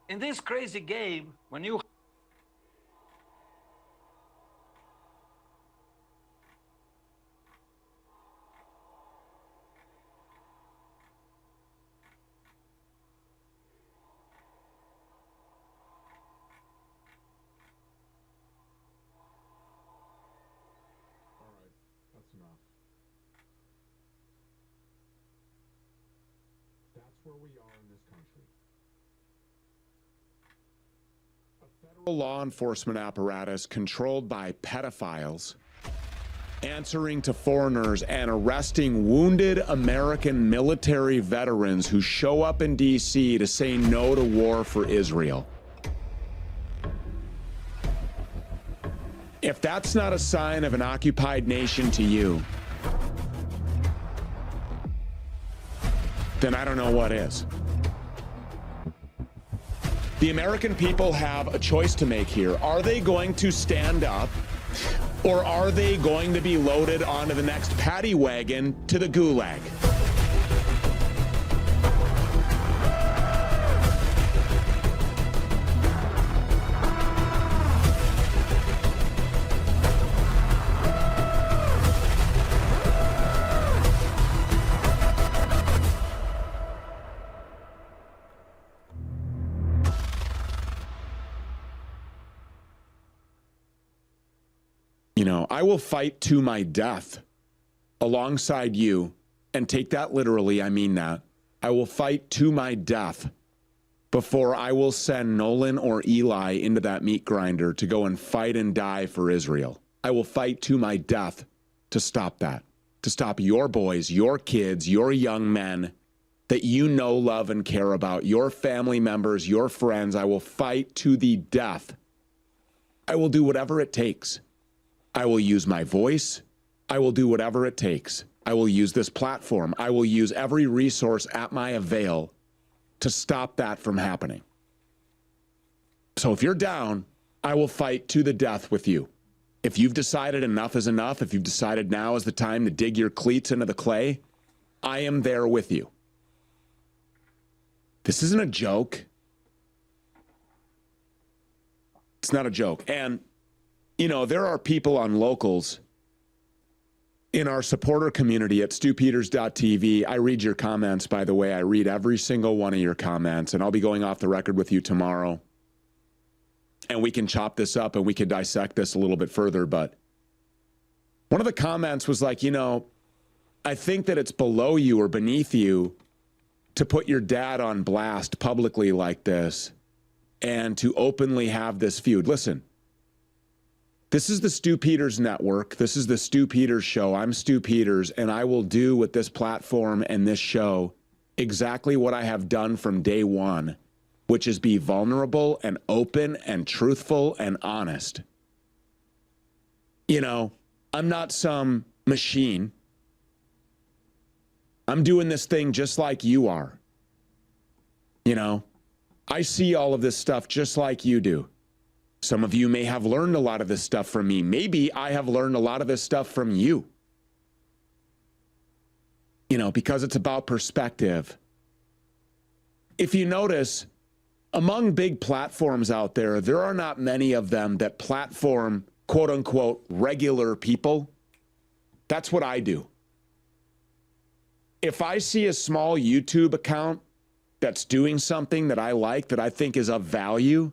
In this crazy game, when you All right, that's enough. That's where we are in this country. A federal law enforcement apparatus controlled by pedophiles answering to foreigners and arresting wounded American military veterans who show up in D.C. to say no to war for Israel. If that's not a sign of an occupied nation to you, then I don't know what is. The American people have a choice to make here. Are they going to stand up, or are they going to be loaded onto the next paddy wagon to the gulag? You know, I will fight to my death alongside you, and take that literally, I mean that. I will fight to my death before I will send Nolan or Eli into that meat grinder to go and fight and die for Israel. I will fight to my death to stop that, to stop your boys, your kids, your young men that you know, love, and care about, your family members, your friends. I will fight to the death. I will do whatever it takes. I will use my voice. I will do whatever it takes. I will use this platform. I will use every resource at my avail to stop that from happening. So if you're down, I will fight to the death with you. If you've decided enough is enough, if you've decided now is the time to dig your cleats into the clay, I am there with you. This isn't a joke. It's not a joke. And you know, there are people on locals in our supporter community at stewpeters.tv. I read your comments, by the way. I read every single one of your comments, and I'll be going off the record with you tomorrow. And we can chop this up and we can dissect this a little bit further. But one of the comments was like, you know, I think that it's below you or beneath you to put your dad on blast publicly like this and to openly have this feud. Listen. This is the Stew Peters Network. This is the Stew Peters Show. I'm Stew Peters, and I will do with this platform and this show exactly what I have done from day one, which is be vulnerable and open and truthful and honest. You know, I'm not some machine. I'm doing this thing just like you are. You know, I see all of this stuff just like you do. Some of you may have learned a lot of this stuff from me. Maybe I have learned a lot of this stuff from you. You know, because it's about perspective. If you notice, among big platforms out there, there are not many of them that platform, quote unquote, regular people. That's what I do. If I see a small YouTube account that's doing something that I like, that I think is of value,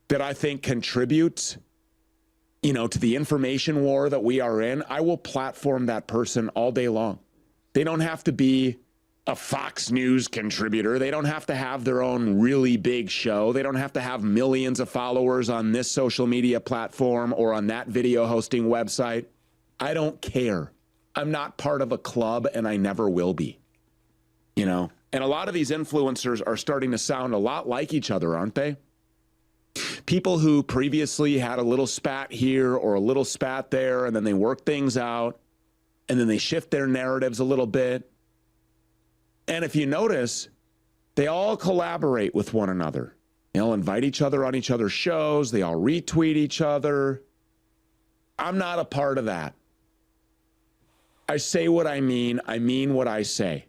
that I think contributes, you know, to the information war that we are in, I will platform that person all day long. They don't have to be a Fox News contributor. They don't have to have their own really big show. They don't have to have millions of followers on this social media platform or on that video hosting website. I don't care. I'm not part of a club, and I never will be, you know? And a lot of these influencers are starting to sound a lot like each other, aren't they? People who previously had a little spat here or a little spat there, and then they work things out, and then they shift their narratives a little bit. And if you notice, they all collaborate with one another. They all invite each other on each other's shows. They all retweet each other. I'm not a part of that. I say what I mean what I say.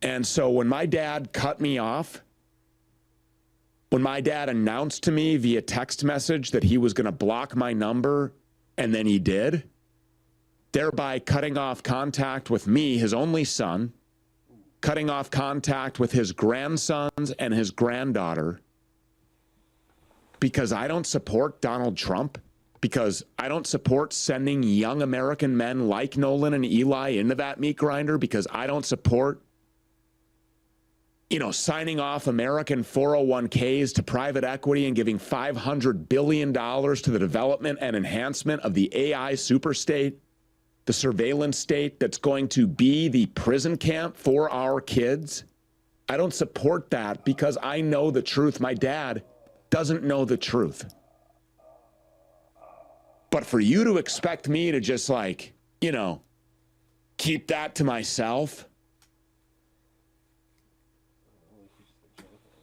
And so when my dad cut me off, when my dad announced to me via text message that he was going to block my number, and then he did, thereby cutting off contact with me, his only son, cutting off contact with his grandsons and his granddaughter, because I don't support Donald Trump, because I don't support sending young American men like Nolan and Eli into that meat grinder, because I don't support, signing off American 401ks to private equity and giving $500 billion to the development and enhancement of the AI superstate, the surveillance state that's going to be the prison camp for our kids. I don't support that because I know the truth. My dad doesn't know the truth. But for you to expect me to just keep that to myself,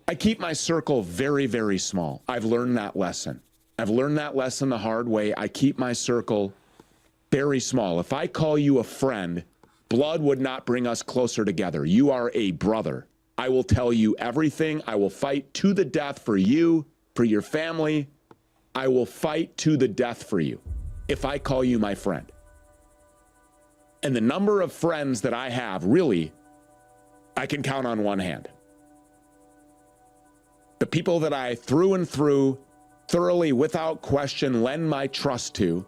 I keep my circle very, very small. I've learned that lesson. I've learned that lesson the hard way. I keep my circle very small. If I call you a friend, blood would not bring us closer together. You are a brother. I will tell you everything. I will fight to the death for you, for your family. I will fight to the death for you if I call you my friend. And the number of friends that I have, really, I can count on one hand. The people that I through and through, thoroughly, without question, lend my trust to,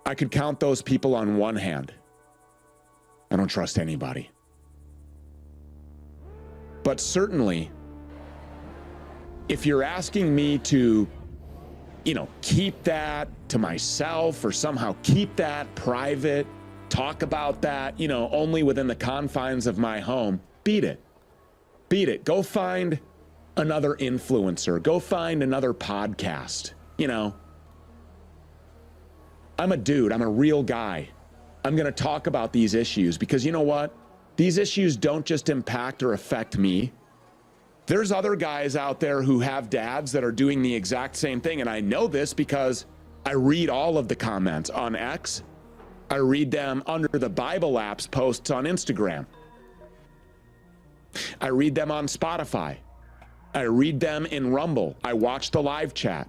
I could count those people on one hand. I don't trust anybody. But certainly, if you're asking me to, keep that to myself or somehow keep that private, talk about that, only within the confines of my home, beat it. Beat it. Go find another influencer. Go find another podcast. I'm a dude. I'm a real guy. I'm going to talk about these issues because you know what? These issues don't just impact or affect me. There's other guys out there who have dads that are doing the exact same thing. And I know this because I read all of the comments on X. I read them under the Bible apps posts on Instagram. I read them on Spotify. I read them in Rumble. I watch the live chat.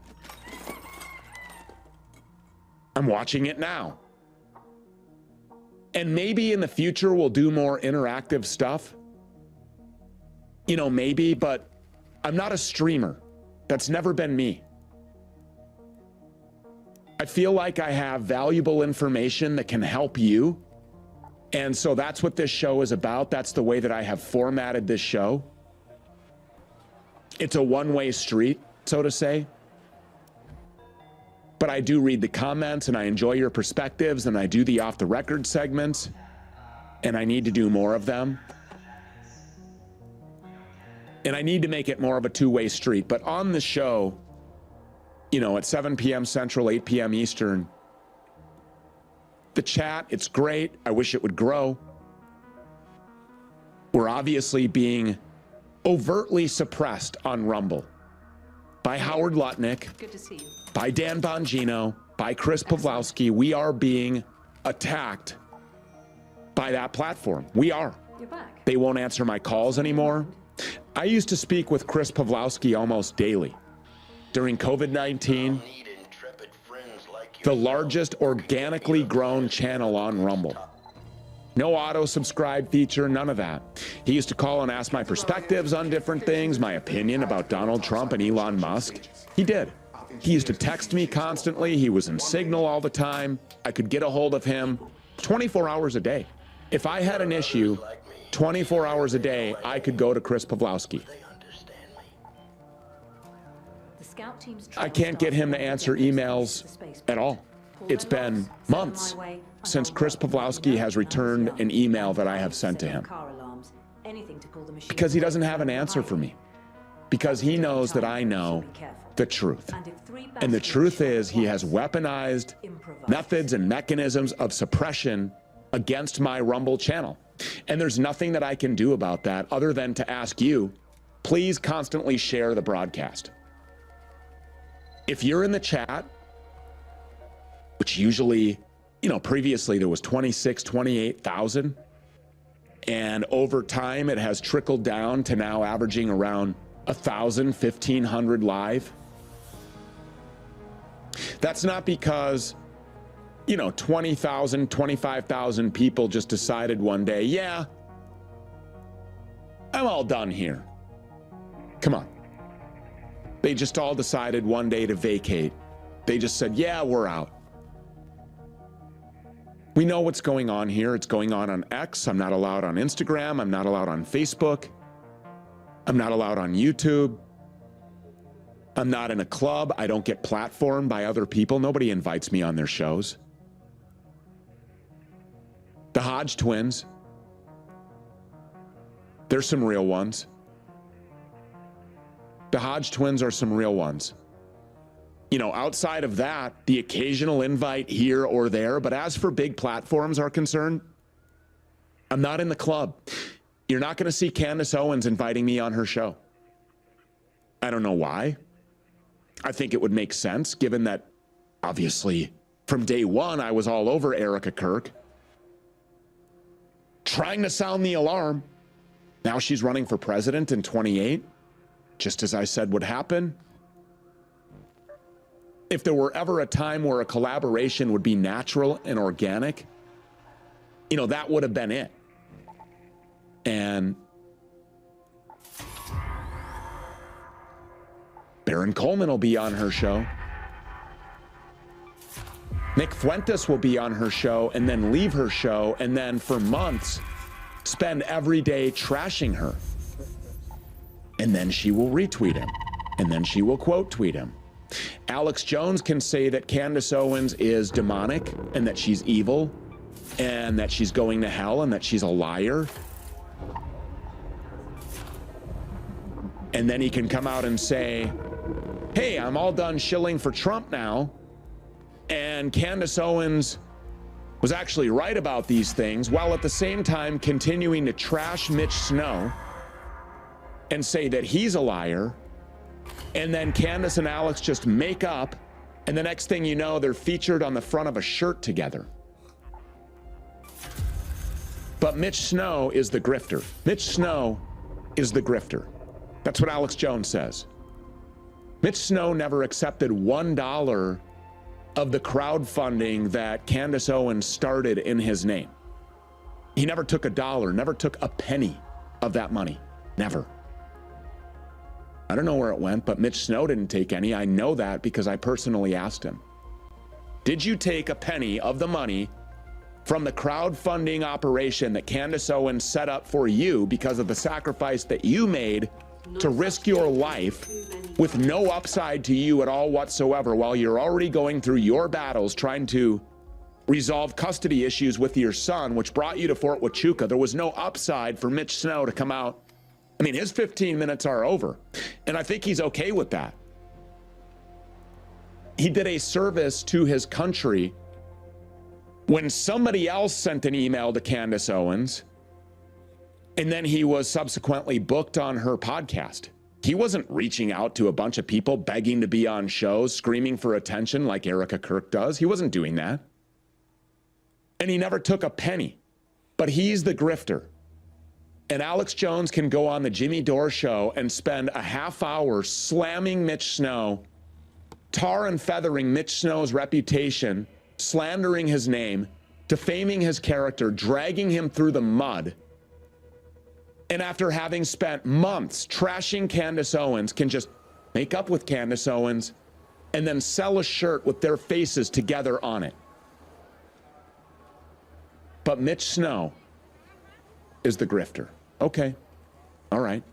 I'm watching it now. And maybe in the future we'll do more interactive stuff. Maybe, but I'm not a streamer. That's never been me. I feel like I have valuable information that can help you. And so that's what this show is about. That's the way that I have formatted this show. It's a one-way street, so to say. But I do read the comments and I enjoy your perspectives and I do the off-the-record segments and I need to do more of them. And I need to make it more of a two-way street. But on the show, at 7 p.m. Central, 8 p.m. Eastern, the chat, it's great. I wish it would grow. We're obviously being overtly suppressed on Rumble by Howard Lutnick, Good to see you. by Dan Bongino, by Chris Pawlowski. We are being attacked by that platform. We are. You're back. They won't answer my calls anymore. I used to speak with Chris Pawlowski almost daily. During COVID-19, the largest organically grown channel on Rumble. No auto-subscribe feature, none of that. He used to call and ask my perspectives on different things, my opinion about Donald Trump and Elon Musk. He did. He used to text me constantly. He was in Signal all the time. I could get a hold of him 24 hours a day. If I had an issue, 24 hours a day, I could go to Chris Pawlowski. I can't get him to answer emails at all. It's been months since Chris Pawlowski has returned an email that I have sent to him. Because he doesn't have an answer for me. Because he knows that I know the truth. And the truth is he has weaponized methods and mechanisms of suppression against my Rumble channel. And there's nothing that I can do about that other than to ask you, please constantly share the broadcast. If you're in the chat, which usually, previously there was 26, 28,000. And over time, it has trickled down to now averaging around 1,000, 1,500 live. That's not because, 20,000, 25,000 people just decided one day, yeah, I'm all done here. Come on. They just all decided one day to vacate. They just said, yeah, we're out. We know what's going on here. It's going on X. I'm not allowed on Instagram. I'm not allowed on Facebook. I'm not allowed on YouTube. I'm not in a club. I don't get platformed by other people. Nobody invites me on their shows. The Hodge twins, there's some real ones. The Hodge twins are some real ones. Outside of that, the occasional invite here or there, but as for big platforms are concerned, I'm not in the club. You're not going to see Candace Owens inviting me on her show. I don't know why. I think it would make sense, given that, obviously, from day one, I was all over Erica Kirk, trying to sound the alarm. Now she's running for president in 28, just as I said would happen. If there were ever a time where a collaboration would be natural and organic, that would have been it. And Baron Coleman will be on her show. Nick Fuentes will be on her show and then leave her show and then for months spend every day trashing her. And then she will retweet him. And then she will quote tweet him. Alex Jones can say that Candace Owens is demonic and that she's evil and that she's going to hell and that she's a liar. And then he can come out and say, hey, I'm all done shilling for Trump now. And Candace Owens was actually right about these things, while at the same time continuing to trash Mitch Snow and say that he's a liar. And then Candace and Alex just make up, and the next thing you know, they're featured on the front of a shirt together. But Mitch Snow is the grifter. Mitch Snow is the grifter. That's what Alex Jones says. Mitch Snow never accepted $1 of the crowdfunding that Candace Owens started in his name. He never took $1, never took a penny of that money. Never. I don't know where it went, but Mitch Snow didn't take any. I know that because I personally asked him. Did you take a penny of the money from the crowdfunding operation that Candace Owens set up for you because of the sacrifice that you made to risk your life with no upside to you at all whatsoever while you're already going through your battles trying to resolve custody issues with your son, which brought you to Fort Huachuca? There was no upside for Mitch Snow to come out. I mean, his 15 minutes are over, and I think he's okay with that. He did a service to his country when somebody else sent an email to Candace Owens, and then he was subsequently booked on her podcast. He wasn't reaching out to a bunch of people begging to be on shows, screaming for attention like Erica Kirk does. He wasn't doing that. And he never took a penny, but he's the grifter. And Alex Jones can go on the Jimmy Dore show and spend a half hour slamming Mitch Snow, tar and feathering Mitch Snow's reputation, slandering his name, defaming his character, dragging him through the mud. And after having spent months trashing Candace Owens, can just make up with Candace Owens and then sell a shirt with their faces together on it. But Mitch Snow is the grifter. Okay. All right.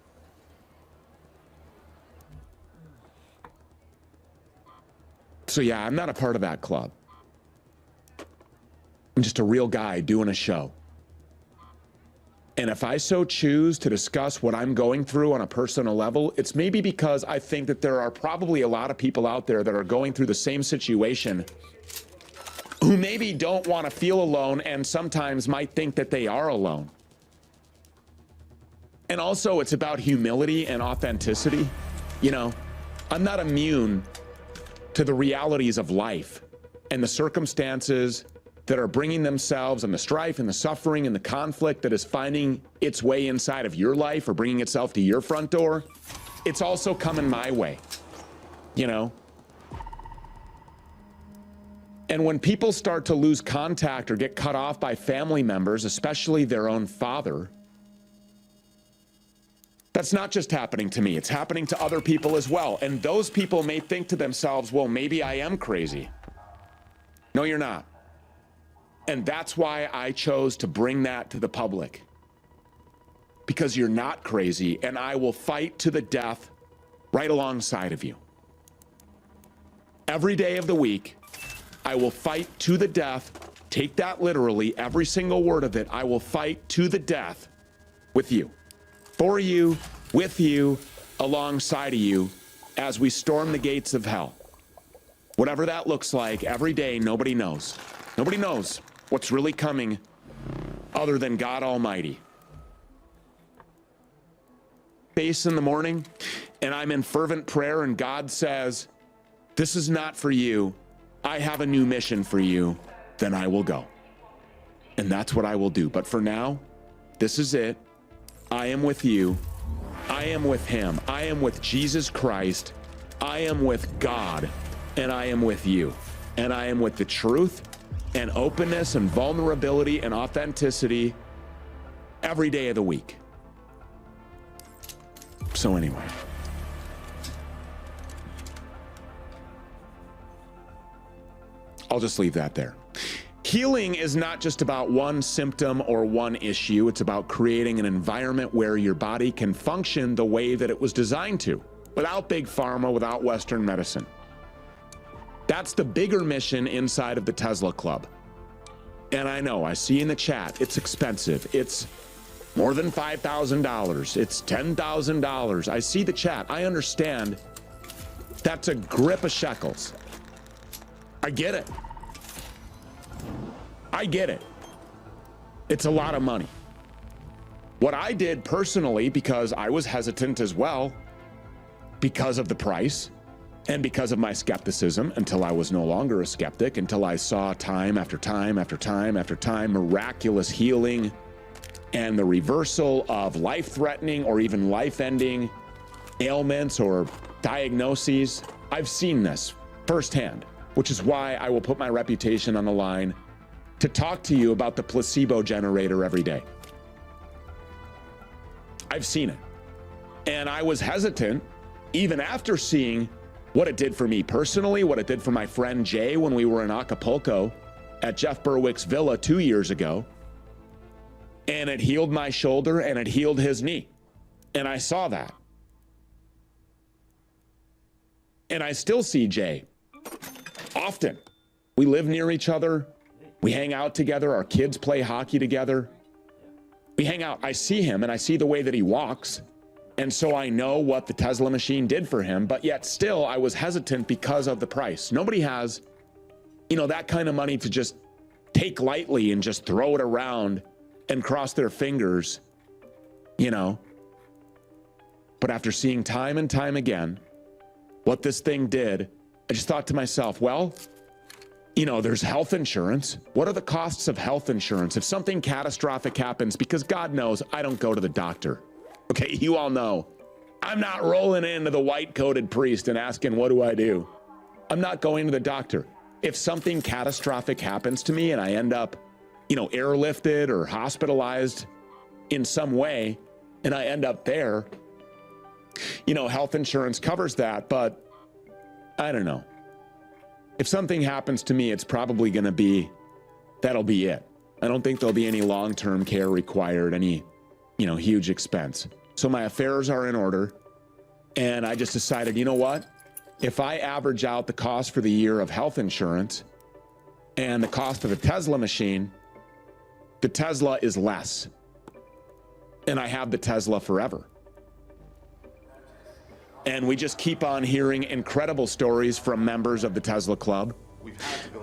So yeah, I'm not a part of that club. I'm just a real guy doing a show. And if I so choose to discuss what I'm going through on a personal level, it's maybe because I think that there are probably a lot of people out there that are going through the same situation who maybe don't want to feel alone and sometimes might think that they are alone. And also it's about humility and authenticity. You know, I'm not immune to the realities of life and the circumstances that are bringing themselves and the strife and the suffering and the conflict that is finding its way inside of your life or bringing itself to your front door, it's also coming my way, you know? And when people start to lose contact or get cut off by family members, especially their own father, that's not just happening to me, it's happening to other people as well. And those people may think to themselves, well, maybe I am crazy. No, you're not. And that's why I chose to bring that to the public. Because you're not crazy, and I will fight to the death right alongside of you. Every day of the week, I will fight to the death. Take that literally, every single word of it. I will fight to the death with you, for you, with you, alongside of you, as we storm the gates of hell. Whatever that looks like, every day, nobody knows. Nobody knows what's really coming other than God Almighty. Face in the morning, and I'm in fervent prayer, and God says, this is not for you. I have a new mission for you. Then I will go. And that's what I will do. But for now, this is it. I am with you. I am with him. I am with Jesus Christ. I am with God. And I am with you. And I am with the truth and openness and vulnerability and authenticity every day of the week. So anyway. I'll just leave that there. Healing is not just about one symptom or one issue. It's about creating an environment where your body can function the way that it was designed to, without big pharma, without Western medicine. That's the bigger mission inside of the Tesla Club. And I know, I see in the chat, it's expensive. It's more than $5,000. It's $10,000. I see the chat. I understand. That's a grip of shekels. I get it. I get it. It's a lot of money. What I did personally, because I was hesitant as well, because of the price and because of my skepticism, until I was no longer a skeptic, until I saw time after time after time after time miraculous healing and the reversal of life-threatening or even life-ending ailments or diagnoses. I've seen this firsthand, which is why I will put my reputation on the line to talk to you about the placebo generator every day. I've seen it. And I was hesitant, even after seeing what it did for me personally, what it did for my friend Jay when we were in Acapulco at Jeff Berwick's villa 2 years ago. And it healed my shoulder and it healed his knee. And I saw that. And I still see Jay often. We live near each other. We hang out together. Our kids play hockey together. We hang out. I see him and I see the way that he walks. And so I know what the Tesla machine did for him, but yet still I was hesitant because of the price. Nobody has, that kind of money to just take lightly and just throw it around and cross their fingers, But after seeing time and time again what this thing did, I just thought to myself, well, there's health insurance. What are the costs of health insurance? If something catastrophic happens, because God knows I don't go to the doctor. Okay, you all know. I'm not rolling into the white-coated priest and asking, what do I do? I'm not going to the doctor. If something catastrophic happens to me and I end up, airlifted or hospitalized in some way, and I end up there, health insurance covers that, but I don't know. If something happens to me, it's probably going to be, that'll be it. I don't think there'll be any long-term care required, any, huge expense. So my affairs are in order. And I just decided, you know what? If I average out the cost for the year of health insurance and the cost of a Tesla machine, the Tesla is less. And I have the Tesla forever. And we just keep on hearing incredible stories from members of the Tesla Club.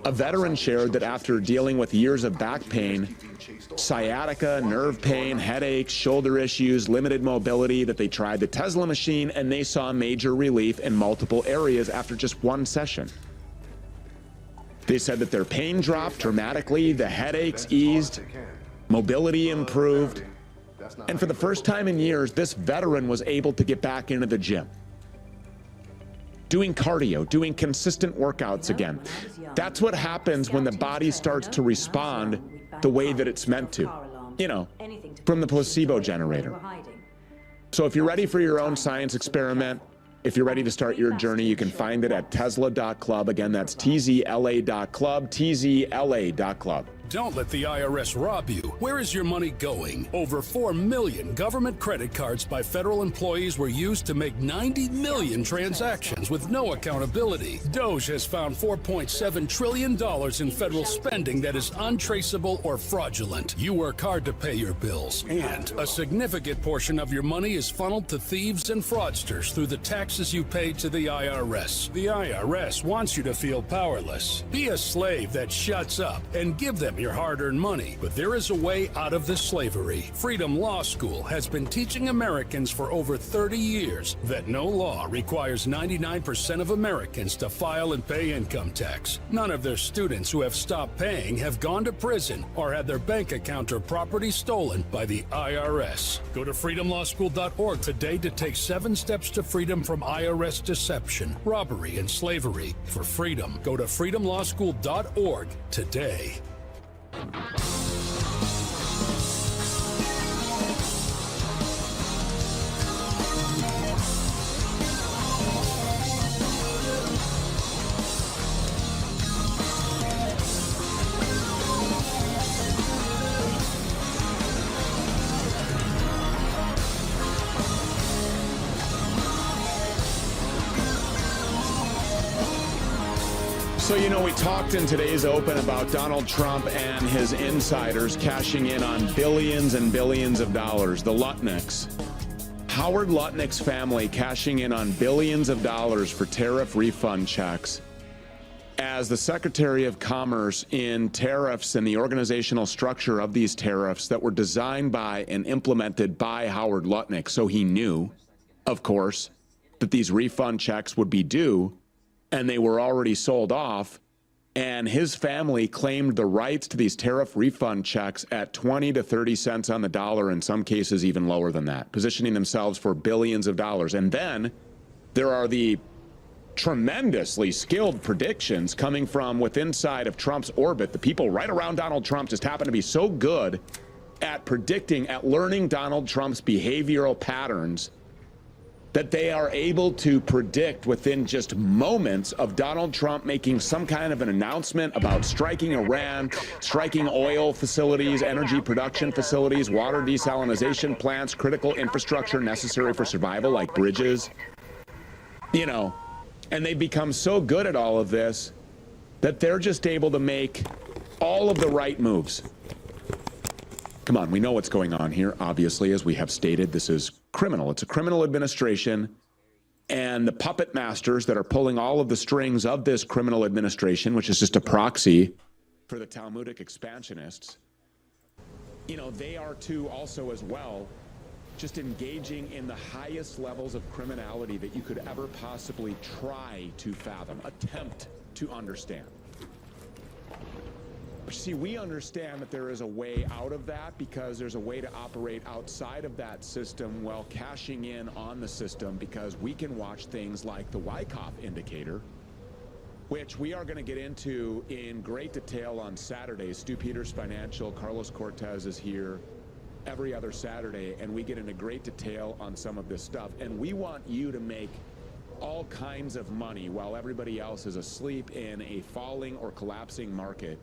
A veteran shared that after dealing with years of back pain, sciatica, nerve pain, headaches, shoulder issues, limited mobility, that they tried the Tesla machine and they saw major relief in multiple areas after just one session. They said that their pain dropped dramatically, the headaches eased, mobility improved, and for the first time in years, this veteran was able to get back into the gym, doing cardio, doing consistent workouts again. That's what happens when the body starts to respond the way that it's meant to, you know, from the placebo generator. So if you're ready for your own science experiment, if you're ready to start your journey, you can find it at Tesla.club. Again, that's TZLA.club, TZLA.club. Don't let the IRS rob you. Where is your money going? Over 4 million government credit cards by federal employees were used to make 90 million transactions with no accountability. DOJ has found $4.7 trillion in federal spending that is untraceable or fraudulent. You work hard to pay your bills, and a significant portion of your money is funneled to thieves and fraudsters through the taxes you pay to the IRS. The IRS wants you to feel powerless. Be a slave that shuts up and give them your hard-earned money. But there is a way out of this slavery. Freedom Law School has been teaching Americans for over 30 years that no law requires 99% of Americans to file and pay income tax. None of their students who have stopped paying have gone to prison or had their bank account or property stolen by the IRS. Go to freedomlawschool.org today to take 7 steps to freedom from IRS deception, robbery, and slavery. For freedom, go to freedomlawschool.org today. So, you know, we talked in today's Open about Donald Trump and his insiders cashing in on billions and billions of dollars, the Lutnicks. Howard Lutnick's family cashing in on billions of dollars for tariff refund checks. As the Secretary of Commerce in tariffs and the organizational structure of these tariffs that were designed by and implemented by Howard Lutnick, so he knew, of course, that these refund checks would be due, and they were already sold off, and his family claimed the rights to these tariff refund checks at 20 to 30 cents on the dollar, in some cases even lower than that, positioning themselves for billions of dollars. And then there are the tremendously skilled predictions coming from within inside of Trump's orbit. The people right around Donald Trump just happen to be so good at predicting, at learning Donald Trump's behavioral patterns, that they are able to predict within just moments of Donald Trump making some kind of an announcement about striking Iran, striking oil facilities, energy production facilities, water desalination plants, critical infrastructure necessary for survival like bridges. You know, and they become so good at all of this that they're just able to make all of the right moves. Come on, we know what's going on here. Obviously, as we have stated, this is criminal. It's a criminal administration, and the puppet masters that are pulling all of the strings of this criminal administration, which is just a proxy for the Talmudic expansionists, you know, they are too also as well just engaging in the highest levels of criminality that you could ever possibly try to fathom, attempt to understand. See, we understand that there is a way out of that because there's a way to operate outside of that system while cashing in on the system, because we can watch things like the Wyckoff indicator, which we are going to get into in great detail on Saturday. Stu Peters Financial, Carlos Cortez is here every other Saturday, and we get into great detail on some of this stuff. And we want you to make all kinds of money while everybody else is asleep in a falling or collapsing market.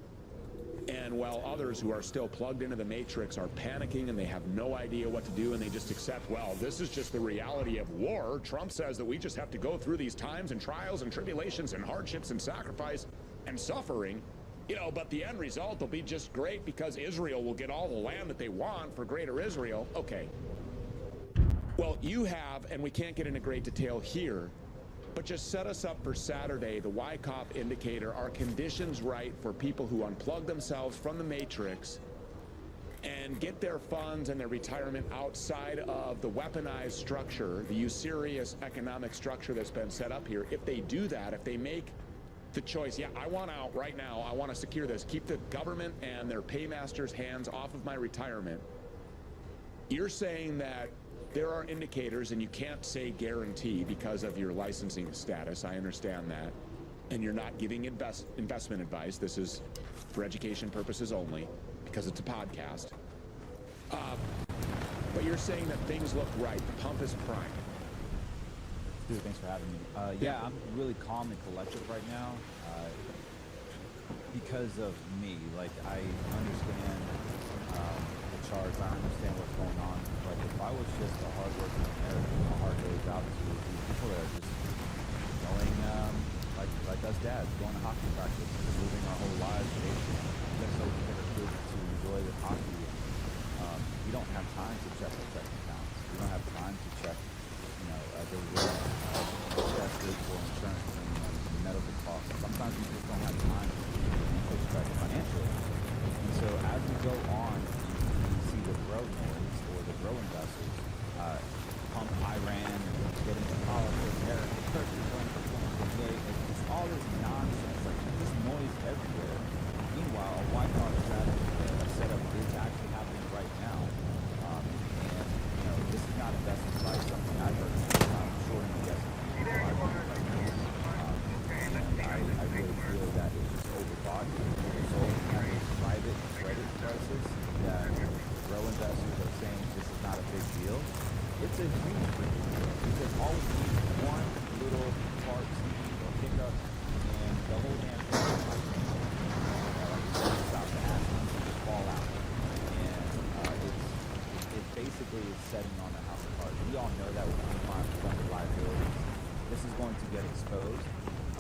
And while others who are still plugged into the matrix are panicking and they have no idea what to do, and they just accept, well, this is just the reality of war. Trump says that we just have to go through these times and trials and tribulations and hardships and sacrifice and suffering, you know, but the end result will be just great because Israel will get all the land that they want for greater Israel. Okay. Well, you have, and we can't get into great detail here, but just set us up for Saturday, the Wyckoff indicator. Are conditions right for people who unplug themselves from the matrix and get their funds and their retirement outside of the weaponized structure, the usurious economic structure that's been set up here? If they do that, if they make the choice, yeah, I want out right now. I want to secure this. Keep the government and their paymasters' hands off of my retirement. You're saying that there are indicators, and you can't say guarantee because of your licensing status. I understand that. And you're not giving investment advice. This is for education purposes only because it's a podcast. But you're saying that things look right. The pump is prime. Dude, thanks for having me. Yeah, I'm really calm and collected right now because of me. Like, I understand the charts. I understand what's going on. But if I was just a hardworking American, my heart goes out to these people that are just going, like us dads, going to hockey practice, living our whole lives, just so we can get our kids to enjoy the hockey. You don't have time to check the checking accounts. You don't have time to check, the risk, for insurance and medical costs. Sometimes you just don't have time to check financially. And so as we go on, you see the grow noise or the grow investors pump Iran and get into politics, Eric Turkey going for 2028. It's all this nonsense, like this noise everywhere. Meanwhile, a white collar strategy setup is actually happening right now. And this is not investment advice, something I've heard shorting the S&P 500 right now. And I really feel that it's just overbought. So at a private credit crisis that grow investors are saying this is not a big deal. It's a huge deal because all we need is one little part or hiccup and the whole damn thing stop the action and fall out. And it basically is setting on the house of cards. We all know that with 25% liabilities, this is going to get exposed.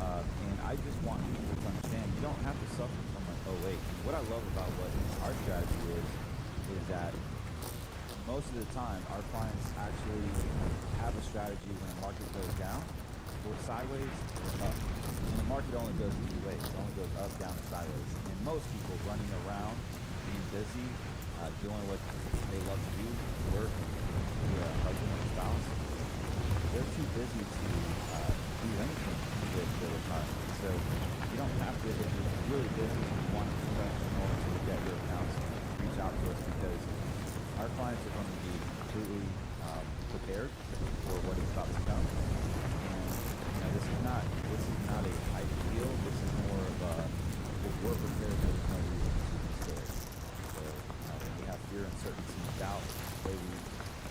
And I just want people to understand you don't have to suffer from an 08. And what I love about what our strategy is that most of the time our clients actually have a strategy when the market goes down or sideways or up. And the market only goes two ways. It only goes up, down, and sideways. And most people running around, being busy, doing what they love to do, work, husband and spouse, they're too busy to do anything with their retirement. So you don't have to, if you're really busy and you want to professional to look at your accounts, reach out to us because our clients are going to be completely prepared for what is about to come. And this is not a hype deal. This is more of a, if we're prepared, there's no reason to be scared. So when we have fear, uncertainty, doubt, the way we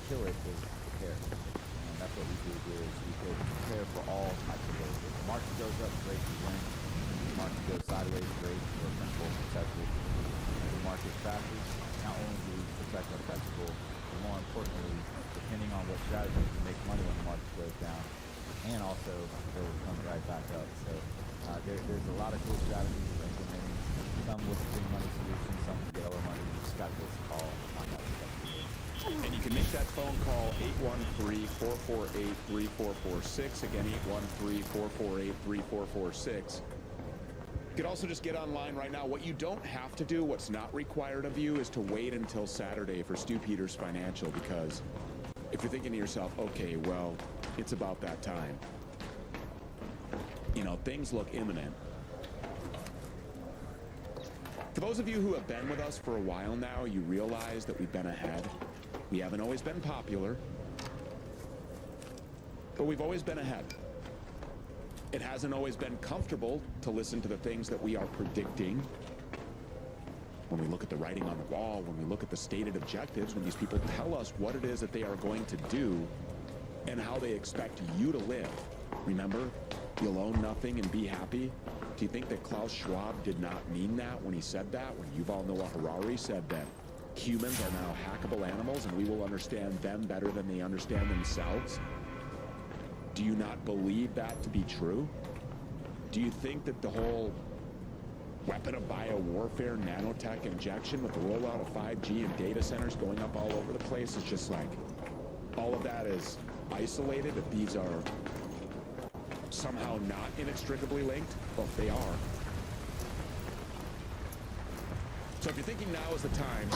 kill it is prepare. And that's what we do here is we prepare for all types of ways. If the market goes up, great, we win. If the market goes sideways, great, we're principal protected. If the market crashes, not only do we protect our principal, but more importantly, depending on what strategy, we can make money when the market goes down. And also, it will come right back up. So there's a lot of cool strategies we're implementing. Some with free money solutions, some with yellow money. You just got this call. And you can make that phone call 813-448-3446. Again, 813-448-3446. You could also just get online right now. What you don't have to do, what's not required of you, is to wait until Saturday for Stu Peters Financial, because if you're thinking to yourself, okay, well, it's about that time. Things look imminent. For those of you who have been with us for a while now, you realize that we've been ahead. We haven't always been popular, but we've always been ahead. It hasn't always been comfortable to listen to the things that we are predicting. When we look at the writing on the wall, when we look at the stated objectives, when these people tell us what it is that they are going to do and how they expect you to live. Remember, you'll own nothing and be happy. Do you think that Klaus Schwab did not mean that when he said that? When Yuval Noah Harari said that humans are now hackable animals and we will understand them better than they understand themselves? Do you not believe that to be true? Do you think that the whole weapon of biowarfare, nanotech injection with the rollout of 5G and data centers going up all over the place is just like, all of that is isolated, that these are somehow not inextricably linked? Well, they are. So if you're thinking now is the time,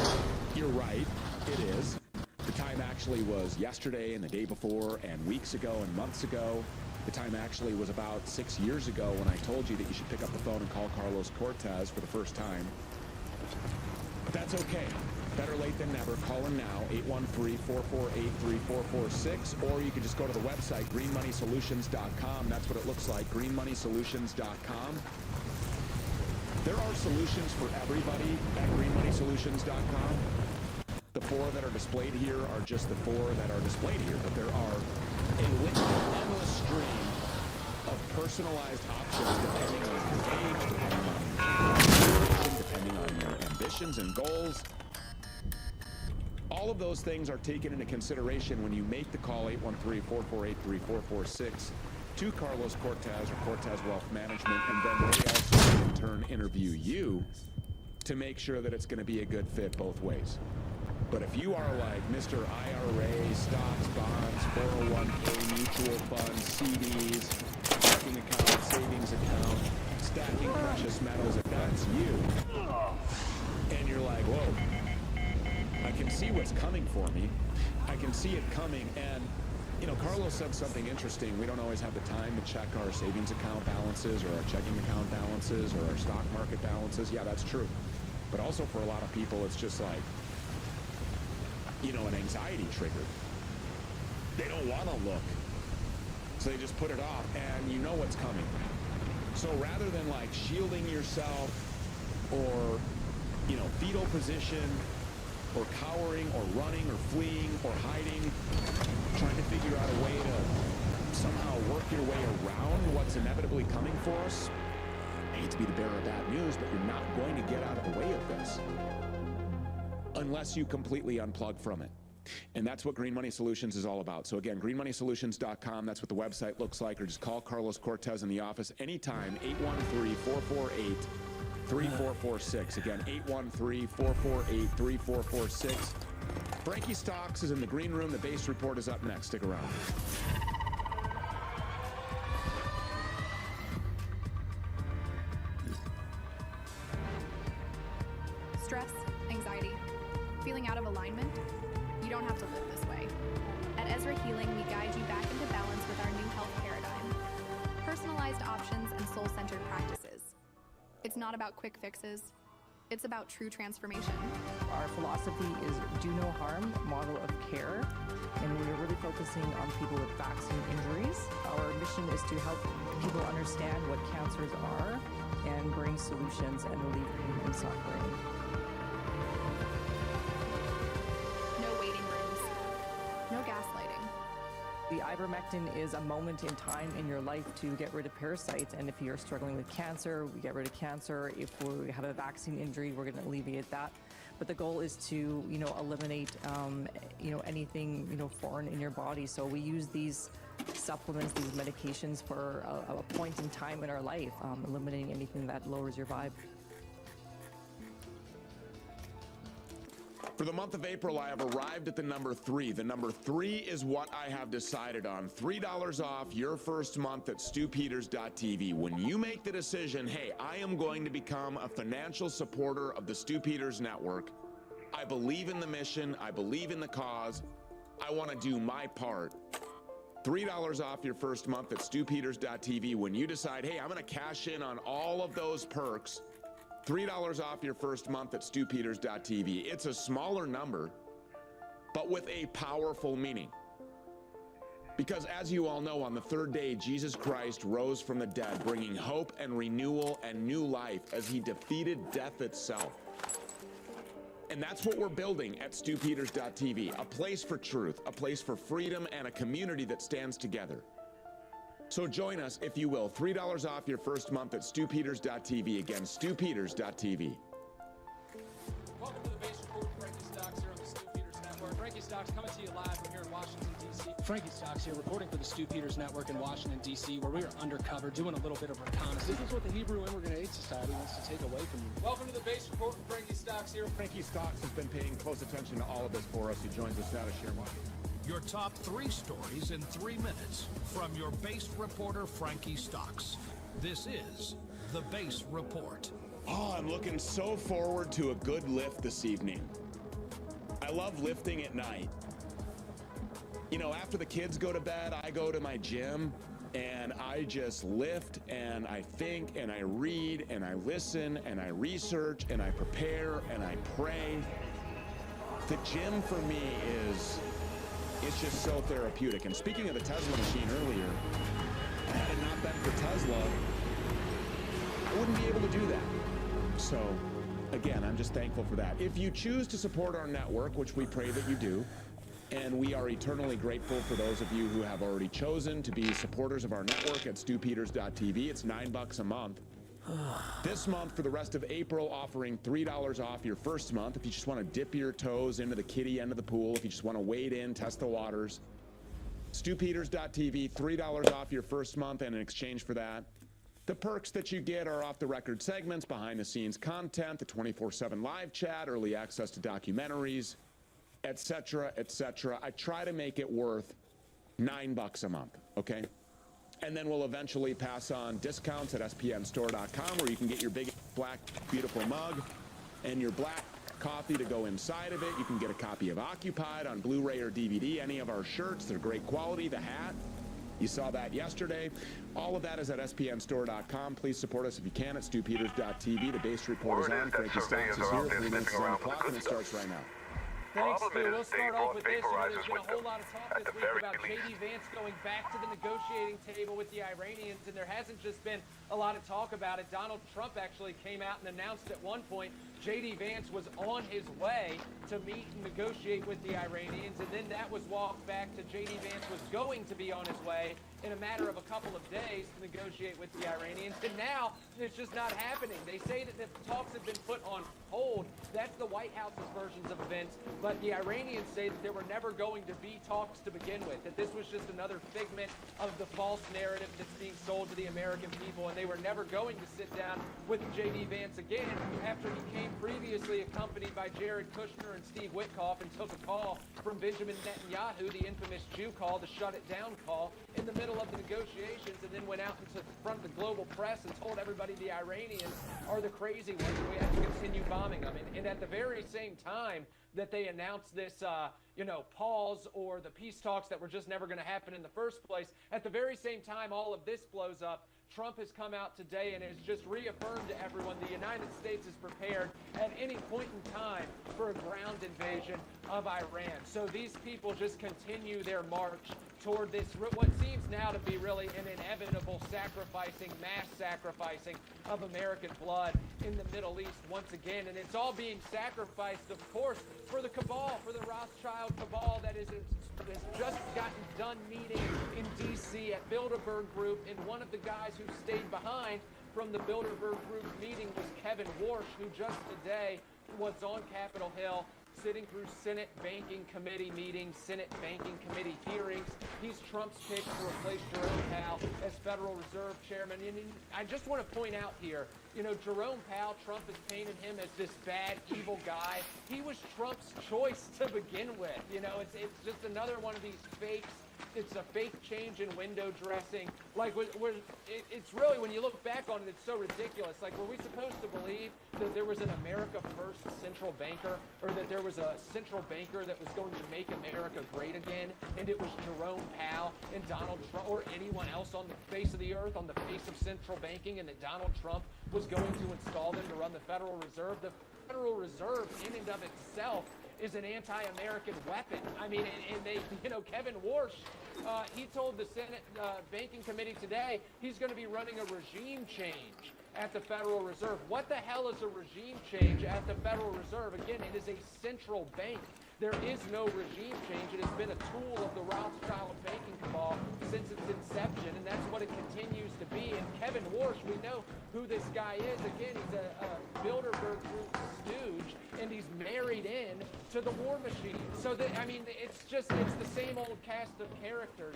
you're right, it is. The time actually was yesterday and the day before and weeks ago and months ago. The time actually was about 6 years ago when I told you that you should pick up the phone and call Carlos Cortez for the first time. But that's okay. Better late than never. Call him now, 813-448-3446, or you can just go to the website, greenmoneysolutions.com. That's what it looks like, greenmoneysolutions.com. There are solutions for everybody at greenmoneysolutions.com. The 4 that are displayed here are just the 4 that are displayed here, but there are a endless stream of personalized options depending on your age, depending on your situation, depending on your ambitions and goals. All of those things are taken into consideration when you make the call, 813-448-3446, to Carlos Cortez or Cortez Wealth Management, and then they also in turn interview you to make sure that it's going to be a good fit both ways. But if you are like Mr. IRA, stocks, bonds, 401k, mutual funds, CDs, checking account, savings account, stacking precious metals, if that's you, and you're like, whoa, I can see what's coming for me. I can see it coming. And, you know, Carlos said something interesting. We don't always have the time to check our savings account balances or our checking account balances or our stock market balances. Yeah, that's true. But also for a lot of people, it's just like, you know, an anxiety trigger. They don't want to look. So they just put it off, and you know what's coming. So rather than like shielding yourself or, you know, fetal position or cowering or running or fleeing or hiding, trying to figure out a way to somehow work your way around what's inevitably coming for us. I hate to be the bearer of bad news, but you're not going to get out of the way of this unless you completely unplug from it. And that's what Green Money Solutions is all about. So again, greenmoneysolutions.com, that's what the website looks like, or just call Carlos Cortez in the office anytime, 813-448-3446. Again, 813-448-3446. Frankie Stocks is in the green room. The Base Report is up next. Stick around. Stress, anxiety, feeling out of alignment? You don't have to live this way. At Ezra Healing, we guide you back into balance with our new health paradigm. Personalized options and soul-centered practices. It's not about quick fixes. It's about true transformation. Our philosophy is do no harm model of care, and we're really focusing on people with vaccine injuries. Our mission is to help people understand what cancers are and bring solutions and relief pain and suffering. No waiting rooms. No gaslighting. The ivermectin is a moment in time in your life to get rid of parasites, and if you're struggling with cancer, we get rid of cancer. If we have a vaccine injury, we're going to alleviate that. But the goal is to, you know, eliminate, anything, foreign in your body. So we use these supplements, these medications for a point in time in our life, eliminating anything that lowers your vibe. For the month of April, I have arrived at the number 3. The number 3 is what I have decided on. $3 off your first month at StuPeters.tv. When you make the decision, hey, I am going to become a financial supporter of the Stu Peters Network. I believe in the mission. I believe in the cause. I want to do my part. $3 off your first month at StuPeters.tv. When you decide, hey, I'm going to cash in on all of those perks, $3 off your first month at StuPeters.tv. It's a smaller number, but with a powerful meaning. Because as you all know, on the third day, Jesus Christ rose from the dead, bringing hope and renewal and new life as he defeated death itself. And that's what we're building at StuPeters.tv, a place for truth, a place for freedom, and a community that stands together. So join us, if you will, $3 off your first month at StuPeters.tv. Again, StuPeters.tv. Welcome to the Base Report. Frankie Stocks here on the Stu Peters Network. Frankie Stocks coming to you live from here in Washington, D.C. Frankie Stocks here reporting for the Stu Peters Network in Washington, D.C., where we are undercover doing a little bit of reconnaissance. This is what the Hebrew Immigrant Aid Society wants to take away from you. Welcome to the Base Report with Frankie Stocks here. Frankie Stocks has been paying close attention to all of this for us. He joins us now to share more. Your top 3 stories in 3 minutes from your Base reporter, Frankie Stocks. This is the Base Report. Oh, I'm looking so forward to a good lift this evening. I love lifting at night. You know, after the kids go to bed, I go to my gym, And I just lift and I think and I read and I listen and I research and I prepare and I pray. The gym for me it's just so therapeutic. And speaking of the Tesla machine earlier, had it not been for Tesla, I wouldn't be able to do that. So again, I'm just thankful for that. If you choose to support our network, which we pray that you do, and we are eternally grateful for those of you who have already chosen to be supporters of our network at stewpeters.tv. It's $9 a month. This month, for the rest of April, offering $3 off your first month. If you just want to dip your toes into the kiddie end of the pool, if you just want to wade in, test the waters. stewpeters.tv, $3 off your first month, and in exchange for that, the perks that you get are off-the-record segments, behind-the-scenes content, the 24/7 live chat, early access to documentaries, etc., etc. I try to make it worth $9 a month, okay? And then we'll eventually pass on discounts at spnstore.com where you can get your big, black, beautiful mug and your black coffee to go inside of it. You can get a copy of Occupied on Blu-ray or DVD, any of our shirts. They're great quality. The hat, you saw that yesterday. All of that is at spnstore.com. Please support us if you can at stewpeters.tv. The base report is on. Frankie Stocks is here. 3 minutes to 7 o'clock, and it starts right now. Thanks, Stu. We'll start off with this. There's been a whole lot of talk this week about J.D. Vance going back to the negotiating table with the Iranians, and there hasn't just been a lot of talk about it. Donald Trump actually came out and announced at one point J.D. Vance was on his way to meet and negotiate with the Iranians, and then that was walked back to J.D. Vance was going to be on his way in a matter of a couple of days to negotiate with the Iranians, and now it's just not happening. They say that the talks have been put on hold. That's the White House's versions of events, but the Iranians say that there were never going to be talks to begin with, that this was just another figment of the false narrative that's being sold to the American people, and they were never going to sit down with J.D. Vance again after he came previously accompanied by Jared Kushner and Steve Witkoff and took a call from Benjamin Netanyahu, the infamous Jew call, the shut it down call, in the middle of the negotiations, and then went out into front of the global press and told everybody the Iranians are the crazy ones and we have to continue bombing them. And at the very same time that they announced this, pause or the peace talks that were just never going to happen in the first place, at the very same time all of this blows up, Trump has come out today and has just reaffirmed to everyone the United States is prepared at any point in time for a ground invasion of Iran. So these people just continue their march toward this, what seems now to be really an inevitable mass sacrificing of American blood in the Middle East once again. And it's all being sacrificed, of course, for the cabal, for the Rothschild cabal that has just gotten done meeting in D.C. at Bilderberg Group, and one of the guys who stayed behind from the Bilderberg Group meeting was Kevin Warsh, who just today was on Capitol Hill sitting through Senate Banking Committee meetings, Senate Banking Committee hearings. He's Trump's pick to replace Jerome Powell as Federal Reserve Chairman. And I just want to point out here, Jerome Powell, Trump has painted him as this bad, evil guy. He was Trump's choice to begin with. It's just another one of these fakes. It's a fake change in window dressing. It's really, when you look back on it, it's so ridiculous. Were we supposed to believe that there was an America First central banker, or that there was a central banker that was going to make America great again, and it was Jerome Powell and Donald Trump, or anyone else on the face of the earth, on the face of central banking, and that Donald Trump was going to install them to run the Federal Reserve? The Federal Reserve, in and of itself, is an anti-American weapon. I mean, and they, Kevin Warsh, he told the Senate Banking Committee today he's going to be running a regime change at the Federal Reserve. What the hell is a regime change at the Federal Reserve? Again, it is a central bank. There is no regime change. It has been a tool of the Rothschild banking cabal since its inception, and that's what it continues to be. And Kevin Warsh, we know who this guy is. Again, he's a Bilderberg Group stooge, and he's married in to the war machine. So, it's the same old cast of characters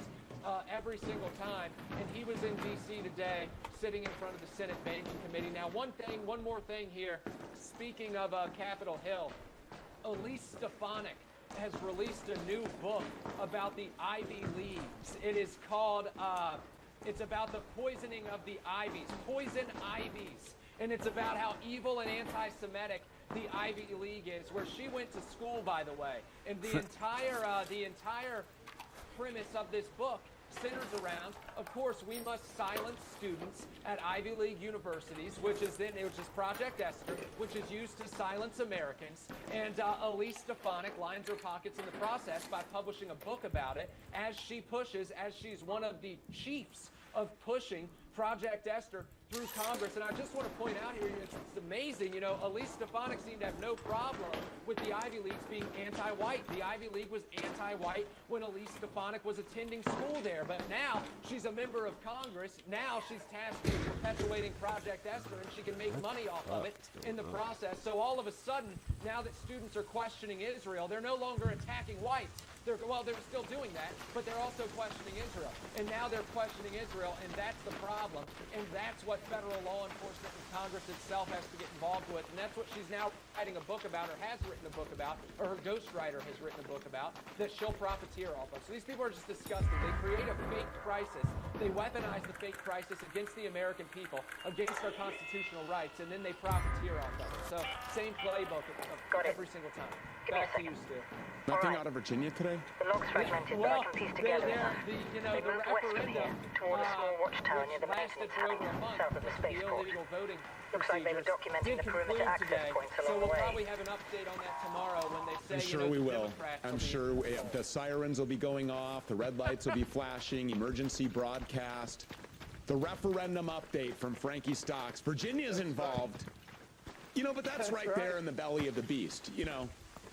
every single time. And he was in D.C. today, sitting in front of the Senate Banking Committee. Now, one more thing here. Speaking of Capitol Hill, Elise Stefanik has released a new book about the Ivy Leagues. It is called, it's about the poisoning of the Ivies, Poison Ivies. And it's about how evil and anti-Semitic the Ivy League is, where she went to school, by the way. And the entire premise of this book centers around, of course, we must silence students at Ivy League universities, which is Project Esther, which is used to silence Americans. And Elise Stefanik lines her pockets in the process by publishing a book about it as she's one of the chiefs of pushing Project Esther through Congress. And I just want to point out here, it's amazing, Elise Stefanik seemed to have no problem with the Ivy Leagues being anti-white. The Ivy League was anti-white when Elise Stefanik was attending school there. But now she's a member of Congress. Now she's tasked with perpetuating Project Esther, and she can make money off of it in the process. So all of a sudden, now that students are questioning Israel, they're no longer attacking whites. They're still doing that, but they're also questioning Israel. And now they're questioning Israel, and that's the problem. And that's what federal law enforcement and Congress itself has to get involved with. And that's what she's now writing a book about, or has written a book about, or her ghostwriter has written a book about, that she'll profiteer off of. So these people are just disgusting. They create a fake crisis. They weaponize the fake crisis against the American people, against our constitutional rights, and then they profiteer off of it. So same playbook every single time. Back to you, Stu. Nothing out of Virginia today? The log's fragmented, but I can piece together. The referendum toward a small watchtower near the lasted maintenance for over a hub month south of the because the spaceport. illegal voting Looks like they were documenting the perimeter access today. points So along the we'll way. probably have an update on that tomorrow when they say, I'm sure we the will. Democrats I'm will be sure the sirens will be going off, the red lights will be flashing, emergency broadcast. The referendum update from Frankie Stocks. Virginia's involved. But that's right there in the belly of the beast,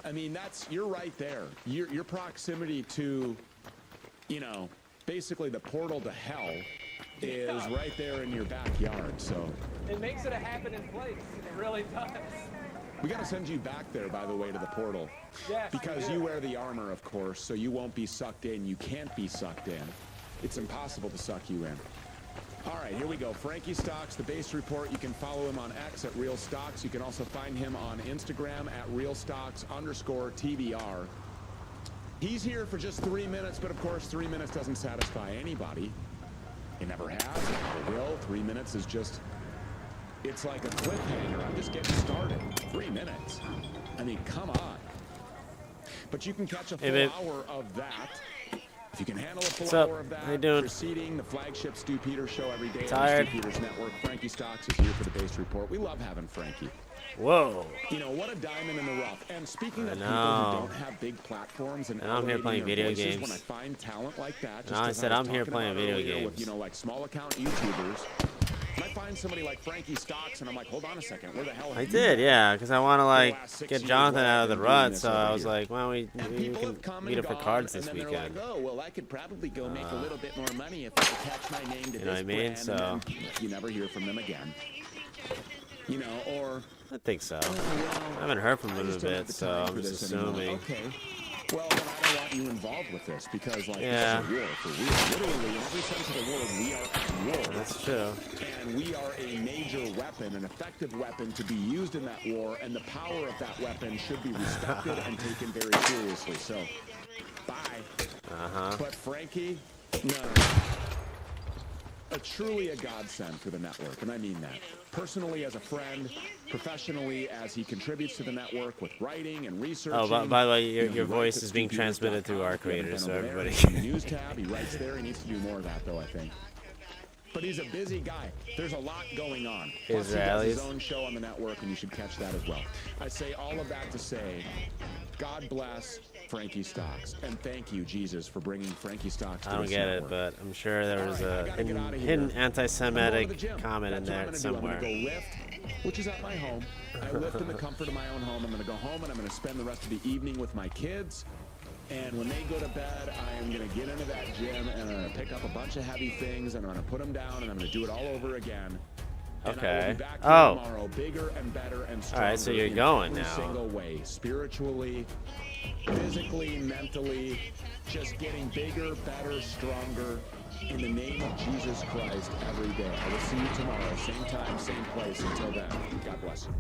I mean, you're right there. Your proximity to, basically the portal to hell is right there in your backyard, so. It makes it a happening place. It really does. We got to send you back there, by the way, to the portal. Yes, Because you wear the armor, of course, so you won't be sucked in. You can't be sucked in. It's impossible to suck you in. All right, here we go. Frankie Stocks, the Base Report. You can follow him on X at Real Stocks. You can also find him on Instagram at RealStocks_TBR. He's here for just 3 minutes, but of course, 3 minutes doesn't satisfy anybody. It never has, it never will. 3 minutes is just, it's like a cliffhanger. I'm just getting started. 3 minutes. I mean, come on. But you can catch a full hour of that. If you can handle a full hour of that, how you doing? preceding the flagship Stu Peters show every day Tired. on the Stu Peters Network. Frankie Stocks is here for the Base Report. We love having Frankie. Whoa. What a diamond in the rough. And speaking of people know. who don't have big platforms and I'm here playing video voices, games. when I find talent like that, just No, I as said was I'm here talking playing about video earlier games. with, like small account YouTubers, I find somebody like Frankie Stocks, and I'm like, hold on a second, where the hell? I have you did, been? yeah, because I want to last 6 get years Jonathan while out I've of the been doing rut, this so over I was here. like, why don't And we people can have come meet and up for gone, cards and this then they're weekend. like, oh, well, I could probably go make a little bit more money if I could catch my name to You know this what I mean? brand, So and then you never hear from them again. Or I think so. well, I haven't heard from I him in a just don't have bit, the so time I'm for just this anymore. assuming. Okay. Well, then I don't want you involved with this because, like, Yeah. this is a war for real. Literally, in every sense of the word, we are at war. That's true. And we are a major weapon, an effective weapon to be used in that war, and the power of that weapon should be respected and taken very seriously. So, bye. But Frankie, no. Truly a godsend for the network, and I mean that. Personally as a friend, professionally as he contributes to the network with writing and research. Oh, by the way, your voice is being transmitted through our creators, so everybody. News tab, he writes there. He needs to do more of that, though, I think. But he's a busy guy. There's a lot going on. Plus, he does his own show on the network, and you should catch that as well. I say all of that to say, God bless Frankie Stocks, and thank you, Jesus, for bringing Frankie Stocks to I don't this get network. it, but I'm sure there was All right, I a gotta get outta here. hidden I'm going to anti-Semitic the gym. comment in That's what there I'm gonna somewhere. do. I'm going to go lift, which is at my home. I lift in the comfort of my own home. I'm going to go home, and I'm going to spend the rest of the evening with my kids. And when they go to bed, I am going to get into that gym, and I'm going to pick up a bunch of heavy things, and I'm going to put them down, and I'm going to do it all over again. And I will Okay. be back here Oh. tomorrow, bigger and better and All stronger. right, so you're in going every now. single way, spiritually, physically, mentally, just getting bigger, better, stronger. In the name of Jesus Christ, every day. I will see you tomorrow, same time, same place. Until then, God bless you.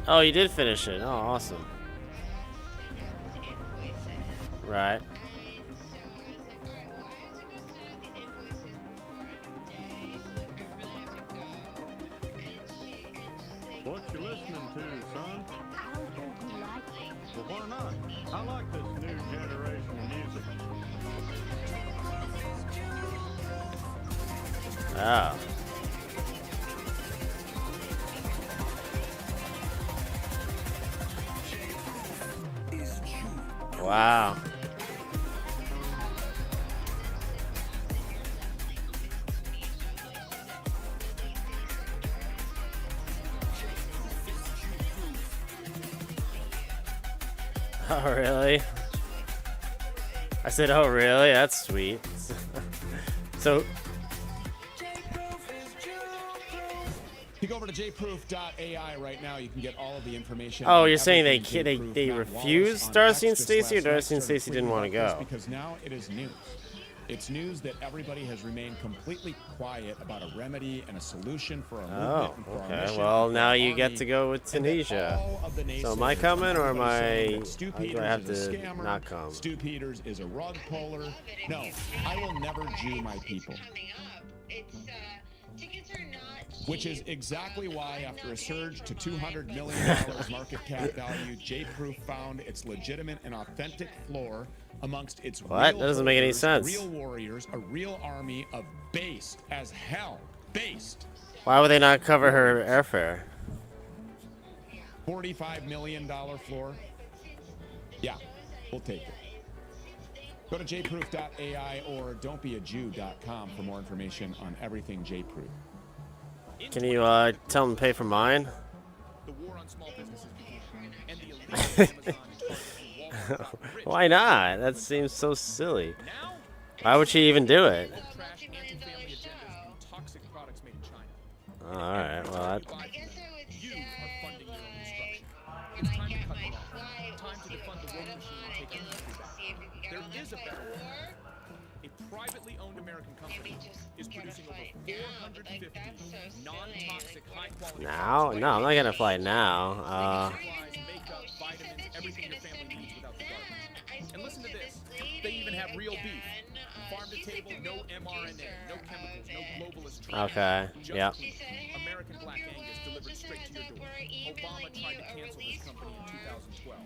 Oh, you did finish it. Oh, awesome. Right. What you listening to, son? Well, why not? I like this new generation of music. Oh. Wow. Oh, really? I said, oh, really? That's sweet. So, If you go over to jproof.ai right now, you can get all of the information. oh, on you're saying they everything they Jproof. they Matt refused Wallace on Darcy and X just Stacy, or last night Darcy and started Stacy didn't tweeting want to about go? this Because now it is news. It's news that everybody has remained completely quiet about a remedy and a solution for our Oh, movement and for our okay. mission Well, and for now our you get army, to go with and that Tunisia. all of the So am I naysayers, coming, or am everybody saying I? that Stu Do I Peters have is a to scammer, not come? Stu Peters is a rug puller. No, I will never Jew my people. Which is exactly why, after a surge to $200 million market cap value, J-Proof found its legitimate and authentic floor amongst its What? real That doesn't make any holders, sense. real warriors, a real army of based as hell, based Why would they not cover her airfare? $45 million floor. Yeah, we'll take it. Go to jproof.ai or don'tbeajew.com for more information on everything J-Proof. Can you tell them to pay for mine? The war on small businesses and the elite Amazon Why not? That seems so silly. Why would she even do it? toxic products made in China. Oh, all right. Well, that, You are funding your own destruction. It's time to cut them off. Time to defund the war machine and take our country back. There is a better way. A privately owned American company is producing over 450 non-toxic, high-quality now? No, I'm not gonna fly now. makeup, vitamins, everything your family needs without the garbage. And listen to this. They even have real beef. Farm to table, no mRNA, no chemicals, no globalist treatment. Okay. Just Yep. beef. American Black Angus delivered straight to your door. Obama tried to cancel this company in 2012.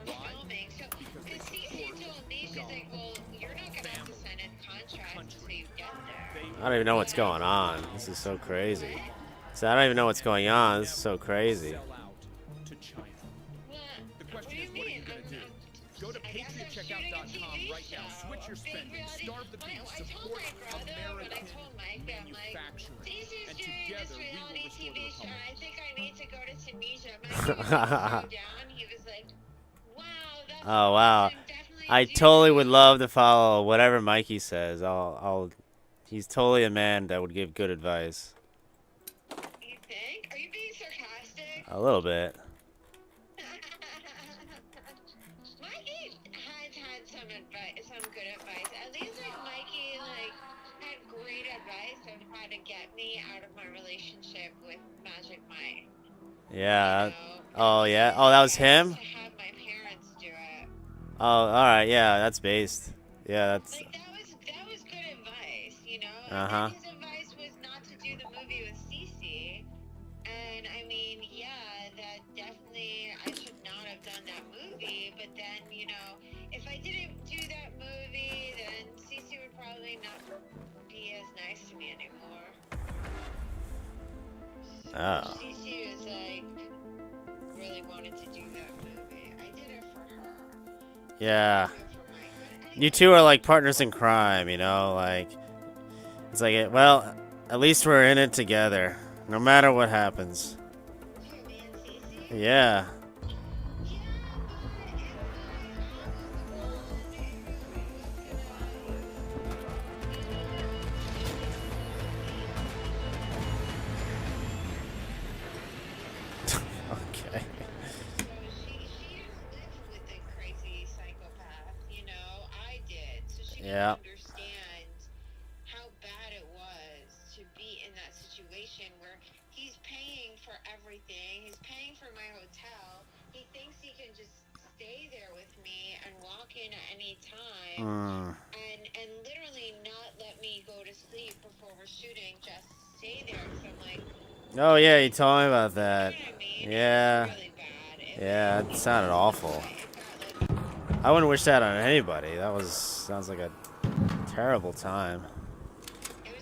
Why? Because they support I don't even know what's going on. This is so crazy. So I don't even know what's going on. This is so crazy. sell out to China. The question is, what are you going to do? Go to patriotcheckout.com right now. Switch your spending. Starve the beef. Support American manufacturing. And together, we will restore the republic. I think I need to go to Tunisia. Oh wow. I totally would love to follow whatever Mikey says. He's totally a man that would give good advice. You think? Are you being sarcastic? A little bit. Mikey has had some advice, some good advice. At least Mikey had great advice on how to get me out of my relationship with Magic Mike. Yeah. Oh yeah. Oh, that was him? To have my parents do it. Oh, all right. Yeah, that's based. Yeah, that's. That was good advice, you know? Uh-huh. His advice was not to do the movie with Cece. And I mean, yeah, that definitely I should not have done that movie, but then, you know, if I didn't do that movie, then Cece would probably not be as nice to me anymore. Oh. Cece was really wanted to do that movie. I did it for her. Yeah. You two are like partners in crime, you know? Like, it's like, well, at least we're in it together, no matter what happens. Yeah. Okay. Yeah. Understand how bad it was to be in that situation where he's paying for every everything. He's paying for my hotel. He thinks he can just stay there with me and walk in at any time and literally not let me go to sleep before we're shooting, just stay there. So I'm like, Oh yeah, you told me about that. you know what I mean? Yeah. It was really bad. Yeah, it sounded awful. I wouldn't wish that on anybody. That sounds like a terrible time. It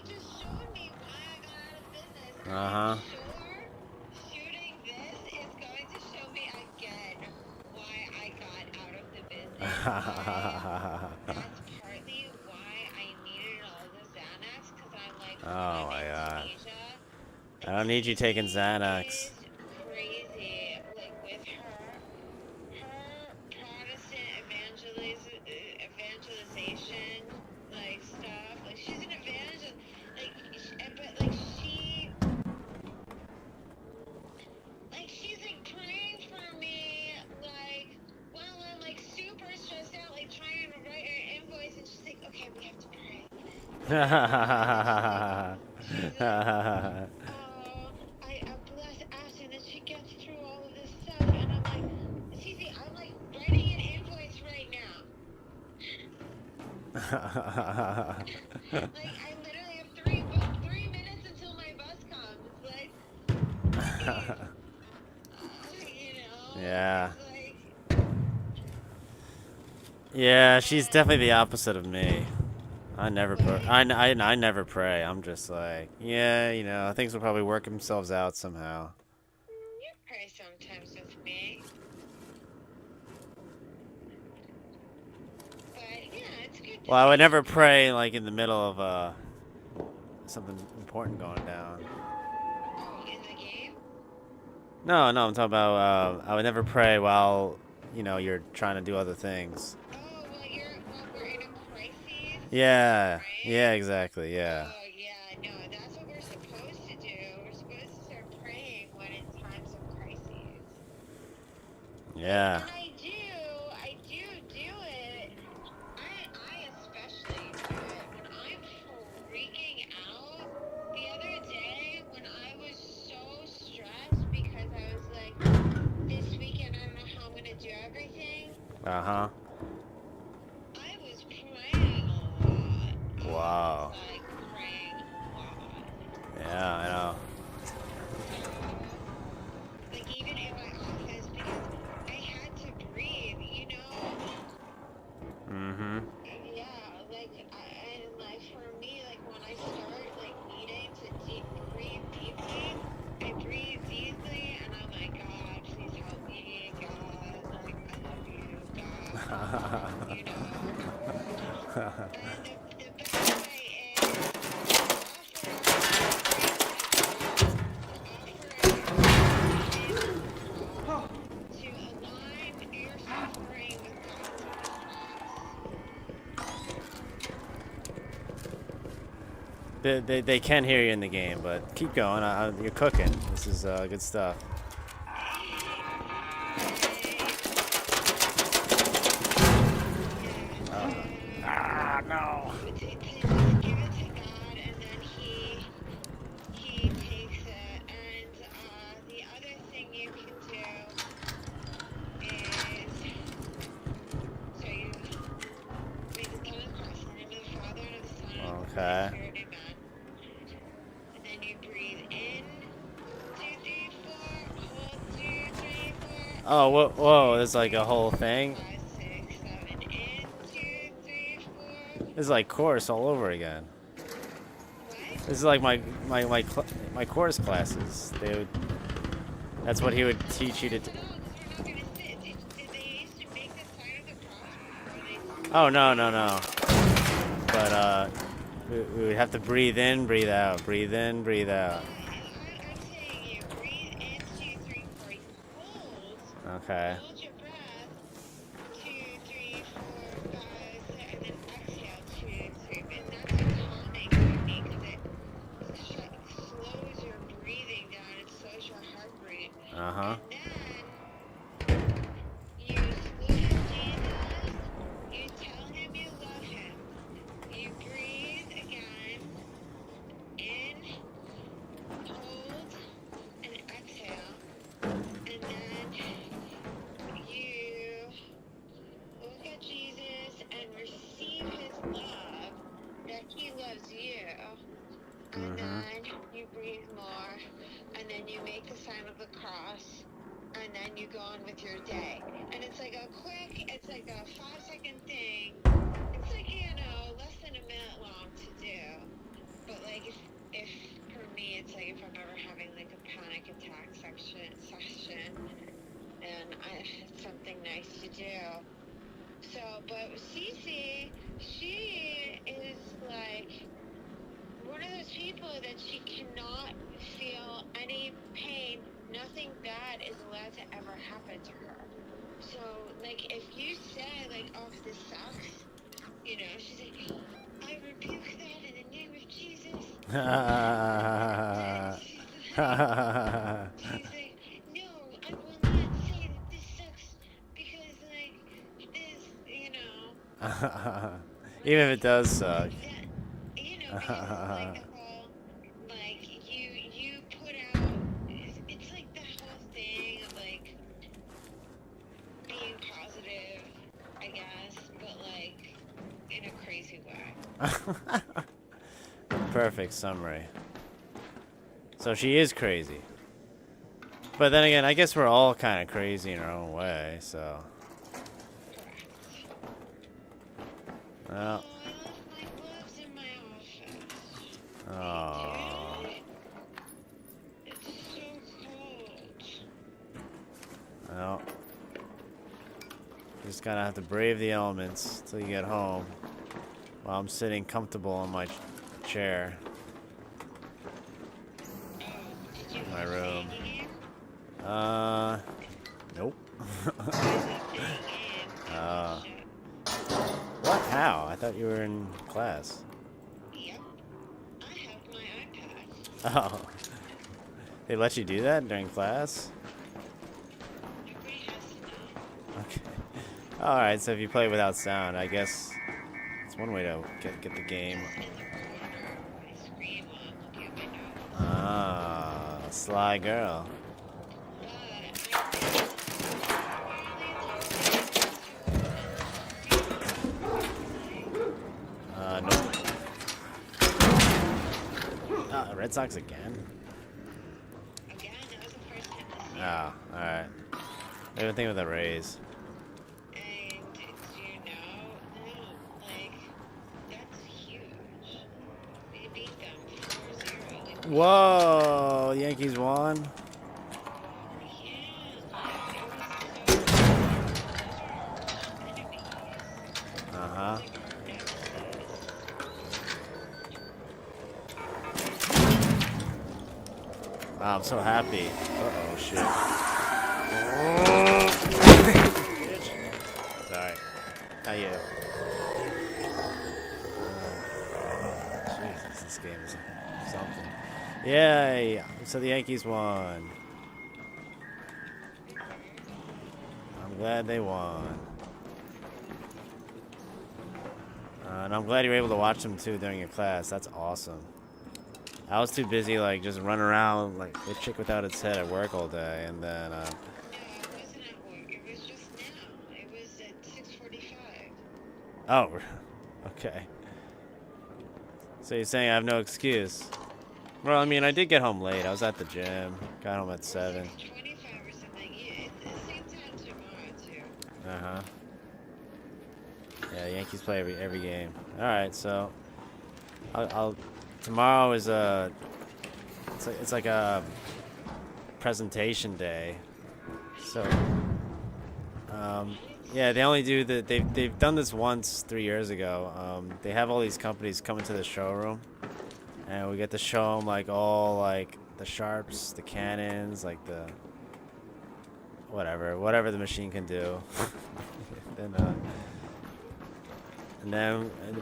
just showed me why I got out of business. Uh-huh. Sure, shooting this is going to show me again why I got out of the business. That's partly why I needed all the Xanax, because I'm like, Oh my god. Asia, I don't need you taking Xanax. crazy, like with her Protestant evangelization, like stuff. Like she's an evangelist, but she's like praying for me, like while I'm like super stressed out, like trying to write her invoice, and she's like, okay, we have to pray. I bless Ashley that she gets through all of this stuff, and I'm like, Cece, I'm like writing an invoice right now. Like I literally have 3 minutes until my bus comes. Like, you know. Yeah. Like, Yeah, she's definitely the opposite of me. I never pray. I never pray. I'm just like, yeah, you know, things will probably work themselves out somehow. you pray sometimes with me. But yeah, it's good. Well, I would never pray like in the middle of something important going down. In the game. No, I'm talking about I would never pray while, you know, you're trying to do other things. Oh, while we're in a crisis. Yeah. Right? Yeah, exactly. Yeah. Oh, yeah, no, that's what we're supposed to do. We're supposed to start praying when in times of crises. Yeah. And I do it. I especially do it when I'm freaking out. The other day, when I was so stressed because I was like, this weekend I don't know how I'm gonna do everything. Uh-huh. I was praying a lot. Wow. Like praying a lot. Yeah, I know. Like even in my office, because I had to breathe, you know? Mm-hmm. Yeah, like, and like for me, like when I start like needing to breathe deeply, I breathe deeply, and I'm like, God, please help me, God, like I love you, God, you know? And the best way is to align your suffering with God's response. They can hear you in the game, but keep going. You're cooking. This is good stuff. No. Give it to God, and then He takes it. And the other thing you can do is, so you make a ton of cross in the name of the Father and of the Son and of the Okay. Holy Spirit, amen. And then you breathe in, 2, 3, 4, hold 2, 3, 4. Oh, whoa, there's like a whole thing. 5, 6, 7, in, 2, 3, 4. This is like chorus all over again. This is like my chorus classes. That's what he would teach you to do. Oh no. But we would have to breathe in, breathe out, breathe in, breathe out. I'm saying you breathe in 2, 3, 4, hold. Okay. Hold your breath. 2, 3, 4, 5, 6, and then exhale 2, 3. And that's a calming technique because it slows your breathing down. It slows your heart rate. Uh-huh. And then you look at Jesus. You tell him you love him. You breathe again. In, hold, and you breathe more, and then you make the sign of the cross, and then you go on with your day. And it's like a quick, it's like a 5-second thing. It's like, you know, less than a minute long to do. But like, if for me, it's like if I'm ever having like a panic attack session, and it's something nice to do. So, but Cece, she is like one of those people that she cannot feel any pain. Nothing bad is allowed to ever happen to her. So, like, if you say, like, oh, this sucks, you know, she's like, I rebuke that in the name of Jesus. She's like, no, I will not say that this sucks because, like, this, you know. Even if it does suck. You know, because it's like the whole, like, you put out, it's like the whole thing of, like, being positive, I guess, but, like, in a crazy way. Perfect summary. So she is crazy. But then again, I guess we're all kind of crazy in our own way, so. Well. Oh. It's so cold. Well. Just gotta have to brave the elements till you get home. While I'm sitting comfortable in my chair. In my room. Nope. What? How? I thought you were in class. Yep. I have my iPad. Oh. They let you do that during class? Everybody has to know. Okay. Alright, so if you play without sound, I guess it's one way to get the game. Ah, sly girl. Nope. Red Sox again? Again, that was the first time this year. Oh, alright. Maybe I'm thinking of the Rays. And do you know, like, that's huge. We beat them 4-0. Like, Whoa! The Yankees won? Uh-huh. Wow, I'm so happy. Uh-oh, shit. Sorry. Not you. Jesus, this game is something. Yay! So the Yankees won. I'm glad they won. And I'm glad you were able to watch them too during your class. That's awesome. I was too busy like just running around like a chick without its head at work all day, and then no, it wasn't at work. It was just now. It was at 6:45. oh, okay. So you're saying I have no excuse? Well, I mean, I did get home late. I was at the gym. Got home at 7. 25 or something. Yeah, it's the same time tomorrow too. Uh-huh. Yeah, the Yankees play every game. All right, so I'll tomorrow is it's like a presentation day. So yeah, they only do they've done this once 3 years ago. They have all these companies come into the showroom, and we get to show them like all like the Sharps, the Canons, like the whatever the machine can do.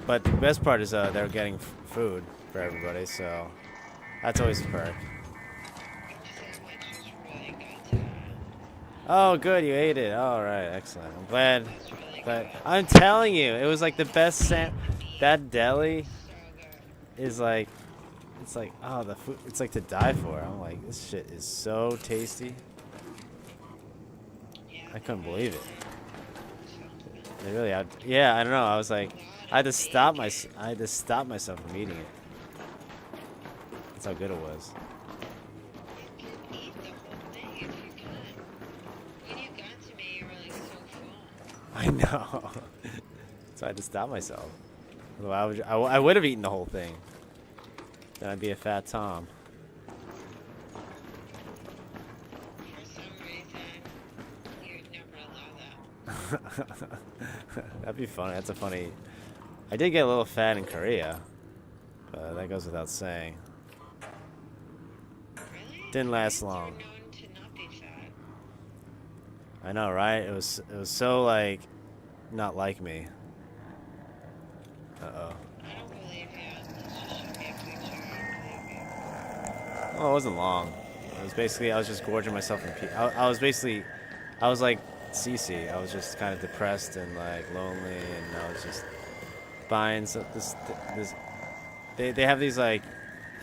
But the best part is they're getting food for everybody, so that's always a perk. Oh, good, you ate it. All right, excellent. I'm glad. I'm telling you, it was like the best. That deli is like, it's like, oh, the food. It's like to die for. I'm like, this shit is so tasty. I couldn't believe it. They really yeah, I don't know. I was like, I had to stop myself from eating it. That's how good it was. You can eat the whole thing if you can. When you got to me, you were like so full. I know. So I had to stop myself. Otherwise, I would have eaten the whole thing. Then I'd be a fat Tom. For some reason, you'd never allow that. That'd be funny. That's a funny. I did get a little fat in Korea, but that goes without saying. Really? Didn't last Koreans are long. known to not be fat. I know, right? It was so like not like me. Uh-oh. I don't believe you. Let's just show me a picture. I don't believe you. Well, it wasn't long. It was basically I was just gorging myself in I was like Cece. I was just kind of depressed and like lonely, and I was just buying this. They have these like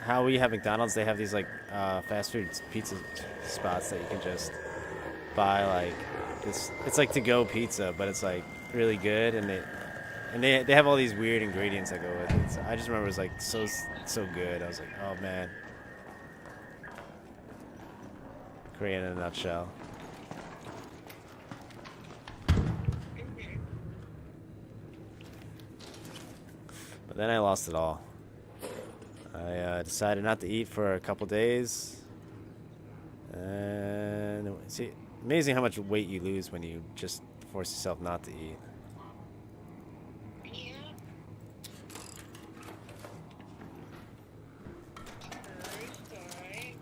how we have McDonald's. They have these like fast food pizza spots that you can just buy like this. It's like to-go pizza, but it's like really good, and they have all these weird ingredients that go with it. So I just remember it was like so good. I was like, oh man. Korea in a nutshell. But then I lost it all. I decided not to eat for a couple days. And see, amazing how much weight you lose when you just force yourself not to eat. Yeah. True story.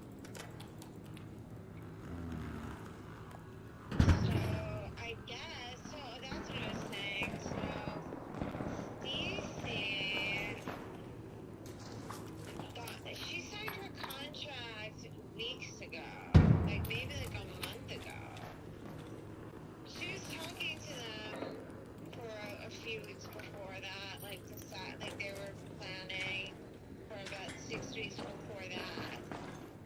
So I guess that's what I was saying. So Stacey she signed her contract weeks ago, like maybe like a month ago. She was talking to them for a few weeks before that, like they were planning for about 6 weeks before that.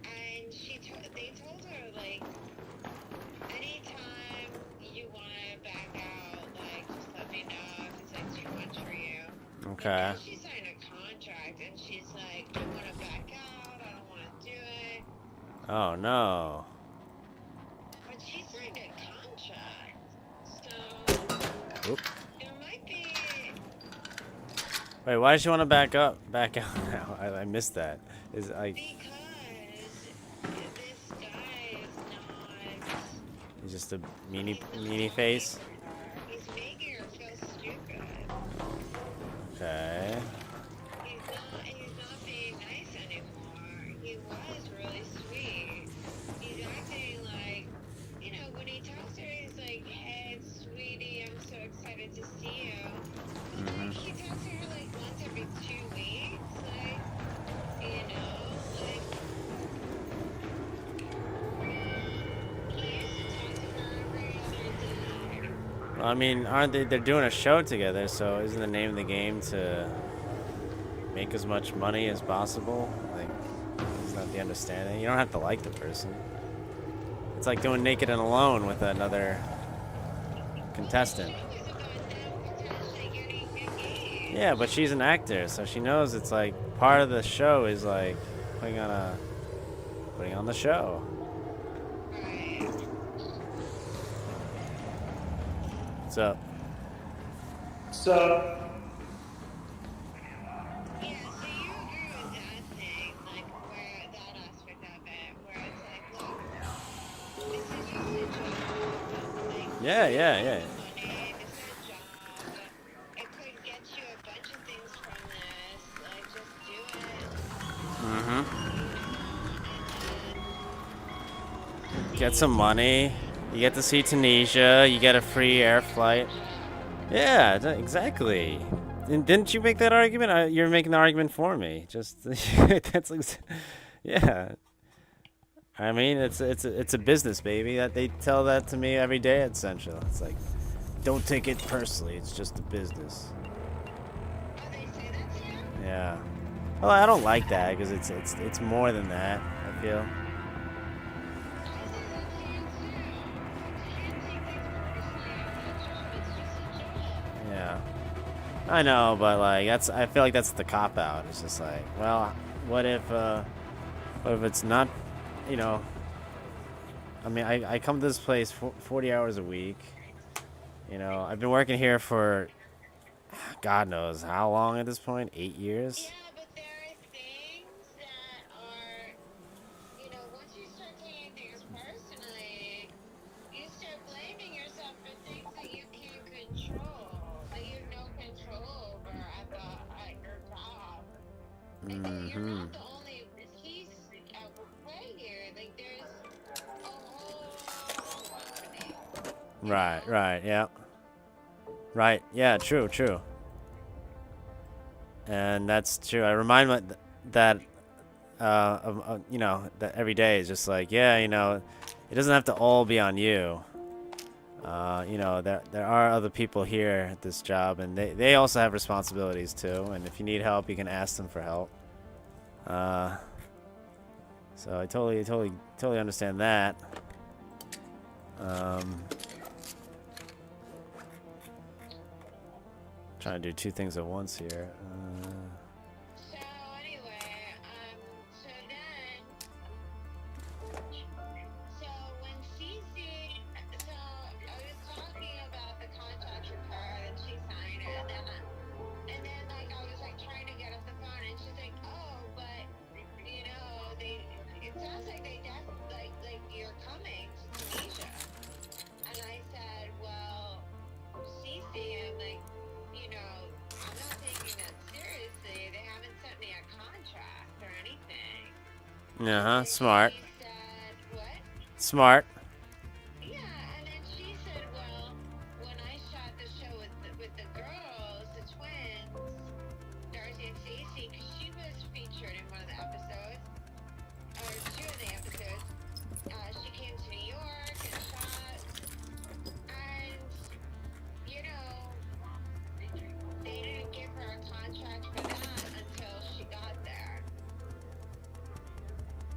And they told her like anytime you want to back out, like just let me know if it's like too much for you. Okay. And she signed a contract and she's like, I want to back out, I don't want to do it. Oh no. But she signed a contract, so Oop. there might be. Wait, why does she want to back out now? I missed that. Is like Because this guy is not. he's just a meanie face. He's making her feel stupid. Okay. He's not being nice anymore. He was really sweet. He's acting like, when he talks to her, he's like, hey, sweetie, I'm so excited to see you. But like, he talks to her like once every 2 weeks, like, he used to talk to her every other day. Well, I mean, aren't they're doing a show together, so isn't the name of the game to make as much money as possible? Like, is that the understanding? You don't have to like the person. It's like doing Naked and Alone with another contestant. Yeah, but she's an actor, so she knows it's like part of the show is like putting on the show. What's up? Yeah, so you agree with that thing, like where that aspect of it, where it's like, look, this is just a job. Like, Yeah. money, it's a job. It could get you a bunch of things from this. Like, just do it. Get some money. You get to see Tunisia. You get a free air flight. Yeah, exactly. And didn't you make that argument? You're making the argument for me. Just that's like, yeah. I mean, it's a business, baby. That they tell that to me every day at Central. It's like, don't take it personally. It's just a business. Oh, they say that to you? Yeah. Well, I don't like that because it's more than that. I feel. Yeah, I know, but like I feel like that's the cop out. It's just like, well, what if But if it's not, you know, I mean, I come to this place 40 hours a week. You know, I've been working here for God knows how long at this point, 8 years. Yeah, but there are things that are, you know, once you start taking things personally, you start blaming yourself for things that you can't control, that you have no control over at your job. Like, you're not the only piece at play here. Like, there's a whole company. Right, yeah. Right, yeah, true. And that's true. I remind my, that, you know, that every day is just like, yeah, you know, it doesn't have to all be on you. You know, there are other people here at this job, and they also have responsibilities too. And if you need help, you can ask them for help. So I totally understand that. Trying to do two things at once here. So anyway, so then, so when Cece, so I was talking about the contract with her and she signed it, and then like I was like trying to get off the phone and she's like, oh, but you know, it sounds like they definitely like you're coming to Tunisia, and I said, well, Cece, I'm like, you know, I'm not taking that seriously. They haven't sent me a contract or anything. Smart. She said, what? Smart. Yeah, and then she said, well, when I shot the show with the girls, the twins, Darcy and Stacey, because she was featured in one of the episodes, or two of the episodes, she came to New York and shot, and, you know, they didn't give her a contract for that until she got there.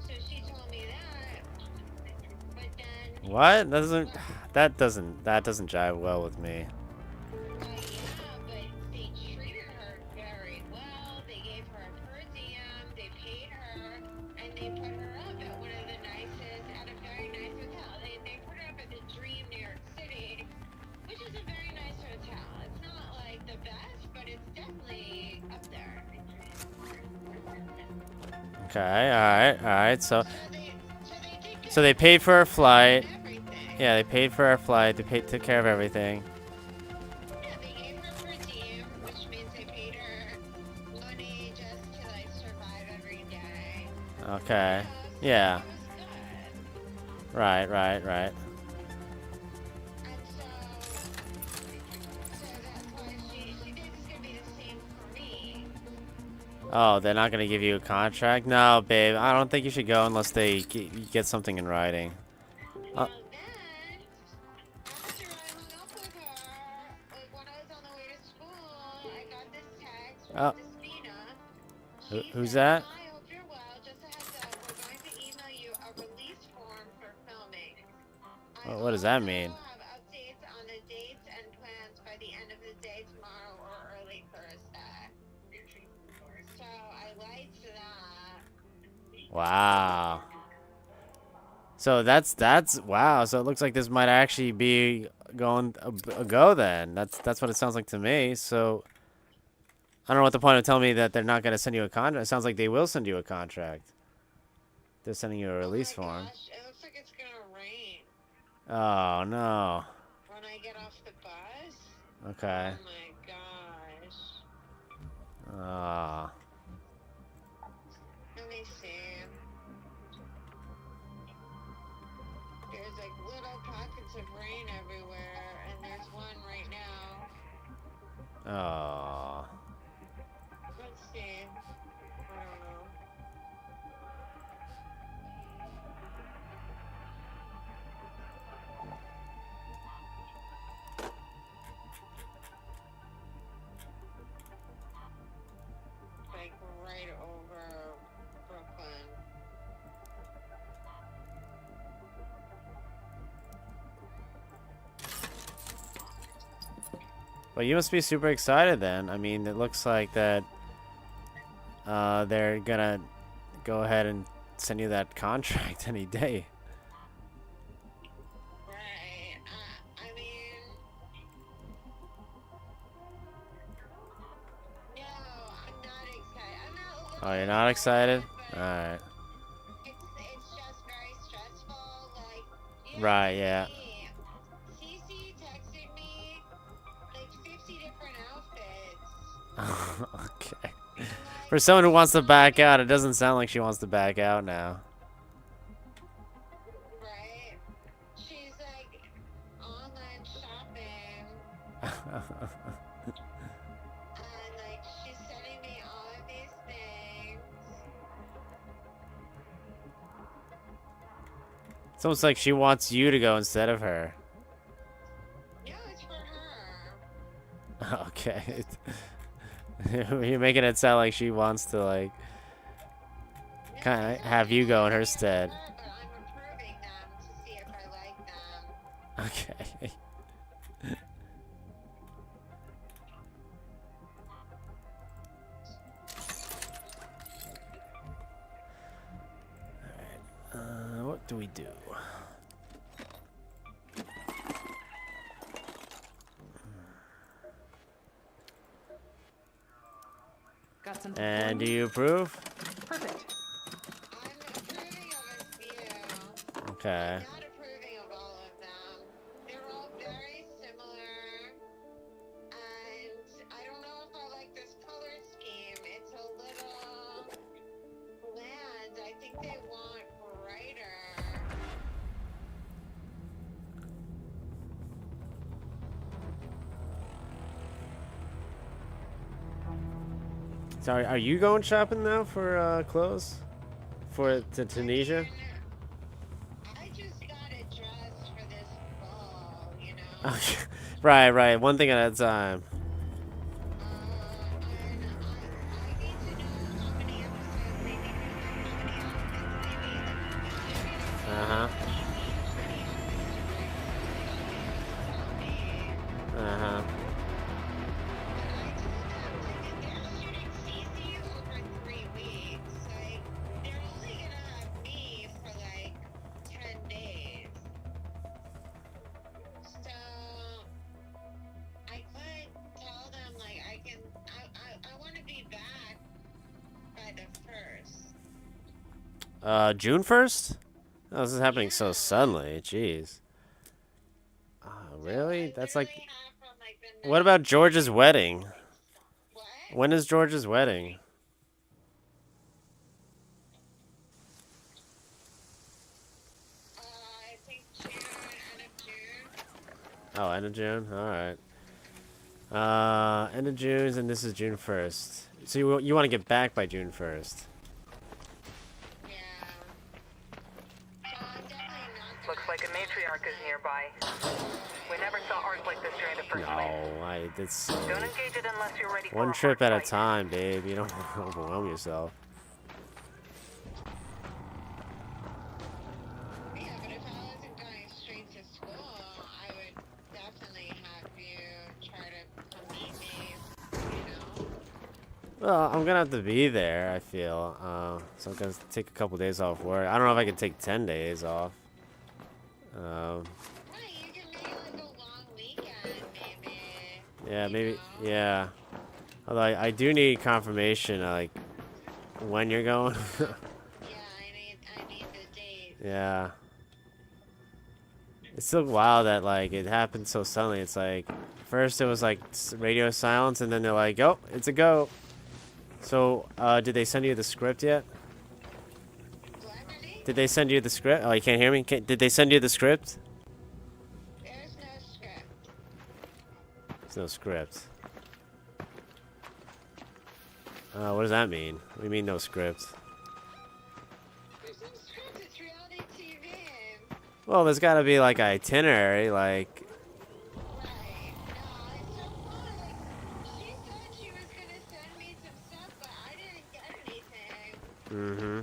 So she told me that, but then What? That doesn't jive well with me. yeah, but they treated her very well. They gave her a per diem, they paid her, and they put her up at one of the nicest, at a very nice hotel. They put her up at the Dream New York City, which is a very nice hotel. It's not like the best, but it's definitely up there. Okay, alright. So So they they paid for her flight. everything. Yeah, they paid for her flight. They took care of everything. Yeah, they gave her per diem, which means they paid her money just to like survive every day. Okay. So Yeah. it was good. Right. And so that's why she thinks it's gonna be the same for me. Oh, they're not gonna give you a contract? No, babe. I don't think you should go unless they get something in writing. Well, then, after I hung up with her, like when I was on the way to school, I got this text Oh. from Despina. She Who's said, that? "Hi, hope you're well. Just a heads up, we're going to email you a release form for filming. I What does that mean? also have updates on the dates and plans by the end of the day tomorrow or early Thursday." So I liked that. Wow. So that's wow. So it looks like this might actually be going a go then. That's what it sounds like to me. So I don't know what the point of telling me that they're not going to send you a contract. It sounds like they will send you a contract. They're sending you a release Oh my form. gosh, it looks like it's gonna rain Oh no. when I get off the bus. Okay. Oh my gosh. Ah. Let me see. There's like little pockets of rain everywhere, and there's one right now. Oh. Let's see. I don't know. Like right over Brooklyn. Well, you must be super excited then. I mean, it looks like that they're gonna go ahead and send you that contract any day. Right. I mean, no, I'm not excited. I'm not looking Oh, you're not excited? but Alright. it's just very stressful. Like, you Right, know, yeah. Cece texted me like 50 different outfits. Okay. For someone who wants to back out, it doesn't sound like she wants to back out now. Right? She's like online shopping, and like she's sending me all of these things. It's almost like she wants you to go instead of her. No, it's for her. Okay. You're making it sound like she wants to, like, kind of have you go in her stead. But I'm approving them to see if I like them. Okay. Alright. What do we do? Got some. And do you approve? Perfect. I'm approving of a few. Okay. Not approving of all of them. They're all very similar. And I don't know if I like this color scheme. It's a little bland. I think they want brighter. Sorry, are you going shopping now for clothes? To Tunisia? I just got it dressed for this fall, you know? Okay. Right, right. One thing at a time. And I need to know how many episodes they need, how many outfits they need. Uh-huh. Uh-huh. They're shooting CC over 3 weeks. Like, they're only gonna have me for like 10 days. So I could tell them like I want to be back by the 1st. June 1st? Oh, this is happening so suddenly. Jeez. Oh, really? That's like... What about George's wedding? What? When is George's wedding? I think June, end of June. Oh, end of June? Alright. End of June, and this is June 1st. So you want to get back by June 1st? Yeah. So I'm definitely not Looks like a matriarch is nearby. We never saw art like this during the first wave. It's Don't engage it unless you're ready for one a trip hard at a fight. time, babe. You don't overwhelm yourself. Yeah, but if I wasn't going straight to school, I would definitely have you try to come meet me, you know? Well, I'm gonna have to be there, I feel. So I'm gonna take a couple days off work. I don't know if I can take 10 days off. Right, you can make like a long weekend, maybe. Yeah, you maybe. know? Yeah. Although I do need confirmation, like, when you're going. Yeah, I need the date. Yeah. It's still wild that, like, it happened so suddenly. It's like, first it was like radio silence, and then they're like, oh, it's a go. So, did they send you the script yet? Did they send you the script? Oh, you can't hear me? Did they send you the script? There's no script. There's no script. What does that mean? What do you mean no script? There's no script, it's reality TV. Well, there's gotta be like an itinerary, like... Right, no, it's so fun. Like, she said she was gonna send me some stuff, but I didn't get anything. Mm-hmm.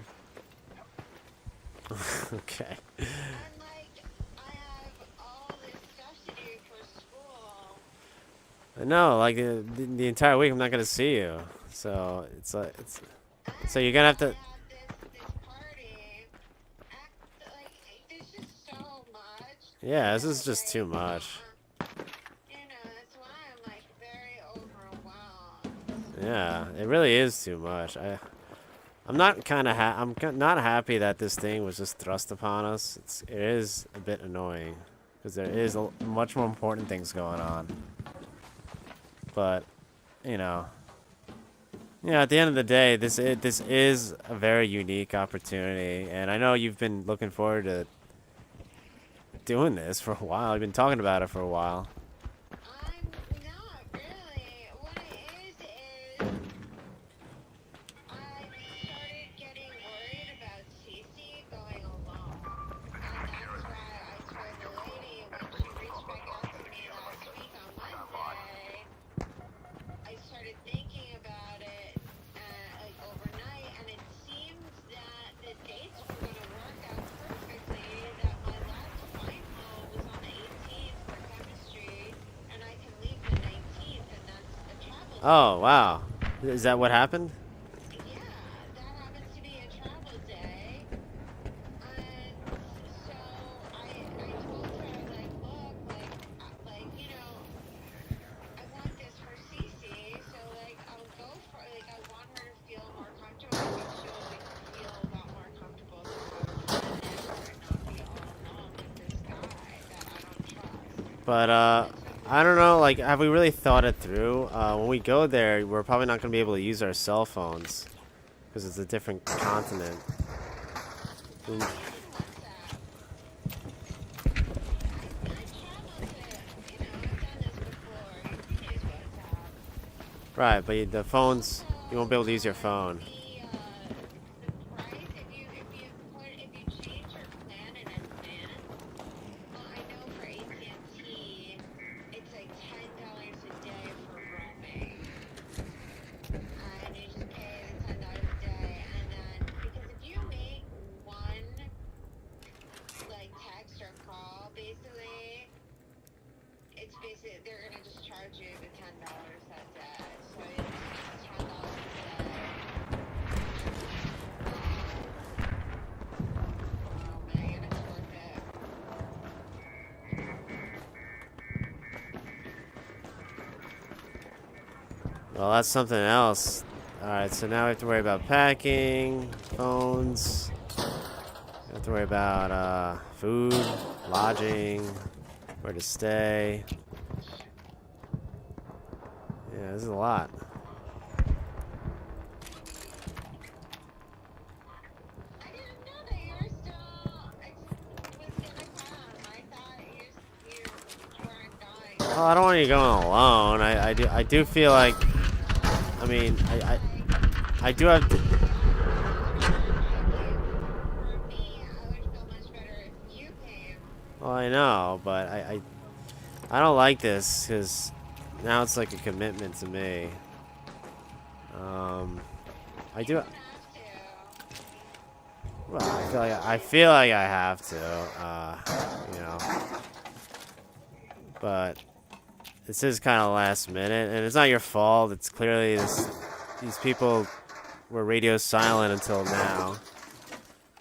Okay. And like, I have all this stuff to do for school. I know, like, the entire week I'm not gonna see you. So, it's like, so you're gonna have to... I have this party, Yeah, this is just too much. You know, that's why I'm like very overwhelmed. Yeah, it really is too much. I'm not not happy that this thing was just thrust upon us. It is a bit annoying because there is much more important things going on. But, you know, at the end of the day, this is a very unique opportunity, and I know you've been looking forward to doing this for a while. You've been talking about it for a while. I'm not really. What it is I started getting worried about Cece going alone. And that's why I told the lady when she reached back out to me last week on Monday, I started thinking about it like overnight, and it seems that the dates were going to work out perfectly, that my last final was on the 18th for chemistry, and I can leave the 19th, and that's a travel day. Oh, wow. Is that what happened? Yeah, that happens to be a travel day. And so I told her, like, look, like, you know, I want this for Cece, so, like, I'll go for, like, I want her to feel more comfortable, but she'll, like, feel a lot more comfortable to have fun and not be all alone with this guy that I don't trust. But, I don't know, like, have we really thought it through? When we go there, we're probably not going to be able to use our cell phones because it's a different continent. Right, but the phones, you won't be able to use your phone. The price, if you change your plan in advance, I know for AT&T, it's like $10 a day for roaming. And you just pay the $10 a day, and then, because if you make one, like, text or call, basically, it's basically, they're gonna just charge you the $10 that day. So it's $10 a day. Oh man, it's worth it. Well, that's something else. Alright, so now we have to worry about packing, phones. We have to worry about food, lodging, where to stay. Yeah, this is a lot. I didn't know that you were still was gonna come. I thought you weren't going. Oh, I don't want you going alone. I do feel like, I mean, I do have to, For me, I would feel much better if you came. well, I know, but I don't like this because now it's like a commitment to me. I do. Have to. Well, I feel like I have to, you know. But this is kind of last minute, and it's not your fault. It's clearly these people were radio silent until now.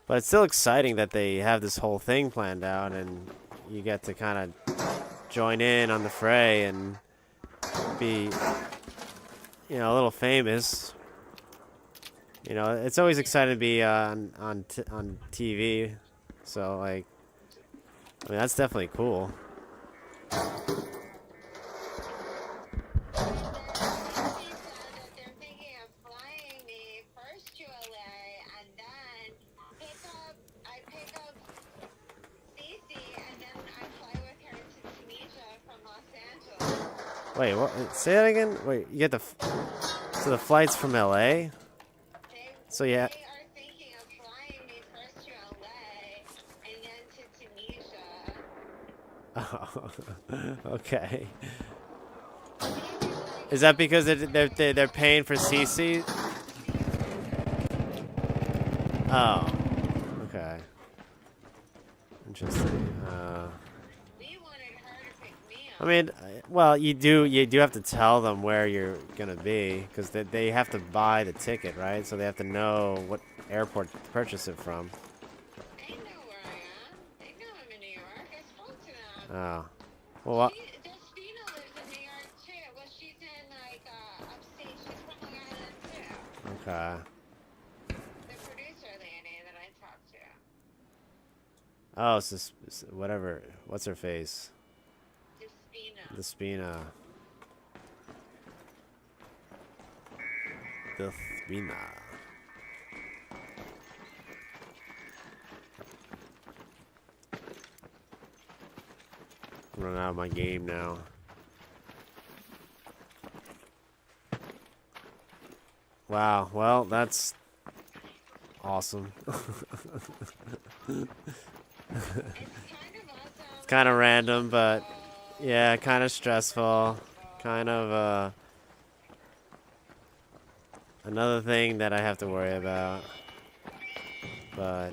But it's still exciting that they have this whole thing planned out, and you get to kind of join in on the fray and be, you know, a little famous. You know, it's always exciting to be on TV. So, like, I mean, that's definitely cool. They're thinking of flying me first to LA and then I pick up Cece and then I fly with her to Tunisia from Los Angeles. Wait, what? Say that again? Wait, you get so the flight's from LA? So yeah. They are thinking of flying me first to LA and then to Tunisia. Oh, okay. Is that because they're paying for CC? Oh, okay. Interesting. We wanted her to pick me up. I mean, well, you do have to tell them where you're gonna be because they have to buy the ticket, right? So they have to know what airport to purchase it from. They know where I am. They know I'm in New York. I spoke to them Oh. Well, what? Despina lives in New York too. Well, she's in like upstate. She's from Long Island too. Okay. The producer lady that I talked to. Oh, whatever. What's her face? Despina. Despina. I'm running out of my game now. Wow. Well, that's awesome. It's kind of random, but yeah, kind of stressful. Kind of another thing that I have to worry about. But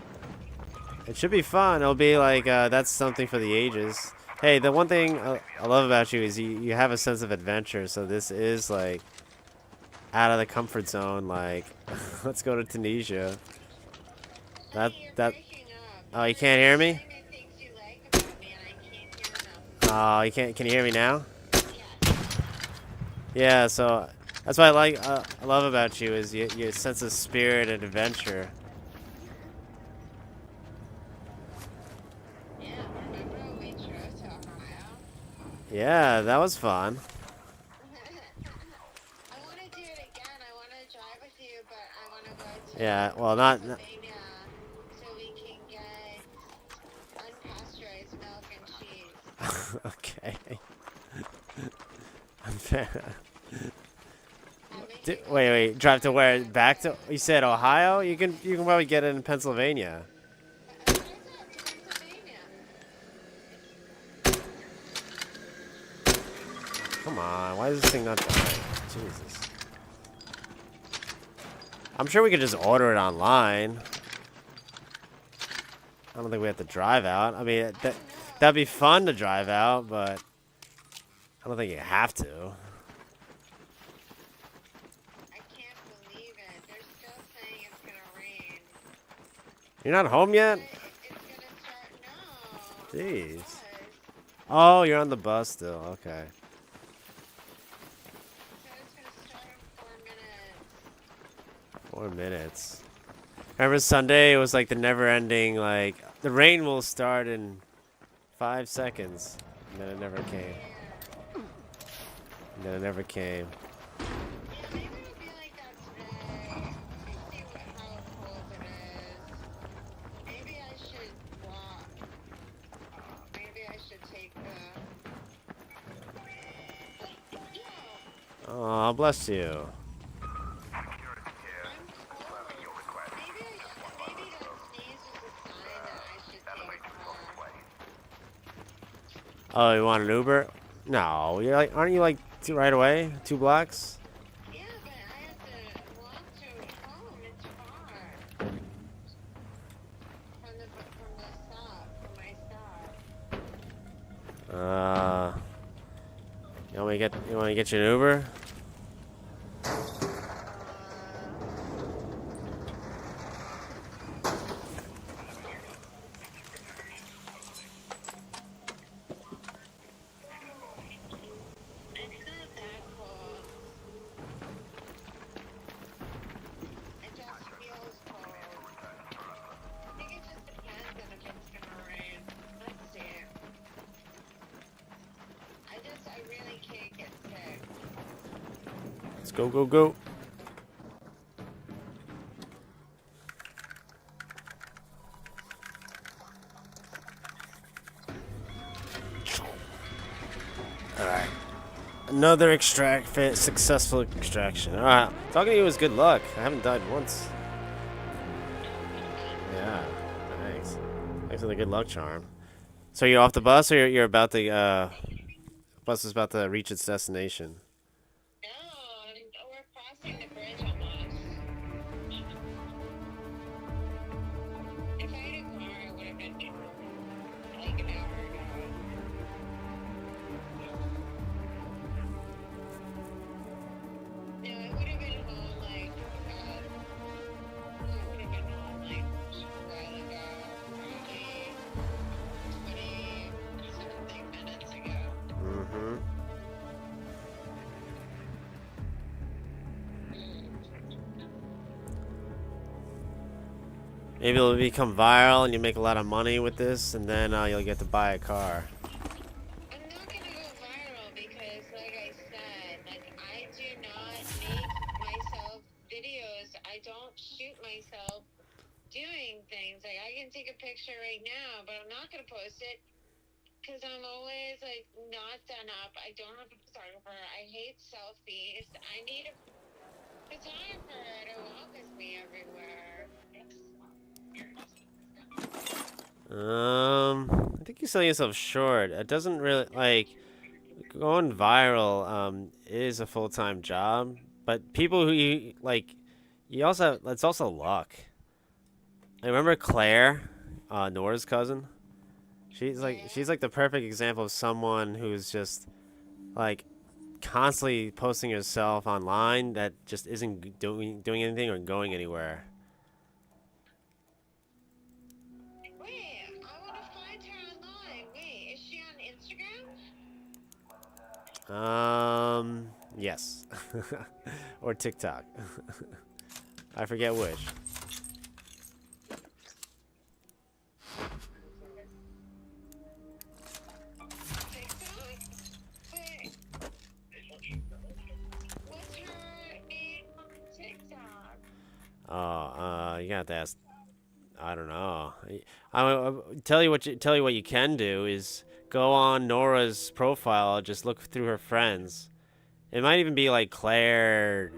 it should be fun. It'll be like that's something for the ages. Hey, the one thing I love about you is you have a sense of adventure. So this is like out of the comfort zone. Like, let's go to Tunisia. That. Oh, you can't hear me? Oh, you can't. Can you hear me now? Yeah. So that's what I love about you is your sense of spirit and adventure. Yeah, that was fun. I want to do it again. I want to drive with you, but I want to go to Yeah, well, not Pennsylvania so we can get unpasteurized milk and cheese. Okay. Wait, drive to where? Back to? You said Ohio? You can probably get it in Pennsylvania. Come on, why is this thing not dying? Jesus. I'm sure we could just order it online. I don't think we have to drive out. I mean, that'd be fun to drive out, but I don't think you have to. I can't believe it. They're still saying it's going to rain. You're not home yet? It's going to start. No. Jeez. Oh, you're on the bus still. Okay. So it's going to start in 4 4 minutes. minutes. Remember Sunday? It was like the never-ending, like, the rain will start in 5 seconds. And then it never came. And then it never came. Yeah, maybe it'll be like that today. See how cold it is. Maybe I should walk. Maybe I should take the... Oh, bless you. Oh, you want an Uber? No, you're like, aren't you like right away? 2 blocks? Yeah, but I have to walk to home. It's far. From the stop, from my stop. You want me to get you an Uber? Go, go, go. Alright. Another successful extraction. Alright. Talking to you was good luck. I haven't died once. Yeah. Thanks. Thanks for the good luck charm. So you're off the bus or you're about to, bus is about to reach its destination? Maybe it'll become viral and you make a lot of money with this, and then you'll get to buy a car. I'm not gonna go viral because, like I said, like I do not make myself videos. I don't shoot myself doing things. Like I can take a picture right now, but I'm not gonna post it because I'm always like not done up. I don't have a photographer. I hate selfies. I need a photographer to walk with me everywhere. I think you're selling yourself short. It doesn't really, like, going viral is a full-time job, but people who you like, you also, it's also luck. I remember Claire, Nora's cousin. She's like the perfect example of someone who's just like constantly posting herself online that just isn't doing anything or going anywhere. Yes. Or TikTok. I forget which. You have to ask. I don't know. I'll tell you what you can do is go on Nora's profile, just look through her friends. It might even be like Claire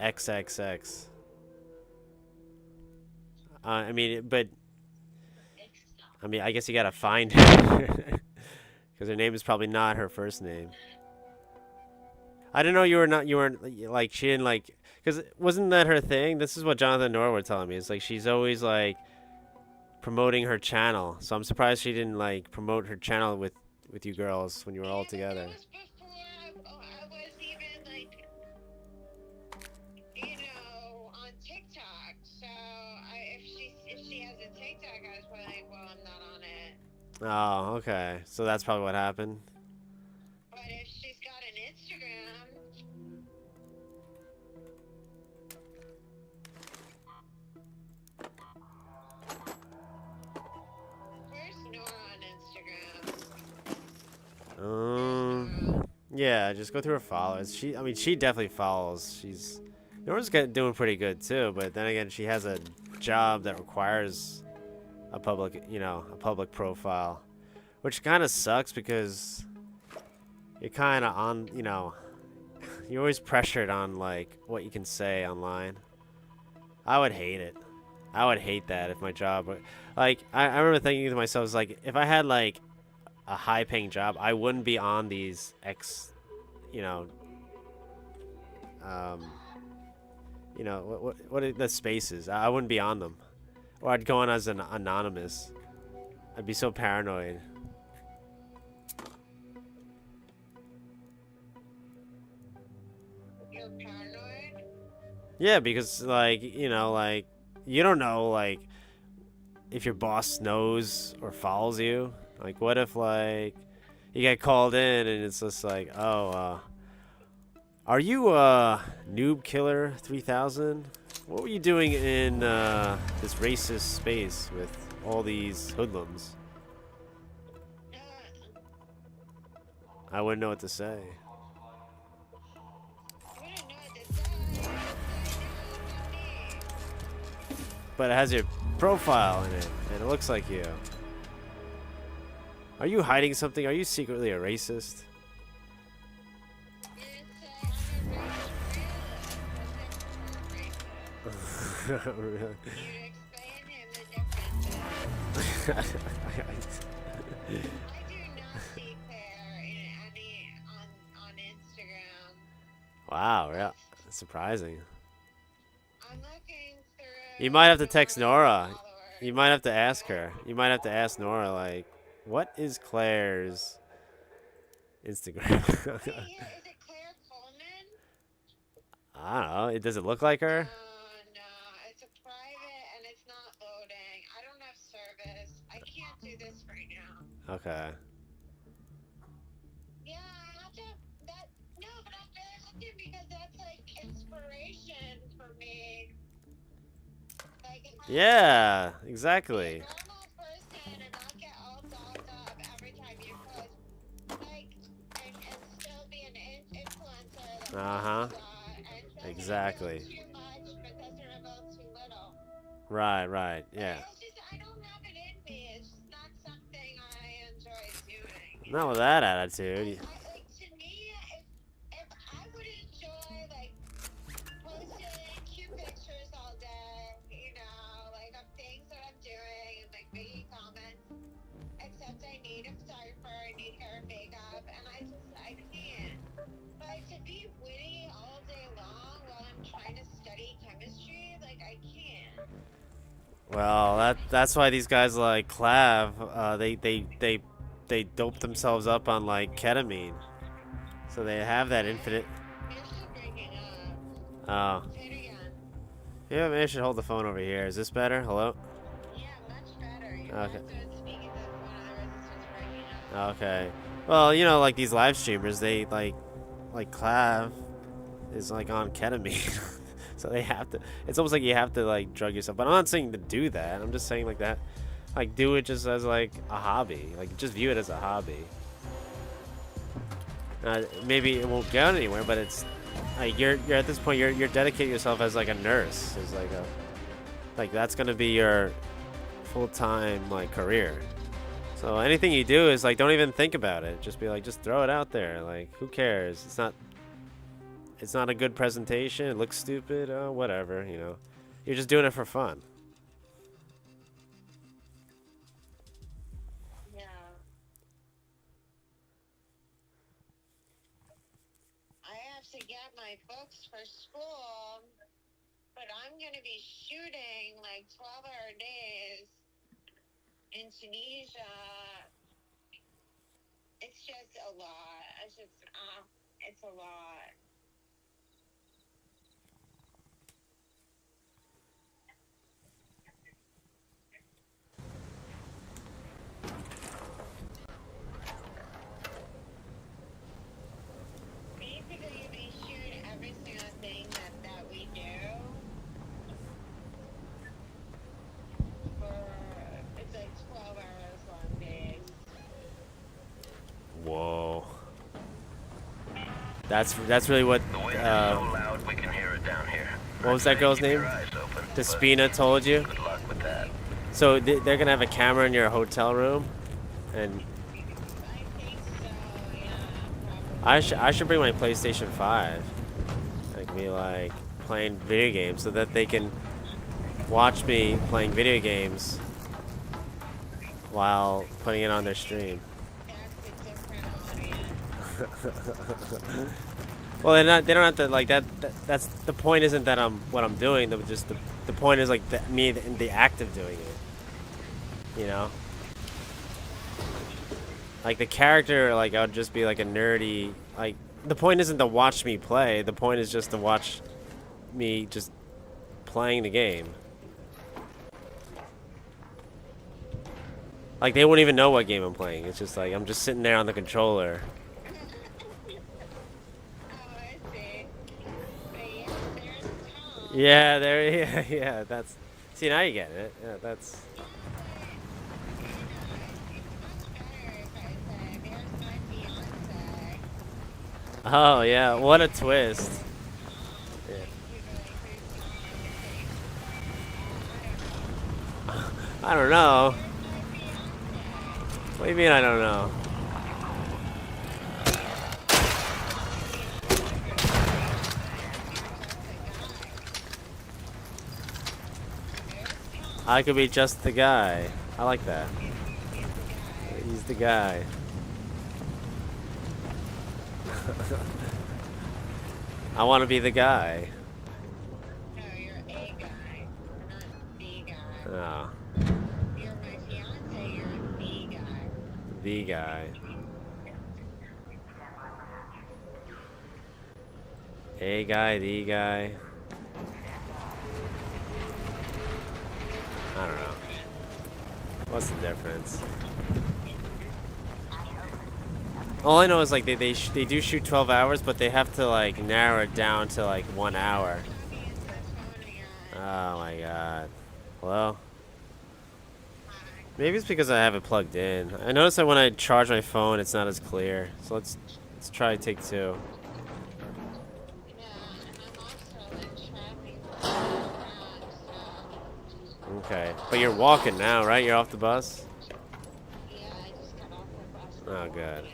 XXX. I guess you gotta find her because her name is probably not her first name. I didn't know you weren't like, she didn't like, because wasn't that her thing? This is what Jonathan and Nora were telling me. It's like she's always like promoting her channel. So I'm surprised she didn't like promote her channel with you girls when you were all together. That was before I was even like, on TikTok. So if she has a TikTok, I was probably like, well, I'm not on it. Oh, okay. So that's probably what happened. But if she's got an Instagram. Yeah, just go through her followers. She definitely follows. Nora's doing pretty good too, but then again, she has a job that requires a public profile, which kind of sucks because you're kind of on, you're always pressured on like what you can say online. I would hate it. I would hate that if my job were, like, I remember thinking to myself, it's like, if I had like a high-paying job, I wouldn't be on these what are the spaces? I wouldn't be on them, or I'd go on as an anonymous. I'd be so paranoid. You're paranoid? Yeah, because like you don't know like if your boss knows or follows you. Like, what if, like, you get called in and it's just like, oh, are you Noob Killer 3000? What were you doing in this racist space with all these hoodlums? I wouldn't know what to say. But it has your profile in it, and it looks like you. Are you hiding something? Are you secretly a racist? Really? Wow, yeah, that's surprising. You might have to text Nora. You might have to ask her. You might have to ask Nora, like, what is Claire's Instagram? Is it Claire Coleman? I don't know. Does it look like her? No, it's a private and it's not loading. I don't have service. I can't do this right now. Okay. Yeah, I have to. No, but I'm really looking because that's like inspiration for me. Like, Yeah, exactly. Normal person and not get all dolled up every time you post, like, and still be an influencer. Uh-huh. And Exactly. too much, but doesn't reveal too little. Right, right, yeah. It's just, I don't have it in me. It's just not something I enjoy doing. Not with that attitude. Like, to me, if I would enjoy, like, posting cute pictures all day, you know, like, of things that I'm doing, and, like, making comments, except I need a cipher, I need hair and makeup, and I can't. But to be witty all day long while I'm trying to study chemistry, like, I can't. Well, that's why these guys like Clav, they dope themselves up on like ketamine, so they have that infinite. Oh. Yeah, maybe I should hold the phone over here. Is this better? Hello? Yeah, much better. You Okay. speaking to the phone, otherwise it's just breaking up. Okay. Well, you know, like these live streamers, they like Clav is like on ketamine. So they have to, it's almost like you have to like drug yourself. But I'm not saying to do that. I'm just saying like that, like do it just as like a hobby. Like just view it as a hobby. Maybe it won't get anywhere, but it's like you're at this point, you're dedicating yourself as like a nurse. It's like that's gonna be your full-time like career. So anything you do is like, don't even think about it. Just be like, just throw it out there. Like, who cares? It's not a good presentation. It looks stupid. Whatever, you know. You're just doing it for fun. Yeah. I have to get my books for school, but I'm going to be shooting like 12-hour days in Tunisia. It's just a lot. It's a lot. Basically, they shoot every single thing that we do. It's like 12 hours long days. Whoa. That's really what. loud we can hear it down here. What was that girl's name? Despina told you. Good luck with that. So they're gonna have a camera in your hotel room, and I should bring my PlayStation 5. I can be like playing video games so that they can watch me playing video games while putting it on their stream. Well, they don't have to like that. That's the point. Isn't that what I'm doing? The point is like the act of doing it. You know, like the character, like I would just be like a nerdy. Like the point isn't to watch me play. The point is just to watch me just playing the game. Like they wouldn't even know what game I'm playing. It's just like I'm just sitting there on the controller. Yeah, yeah, that's... See, now you get it. Yeah, that's... Oh, yeah, what a twist. Yeah. I don't know. What do you mean I don't know? I could be just the guy. I like that. He's the guy. I want to be the guy. No, you're a guy, not the guy. Oh. You're my fiance, you're the guy. The guy. A guy, the guy. I don't know. What's the difference? All I know is like they do shoot 12 hours, but they have to like narrow it down to like 1 hour. Oh my god. Hello? Maybe it's because I have it plugged in. I noticed that when I charge my phone, it's not as clear. So let's try take 2. Okay, but you're walking now, right? You're off the bus? Oh, good.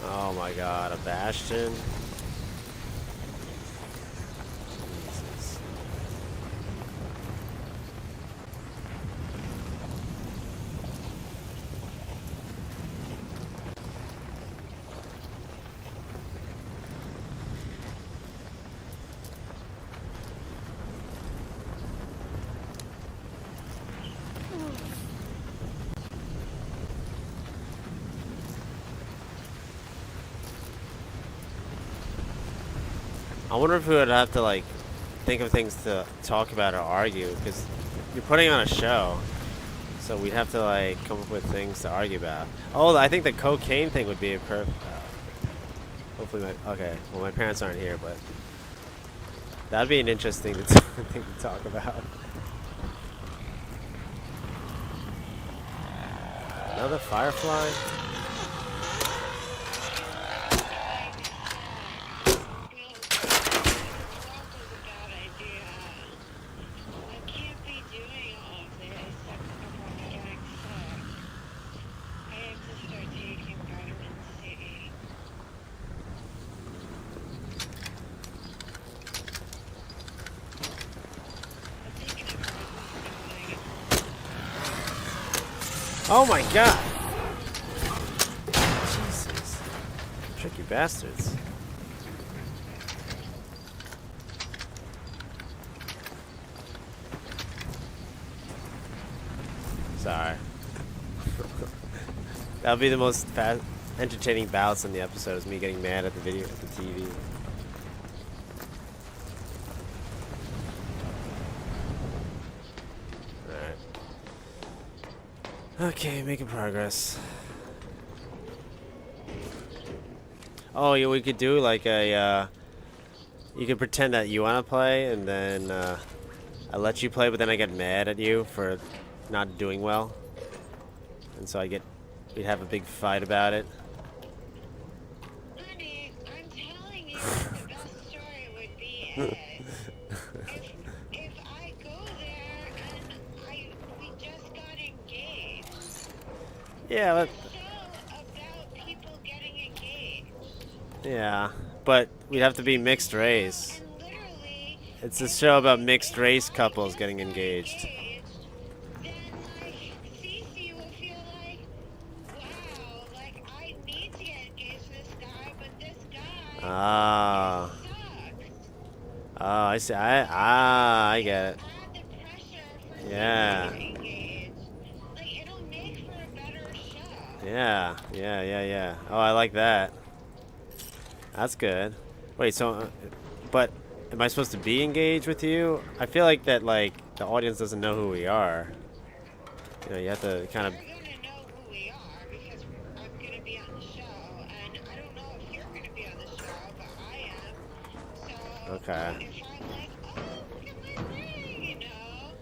Oh my god, a Bastion? Jesus. I wonder if we would have to like think of things to talk about or argue, because you're putting on a show, so we'd have to like come up with things to argue about. Oh, I think the cocaine thing would be a perfect. Hopefully, okay. Well, my parents aren't here, but that'd be an interesting thing to talk about. Another Firefly. Oh my god! Jesus. Tricky bastards. Sorry. That'll be the most entertaining bouts in the episode, is me getting mad at the video, at the TV. Okay, making progress. Oh, yeah, we could do like a, you could pretend that you want to play, and then I let you play, but then I get mad at you for not doing well. And so we'd have a big fight about it. Honey, I'm telling you, the best story would be if I go there and we just got engaged. Yeah, but About people getting engaged. yeah, but we'd have to be mixed race. It's a show about mixed race couples getting engaged. Then like Cece will feel like, wow, like I need to get engaged to this guy, but this guy Ah. sucks. Oh, I see. I get it. Add the pressure for Yeah. me to get engaged. Like it'll make for a better show. Yeah. Oh, I like that. That's good. Wait, so, but am I supposed to be engaged with you? I feel like that, like, the audience doesn't know who we are. You know, you have to kind of. You're gonna know who we are because I'm gonna be on the show, and I don't know if you're gonna be on the show, but I am. So Okay. if I'm like, oh, look at my ring, you know,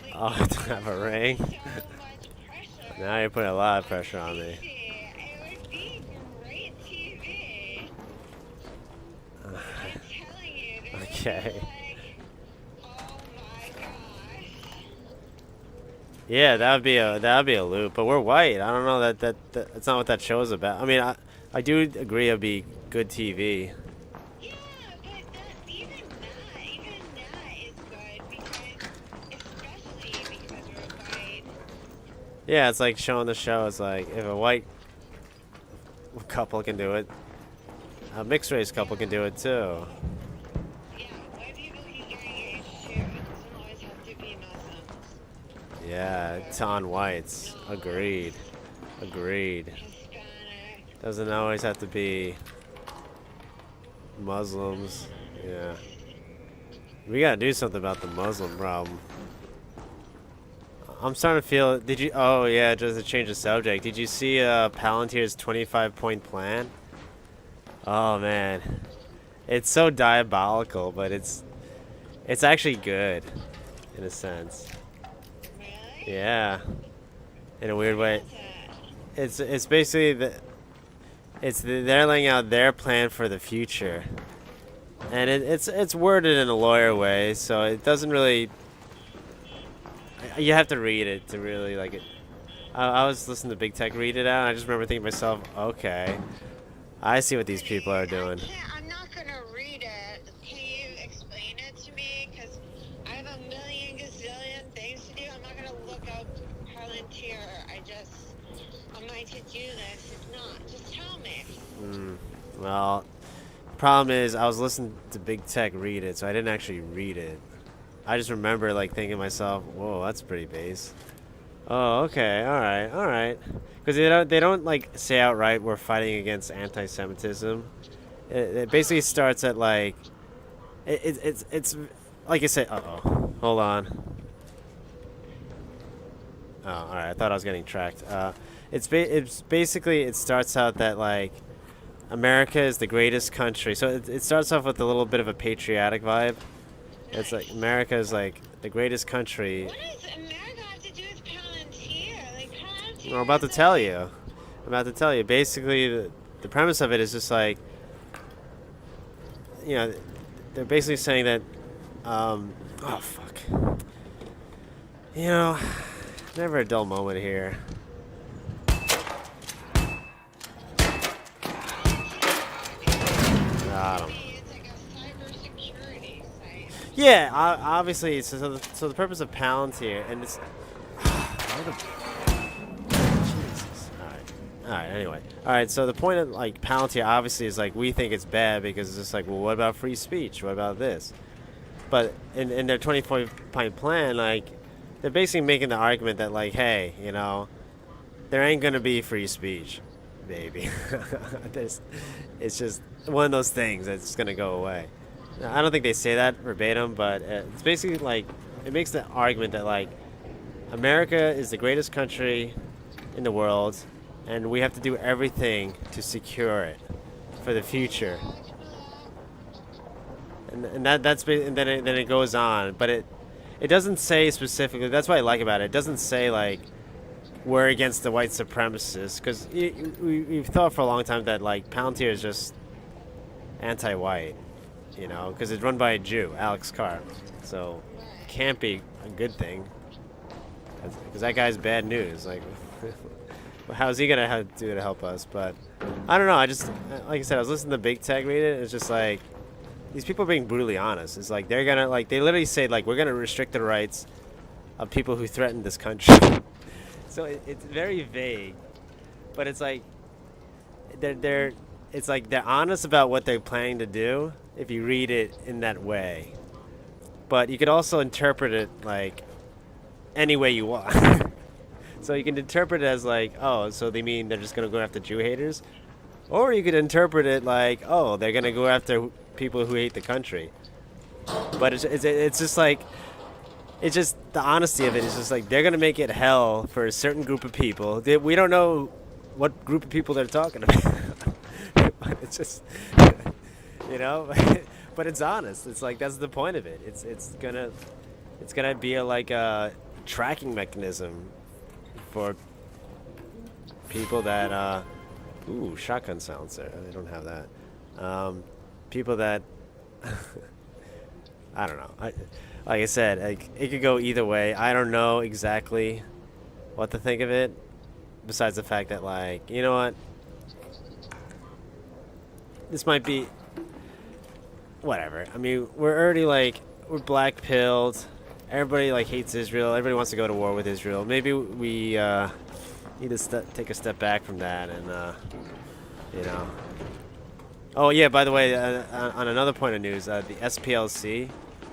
like, Oh, I have to have a ring. so much pressure. Now you're putting a lot of pressure on me. It would be great TV. I'm telling you, there would be Okay. like, oh my gosh. Yeah, that would be a loop. But we're white. I don't know that that's not what that show's about. I mean, I do agree it'd be good TV. Yeah, but even that is good because, especially because we're white. Yeah, it's like showing the show. It's like if a white couple can do it. A mixed race couple can do it too. Yeah, white people can get engaged too. It doesn't always have to be Muslims. Yeah, tan whites. Agreed. Agreed. Doesn't always have to be Muslims. Yeah. We gotta do something about the Muslim problem. I'm starting to feel. Did you? Oh yeah, just to change the subject. Did you see Palantir's 25-point plan? Oh man, it's so diabolical, but it's actually good, in a sense. Yeah, in a weird way. It's basically they're laying out their plan for the future, and it's worded in a lawyer way, so it doesn't really. You have to read it to really like it. I was listening to Big Tech read it out, and I just remember thinking to myself, okay, I see what these people are doing. I'm not gonna read it. Can you explain it to me? Because I have a million gazillion things to do. I'm not gonna look up Palantir. I'm my to-do list. If not, just tell me. Well, problem is I was listening to Big Tech read it, so I didn't actually read it. I just remember like thinking to myself, whoa, that's pretty base. Oh, okay, all right. Because they don't like say outright we're fighting against anti-Semitism. It basically starts at like, it's like I said. Hold on. Oh, all right. I thought I was getting tracked. It's basically it starts out that like America is the greatest country. So it starts off with a little bit of a patriotic vibe. It's like America is like the greatest country. What does America have to do with Palantir? Like Palantir. I'm about to tell you. Basically, the premise of it is just like, you know, they're basically saying that, oh fuck. You know, never a dull moment here. I don't know. Yeah, obviously. So the purpose of Palantir, and it's. Jesus. All right. Anyway, all right. So the point of like Palantir obviously is like we think it's bad because it's just like, well, what about free speech? What about this? But in their 24-point plan, like they're basically making the argument that like, hey, you know, there ain't gonna be free speech, baby. It's just one of those things that's gonna go away. I don't think they say that verbatim, but it's basically like it makes the argument that like America is the greatest country in the world, and we have to do everything to secure it for the future. And that's and then it goes on, but it doesn't say specifically. That's what I like about it. It doesn't say like we're against the white supremacists, because we've thought for a long time that like Palantir is just anti-white. You know, because it's run by a Jew, Alex Carr. So, can't be a good thing. Because that guy's bad news. Like, how's he going to do to help us? But, I don't know. I just, like I said, I was listening to Big Tech read it. It's just like, these people are being brutally honest. It's like, they're going to, like, they literally say, like, we're going to restrict the rights of people who threaten this country. So, it's very vague. But it's like, it's like they're honest about what they're planning to do if you read it in that way. But you could also interpret it like any way you want. So you can interpret it as like, oh, so they mean they're just going to go after Jew haters? Or you could interpret it like, oh, they're going to go after people who hate the country. But it's just like, it's just the honesty of it is just like they're going to make it hell for a certain group of people. We don't know what group of people they're talking about. It's just, you know, but it's honest. It's like that's the point of it. It's gonna be a tracking mechanism for people that ooh, shotgun sounds there. They don't have that. People that I don't know. Like I said, like it could go either way. I don't know exactly what to think of it. Besides the fact that like, you know what? This might be whatever. I mean, we're already like we're black pilled. Everybody like hates Israel. Everybody wants to go to war with Israel. Maybe we need to take a step back from that and You know. Oh yeah, by the way, on another point of news, the SPLC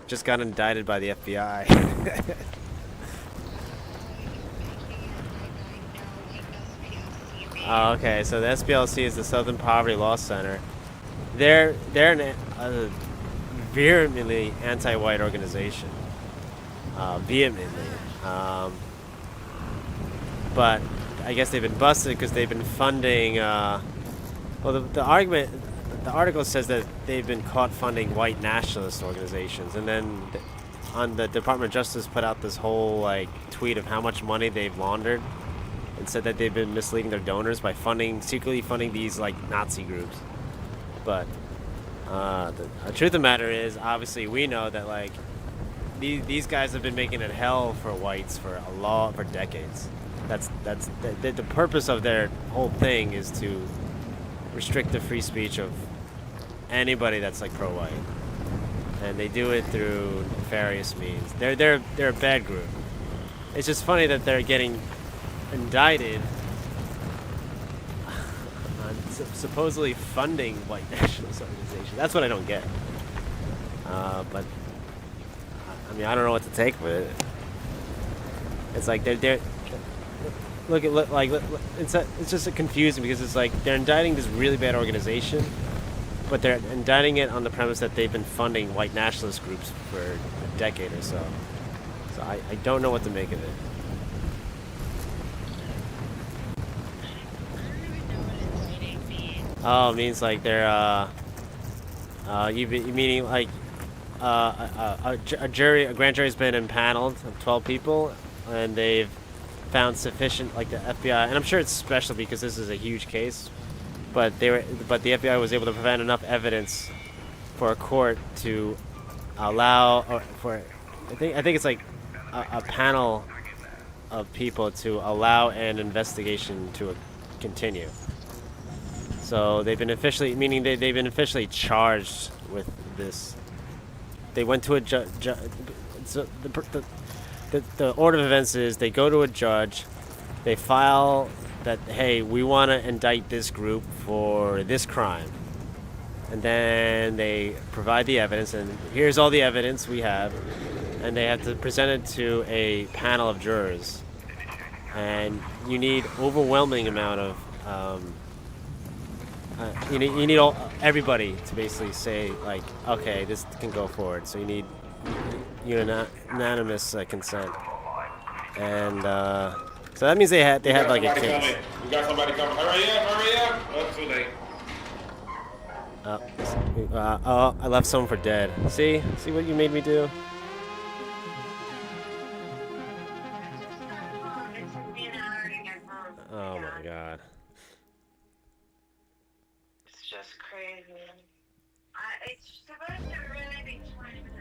just got indicted by the FBI. Oh, okay, so the SPLC is the Southern Poverty Law Center. They're a vehemently anti-white organization. Vehemently. But I guess they've been busted because they've been funding. Well, the article says that they've been caught funding white nationalist organizations, and then on the Department of Justice put out this whole like tweet of how much money they've laundered, and said that they've been misleading their donors by secretly funding these like Nazi groups. But the truth of the matter is, obviously, we know that like these guys have been making it hell for whites for decades. That's the purpose of their whole thing is to restrict the free speech of anybody that's like pro-white, and they do it through nefarious means. They're a bad group. It's just funny that they're getting indicted on supposedly funding white nationalist organizations. That's what I don't get. But I mean, I don't know what to take with it. It's like they're it's just confusing because it's like they're indicting this really bad organization, but they're indicting it on the premise that they've been funding white nationalist groups for a decade or so. So I don't know what to make of it. Oh, it means like they're meaning like a grand jury's been impaneled of 12 people, and they've found sufficient, like the FBI, and I'm sure it's special because this is a huge case, but the FBI was able to prevent enough evidence for a court to allow, or for I think it's like a panel of people to allow an investigation to continue. So they've been officially, meaning they've been officially charged with this. They went to a judge. So the order of events is they go to a judge, they file that, hey, we want to indict this group for this crime, and then they provide the evidence, and here's all the evidence we have, and they have to present it to a panel of jurors, and you need overwhelming amount of you need everybody to basically say like, okay, this can go forward. So you need unanimous consent, and so that means they had like a case. We got somebody coming. Hurry up! Oh, too late. I left someone for dead. See what you made me do. Oh my god. It's just crazy. It's supposed to really be 20 minutes.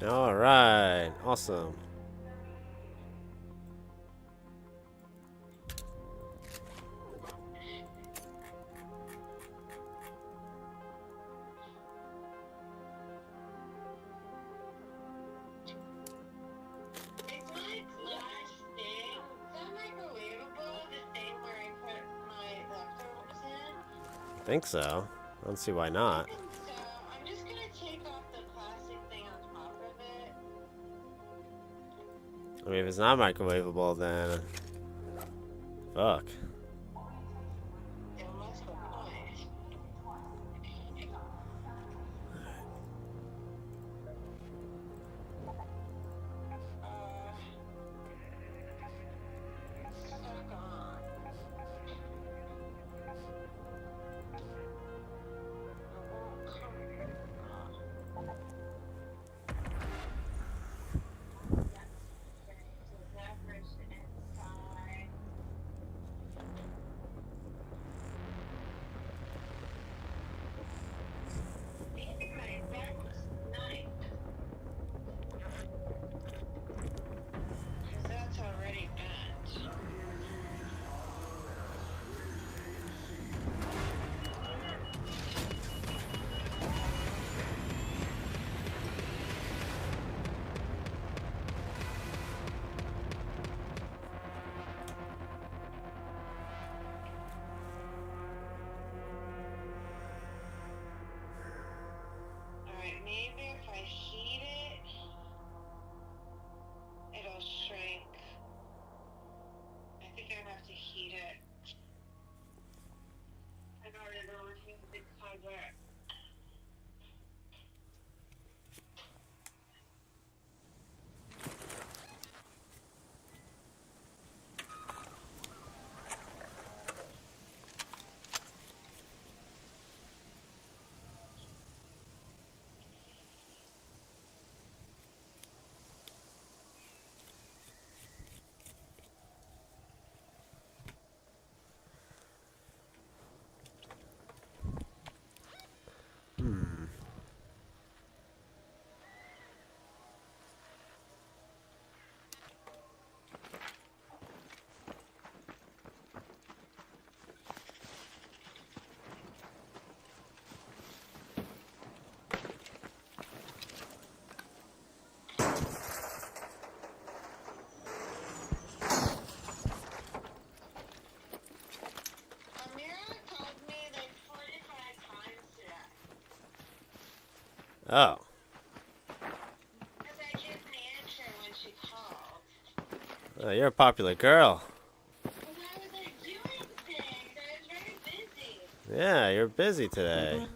All right, awesome. I think so. I don't see why not. I'm just gonna take off the plastic thing on top of it. I mean, if it's not microwavable, then Fuck. That's already bent. Alright, maybe if I heat it, it'll shrink. I think I have to heat it in order to remove the cover. Amira called me like 45 times today. Oh. Because I didn't answer when she called. You're a popular girl. Because I was like doing things. I was very busy. Yeah, you're busy today.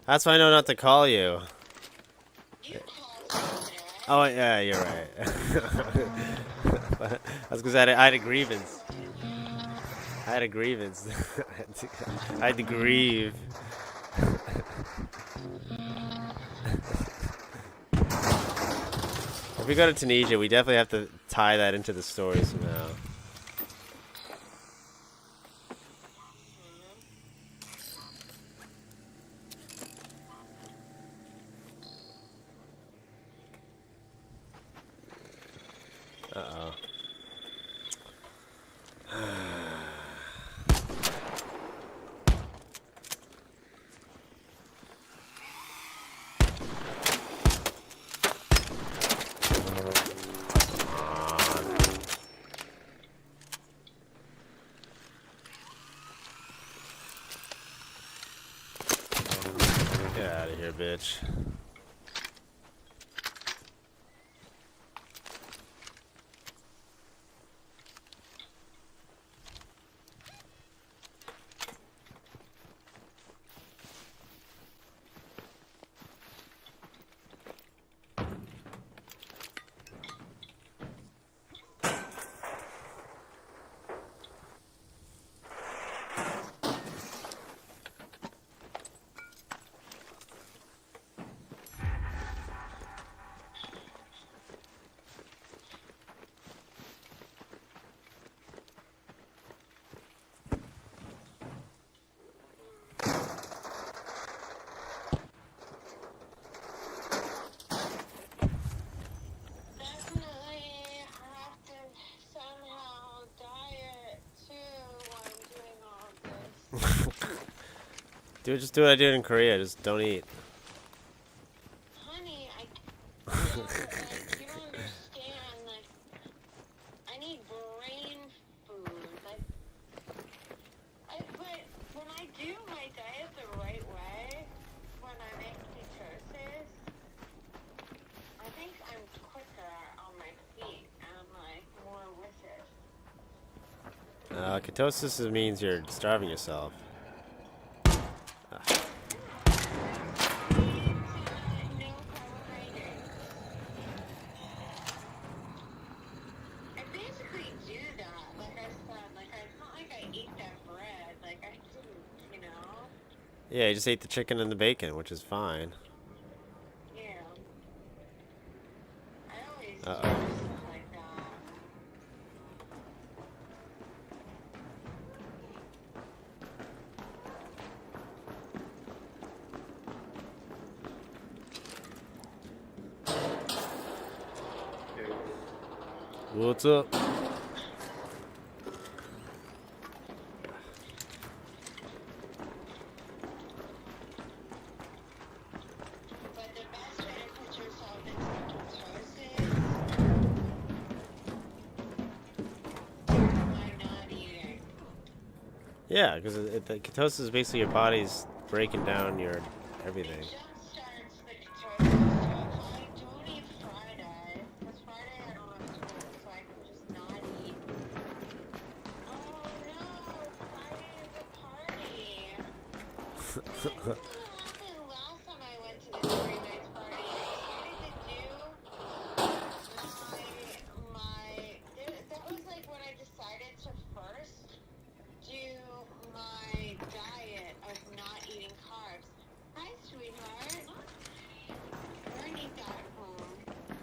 That's why I know not to call you. You called me today. Oh, yeah, you're right. That's because I had a grievance. I had a grievance. I had to grieve. If we go to Tunisia, we definitely have to tie that into the story somehow. Uh-oh. Get out of here, bitch. Just do what I did in Korea. Just don't eat. Honey, you don't understand. Like, I need brain food. Like, but when I do my diet the right way, when I make ketosis, I think I'm quicker on my feet and I'm like more with it. Ketosis means you're starving yourself. Yeah, you just ate the chicken and the bacon, which is fine. Uh-oh. What's up? Yeah, because the ketosis is basically your body's breaking down your everything.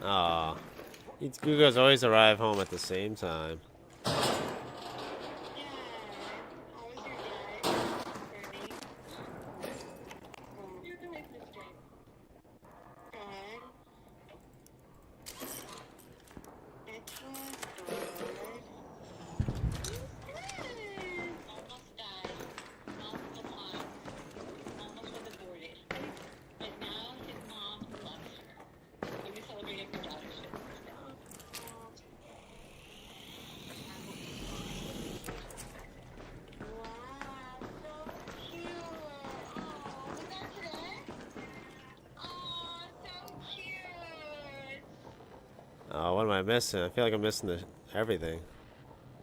Aw. These Googles always arrive home at the same time. Oh, what am I missing? I feel like I'm missing everything.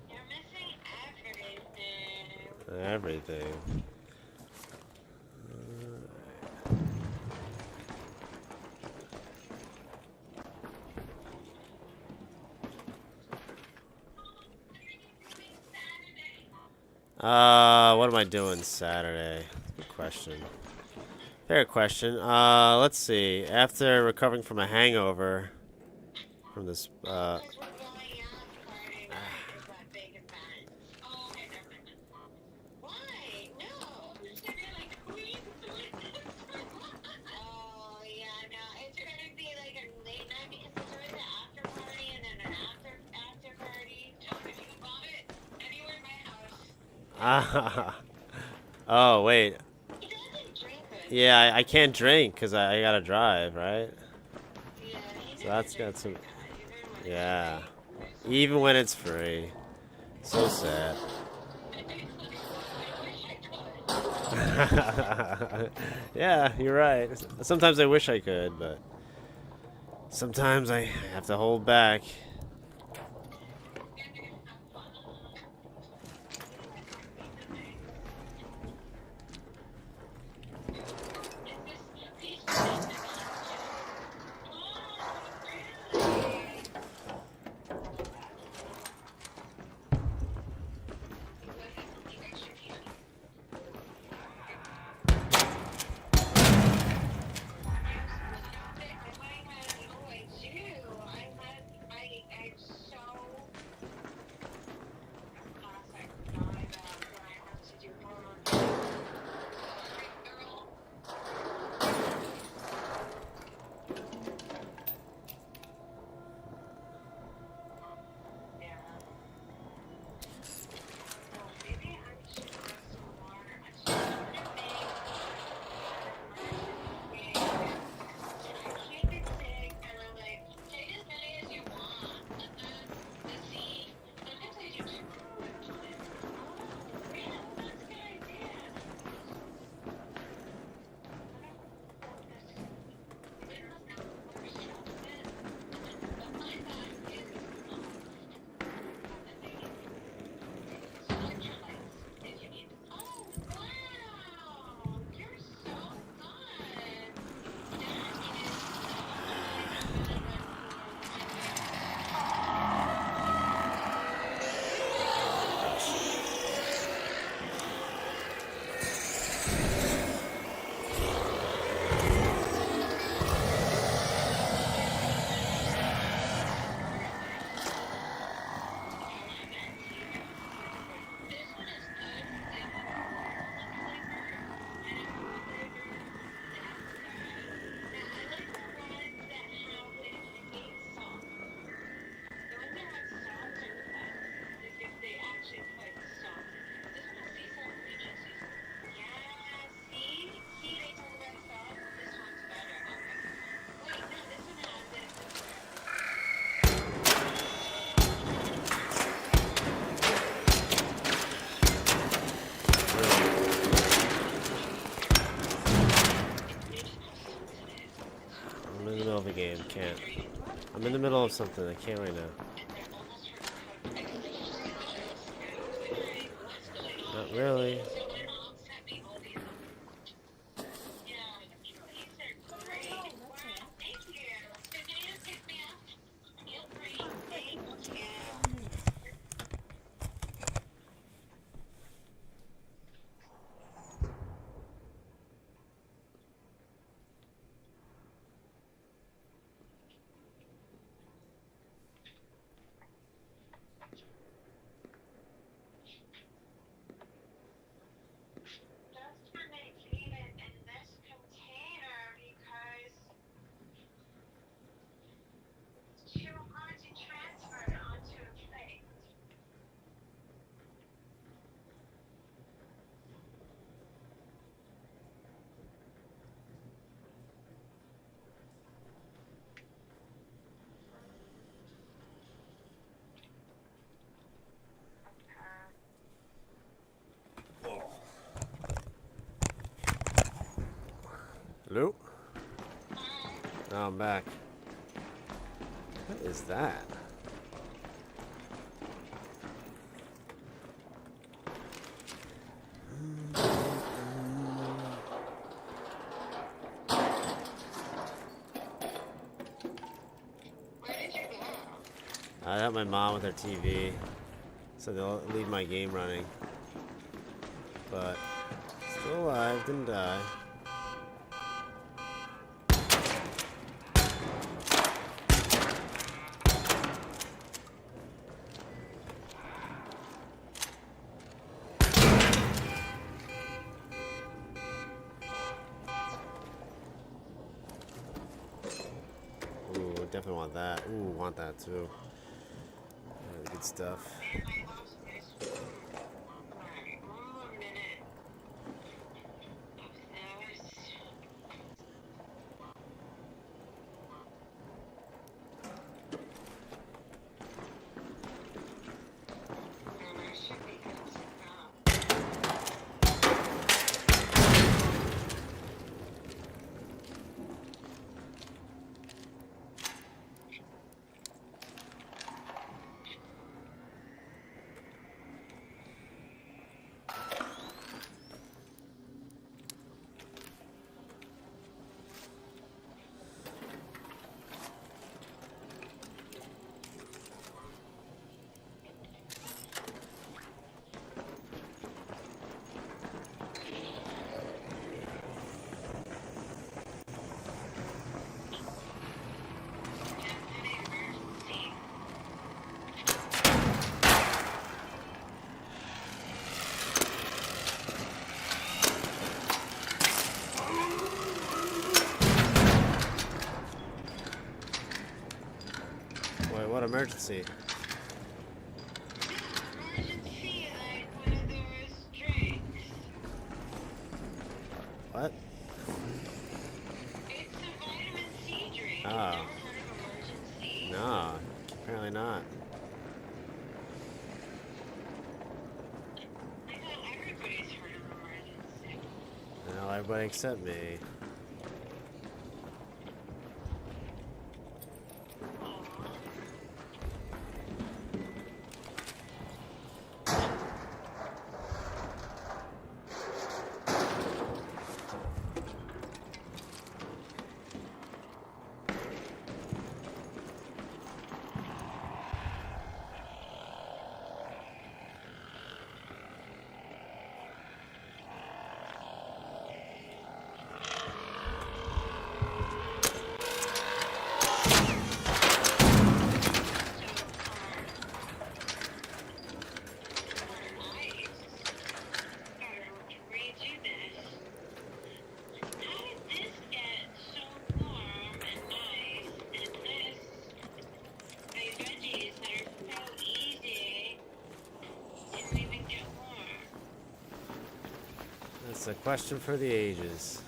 You're missing everything. Everything. What am I doing Saturday? Good question. Fair question. Let's see. After recovering from a hangover from this, oh, wait. Yeah, I can't drink because I gotta drive, right? So that's got some... Yeah. Even when it's free. So sad. Yeah, you're right. Sometimes I wish I could, but... sometimes I have to hold back. can't. I'm in the middle of something. I can't right now. Not really. Hello? Now I'm back. What is that? I helped my mom with her TV, so they'll leave my game running. But still alive, didn't die. Definitely want that. Ooh, want that too. Yeah, good stuff. What emergency? What? It's a vitamin C drink. Oh. Never heard of emergency? No, apparently not. I thought everybody's heard of emergency. No, everybody except me. It's a question for the ages.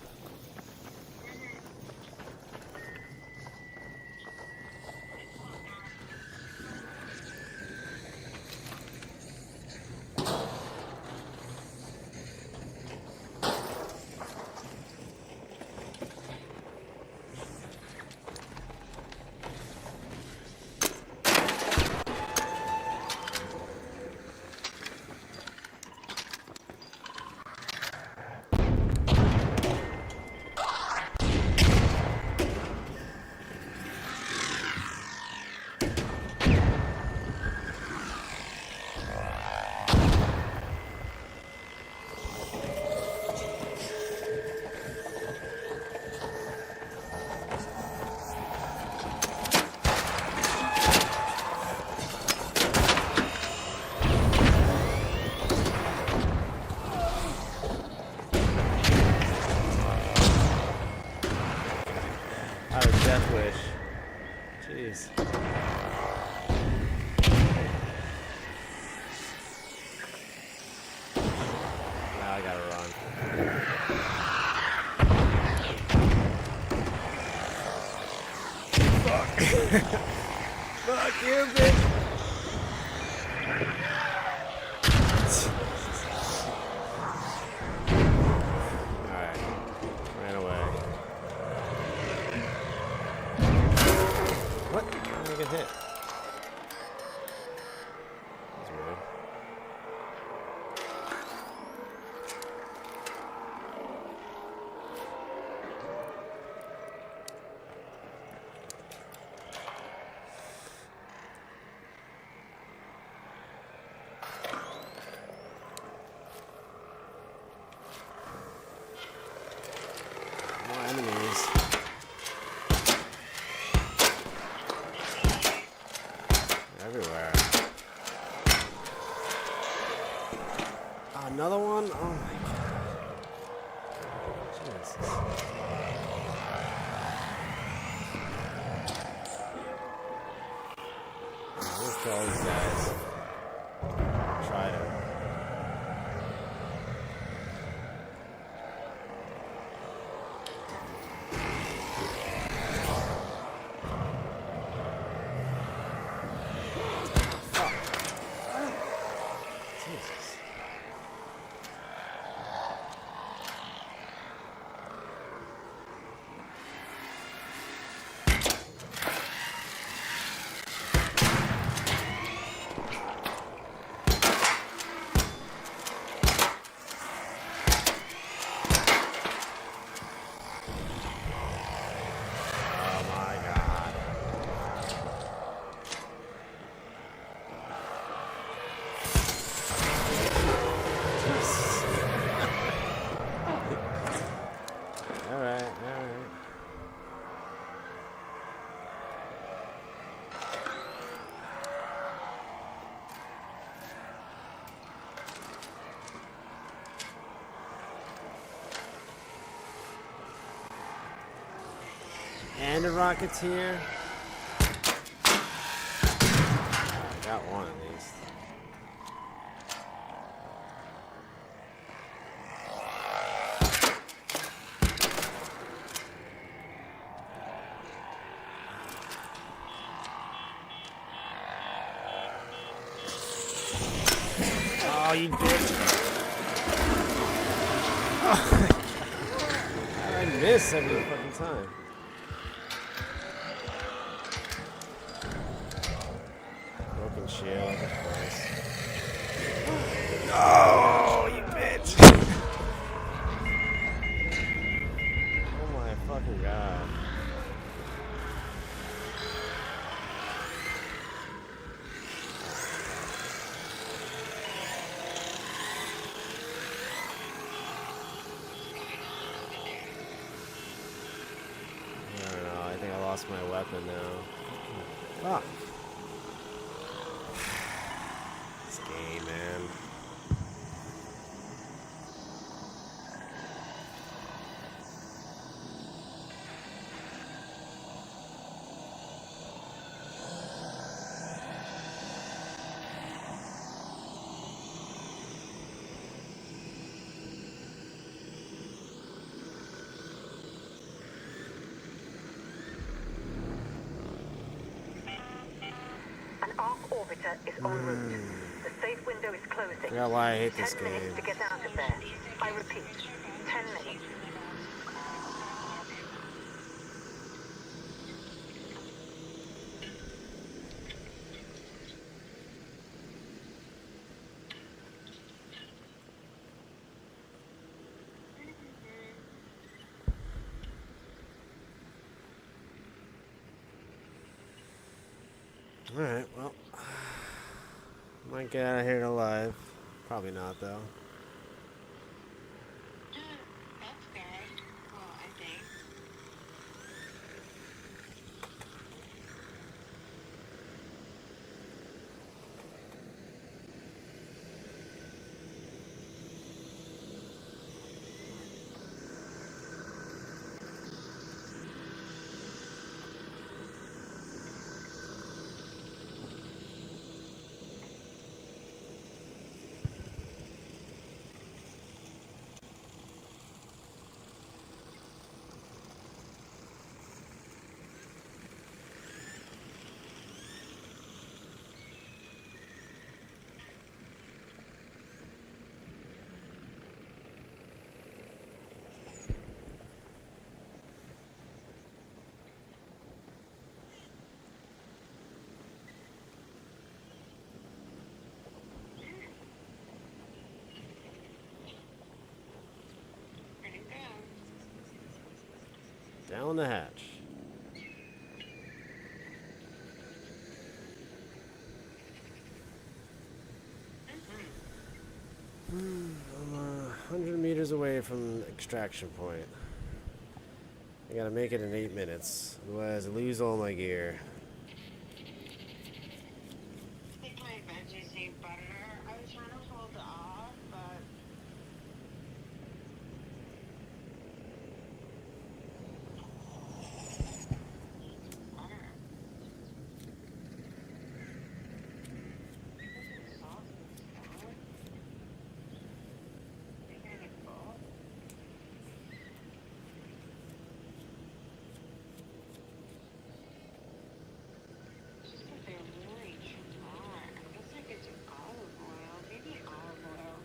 enemies. Now I gotta run. Fuck. Fuck you, bitch. Alright. Ran away. What? How did I get hit? That's weird. More enemies. Everywhere. Oh, another one? Oh my god. Jesus. Let's kill all these guys. Try to. Jesus. Oh my god. Alright, alright. And a Rocketeer. I got one at least. Oh, you bitch. Oh, I miss every fucking time. Broken shield, of course. No, you bitch. Oh my fucking god. I don't know, I think I lost my weapon now. Fuck. This game, man. An ARC orbiter is en route. The safe window is closing. I forgot why I hate this 10 minutes game. to get out of there. I repeat, 10 minutes. Alright, well. Might get out of here alive. Probably not, though. That's good. Well, I think. in the hatch. I'm 100 meters away from the extraction point. I gotta make it in 8 minutes, otherwise I lose all my gear. I think my veggies need butter. I was trying to hold it off, but just if they're really dry. I guess I could do olive oil. Maybe olive oil.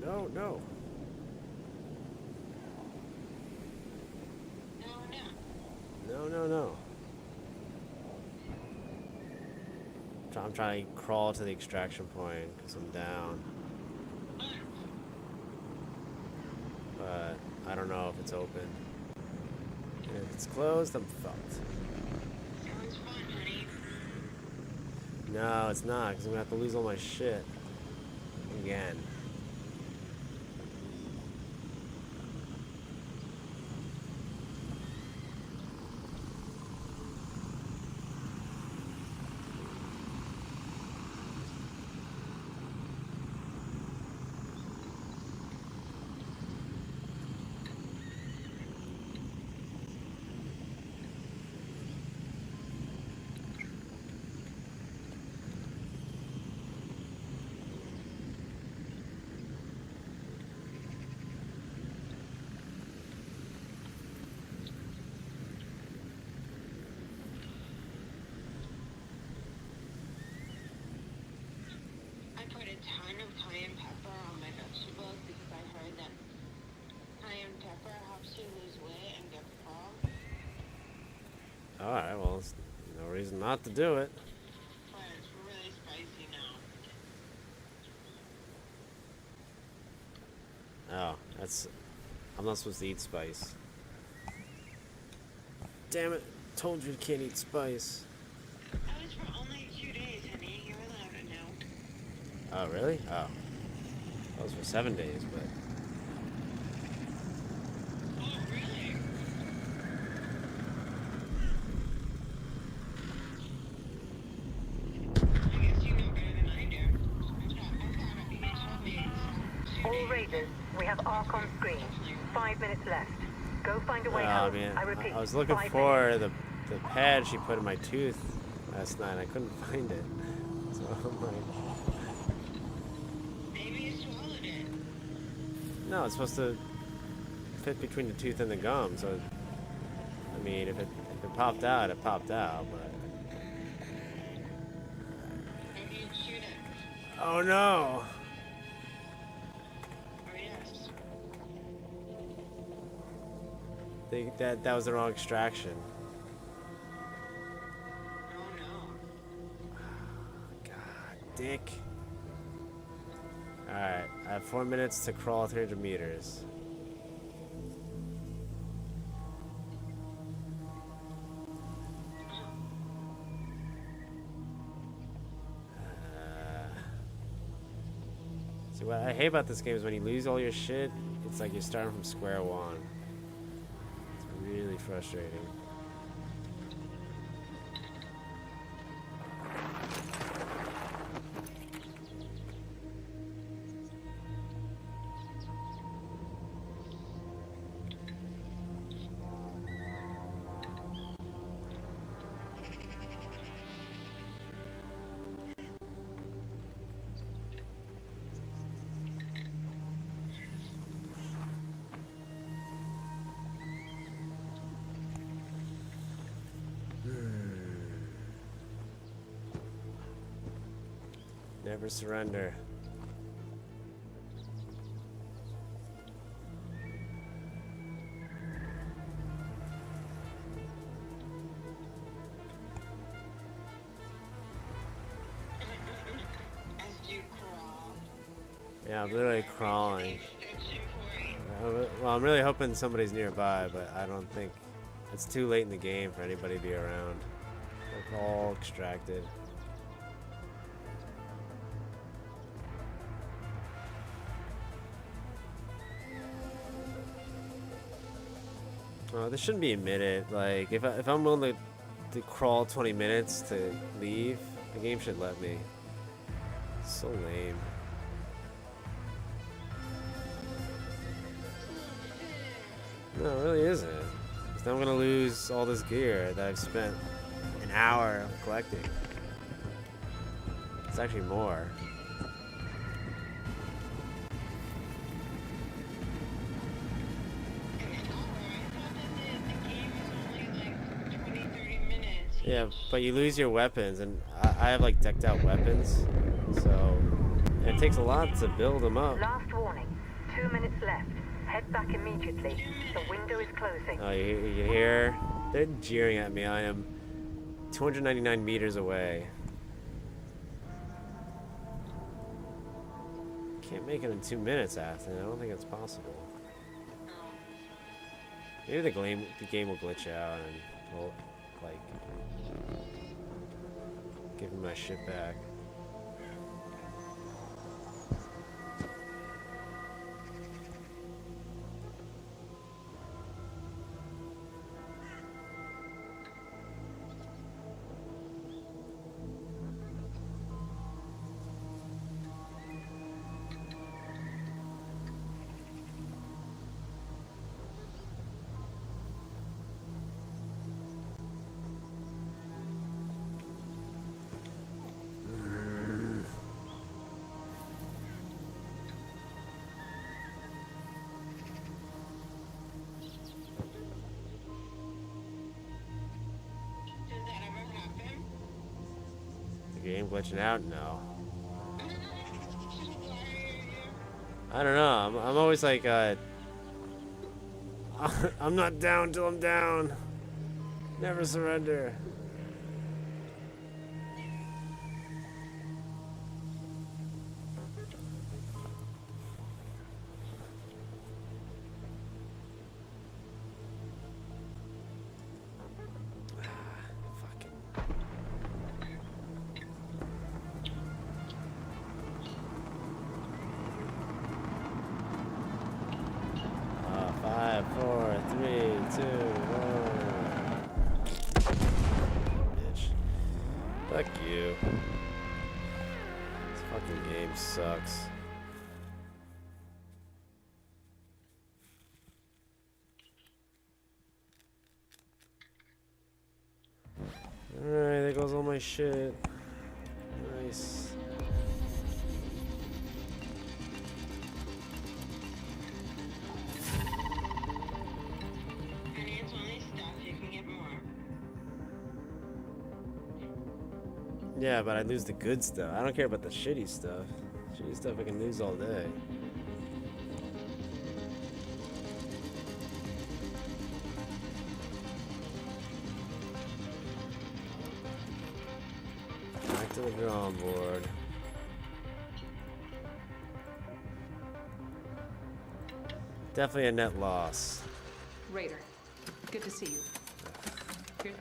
No, no. No. I'm trying to crawl to the extraction point because I'm down. But I don't know if it's open. And if it's closed, I'm fucked. Sounds fun, honey. No, it's not, because I'm gonna have to lose all my shit. Again. I put a ton of cayenne pepper on my vegetables because I heard that cayenne pepper helps you lose weight and get full. Alright, well, there's no reason not to do it. But it's really spicy now. Oh, that's... I'm not supposed to eat spice. Damn it. Told you you can't eat spice. That was for only 2 days, honey. You're allowed to know. Oh, really? Oh. That was for 7 days, but... Oh, really? I guess you know better than I do. I thought you told me. All Raiders, we have ARC on screen. 5 minutes left. Go find a way Oh, home. man. I repeat, I was looking 5 for minutes. the pad she put in my tooth last night. I couldn't find it. So I'm like... Maybe you swallowed it. No, it's supposed to fit between the tooth and the gum, so... I mean, if it popped out, it popped out, but... Maybe you chewed it. Oh, no! Oh, yes. That was the wrong extraction. Oh, no. God, dick. Alright, I have 4 minutes to crawl 300 meters. See, what I hate about this game is when you lose all your shit, it's like you're starting from square one. It's really frustrating. Never surrender. Yeah, I'm literally crawling. Well, I'm really hoping somebody's nearby, but I don't think it's too late in the game for anybody to be around. They're all extracted. Oh, this shouldn't be a minute. Like, if I'm willing to crawl 20 minutes to leave, the game should let me. It's so lame. No, it really isn't. Because now I'm gonna lose all this gear that I've spent an hour collecting. It's actually more. Yeah, but you lose your weapons, and I have like decked out weapons, so it takes a lot to build them up. Last warning. 2 minutes left. Head back immediately. The window is closing. Oh, you hear? They're jeering at me. I am 299 meters away. Can't make it in 2 minutes, Athen. I don't think it's possible. Maybe the game will glitch out and will, like, give me my shit back. Game glitching out? No. I don't know. I'm always like, I'm not down till I'm down. Never surrender. Fuck you. This fucking game sucks. Alright, there goes all my shit. Nice. Yeah, but I lose the good stuff. I don't care about the shitty stuff. Shitty stuff I can lose all day. Back to the drawing board. Definitely a net loss. Raider, good to see you. Here.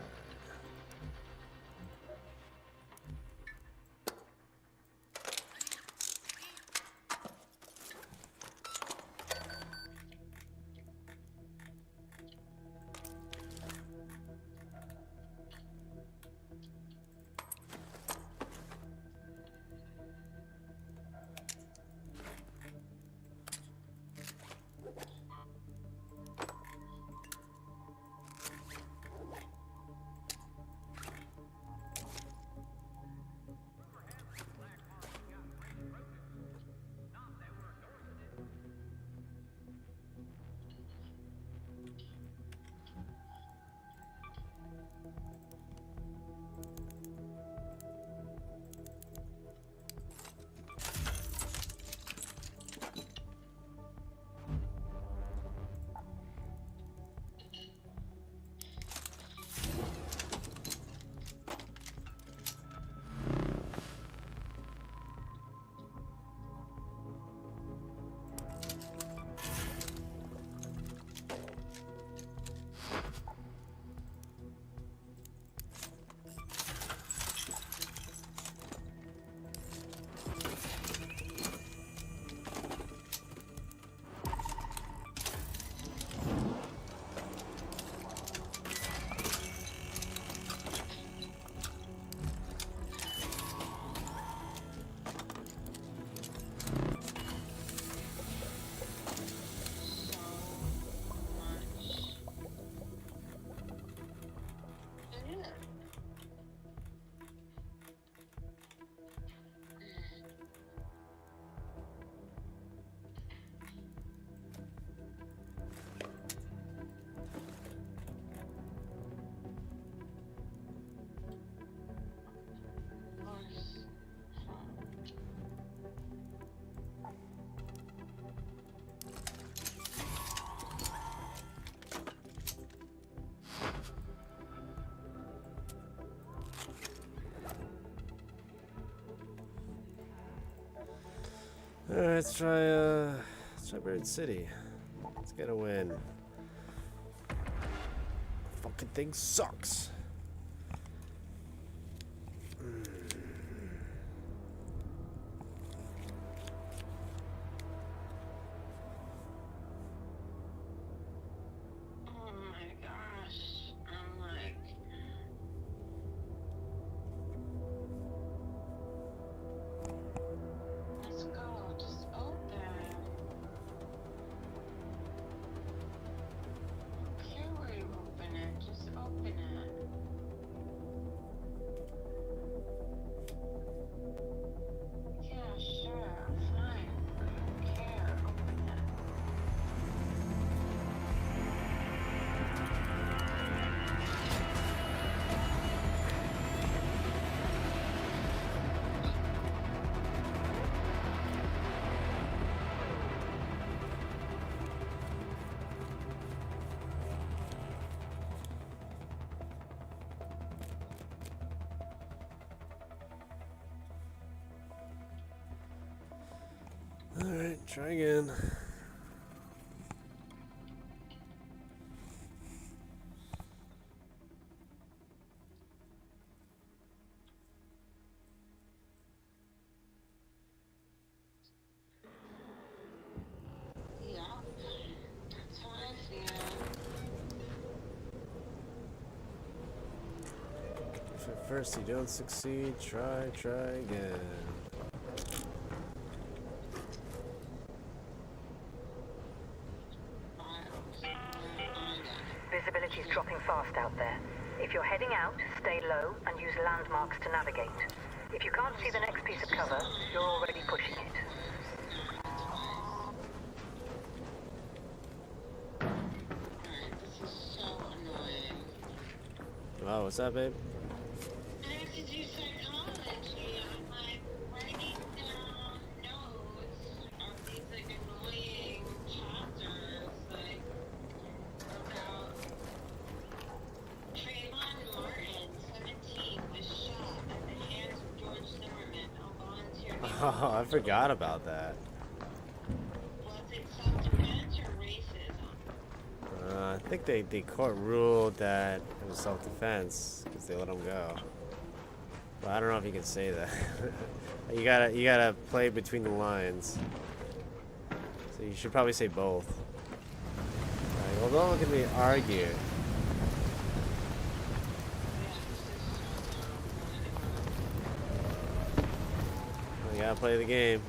Alright, let's try Bird City. Let's get a win. Fucking thing sucks. Oh my gosh. I'm like, let's go. Just open. Okay, where you open it. Just open it. Yeah, sure. Fine. I don't care. Open it. Alright, try again. Yeah, that's how I feel. If at first you don't succeed, try again. Visibility is dropping fast out there. If you're heading out, stay low and use landmarks to navigate. If you can't see the next piece of cover, you're already pushing it. This is so annoying. Wow, what's up, babe? I have to do psychology. I'm like writing down notes of these like annoying chapters, like about Trayvon Martin, 17, was shot at the hands of George Zimmerman, a volunteer. Oh, I forgot about that. Was it self-defense or racism? I think the court ruled that it was self-defense because they let him go. But I don't know if you can say that. you gotta play between the lines. So you should probably say both. Alright, well, don't look at me argue. You gotta play the game.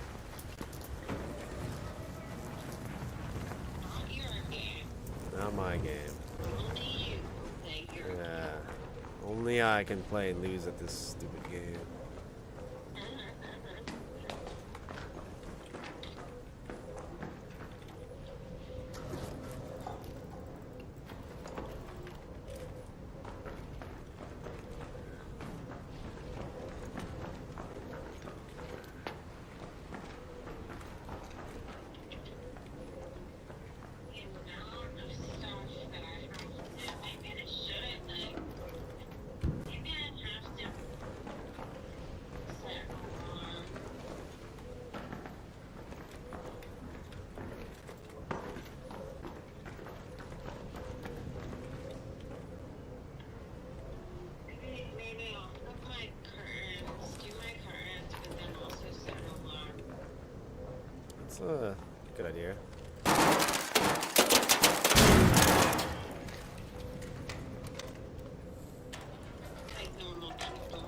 Not my game. Yeah. Only I can play and lose at this stupid game. Maybe I'll put my curtains, do my curtains, but then also set an alarm. That's a good idea. Like normal people.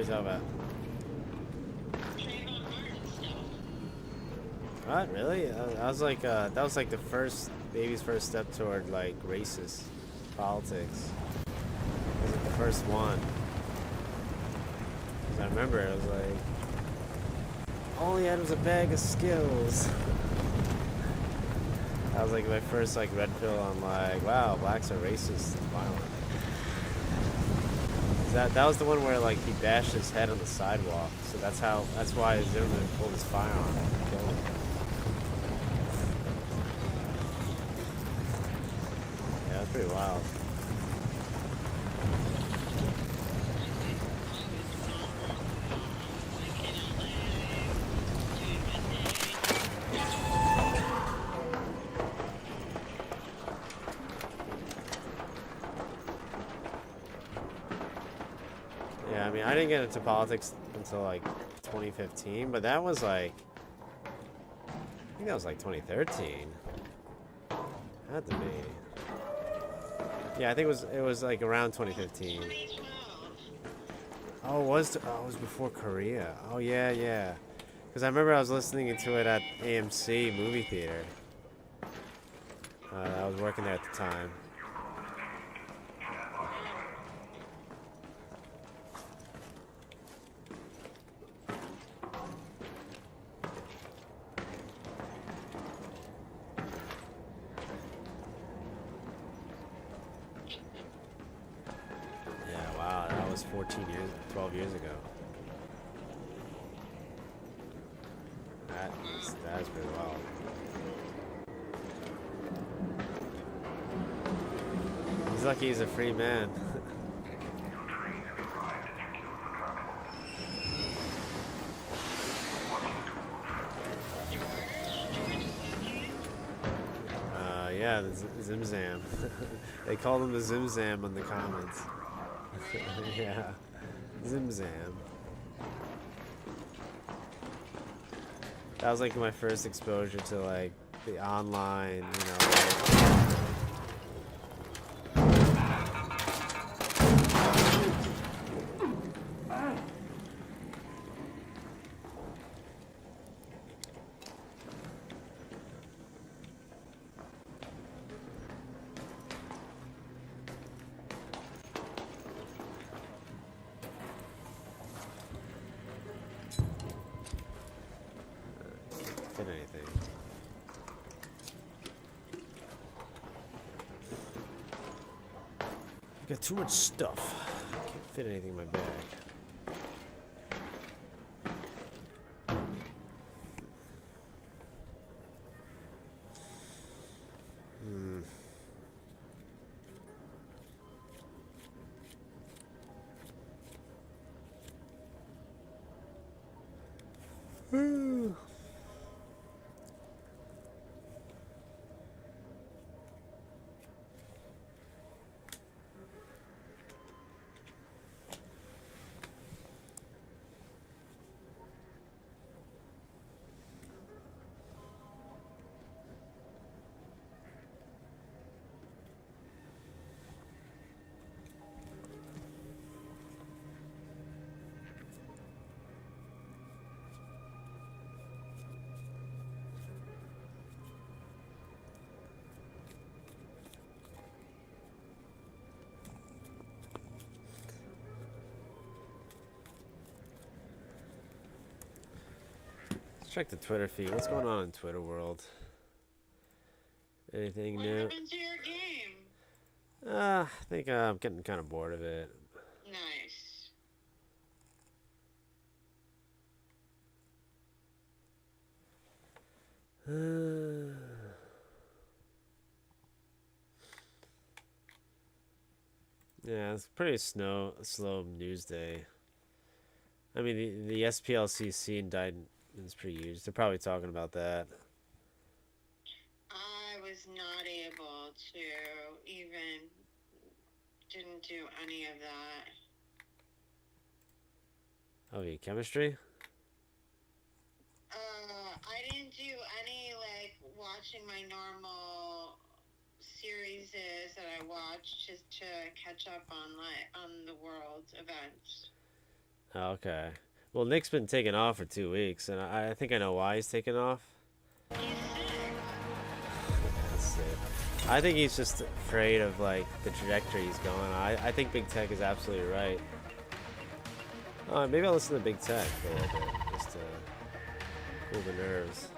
you talking about? What? Really? I was like, that was like the baby's first step toward like racist politics. It was like the first one. 'Cause I remember it was like, all he had was a bag of Skittles. That was like my first like red pill on like, wow, blacks are racist and violent. That was the one where like he bashed his head on the sidewalk. So that's why Zimmerman pulled his firearm and killed him. Yeah, that's pretty wild. Yeah, I mean, I didn't get into politics until like 2015, but that was like, I think that was like 2013. Had to be. Yeah, I think it was like around 2015. Oh, it was before Korea. Oh yeah, yeah. Because I remember I was listening to it at AMC movie theater. I was working there at the time. Yeah, wow, that was 12 years ago. That is pretty wild. He's lucky he's a free man. Yeah, the Zimzam. They called him the Zimzam in the comments. Yeah, Zimzam. That was like my first exposure to like the online, you know. Like, fit anything. I got too much stuff. I can't fit anything in my bag. Check the Twitter feed. What's going on in Twitter world? Anything new? What happened to your game? I think I'm getting kind of bored of it. Nice. Yeah, it's pretty slow news day. I mean, the SPLCC indictment is pretty huge. They're probably talking about that. I was not able to even, didn't do any of that. Oh, yeah, chemistry? I didn't do any, like, watching my normal series that I watch just to catch up on, like, on the world events. Okay. Well, Nick's been taking off for 2 weeks, and I think I know why he's taking off. That's it. I think he's just afraid of like the trajectory he's going on. I think Big Tech is absolutely right. Maybe I'll listen to Big Tech for a little bit, just to cool the nerves.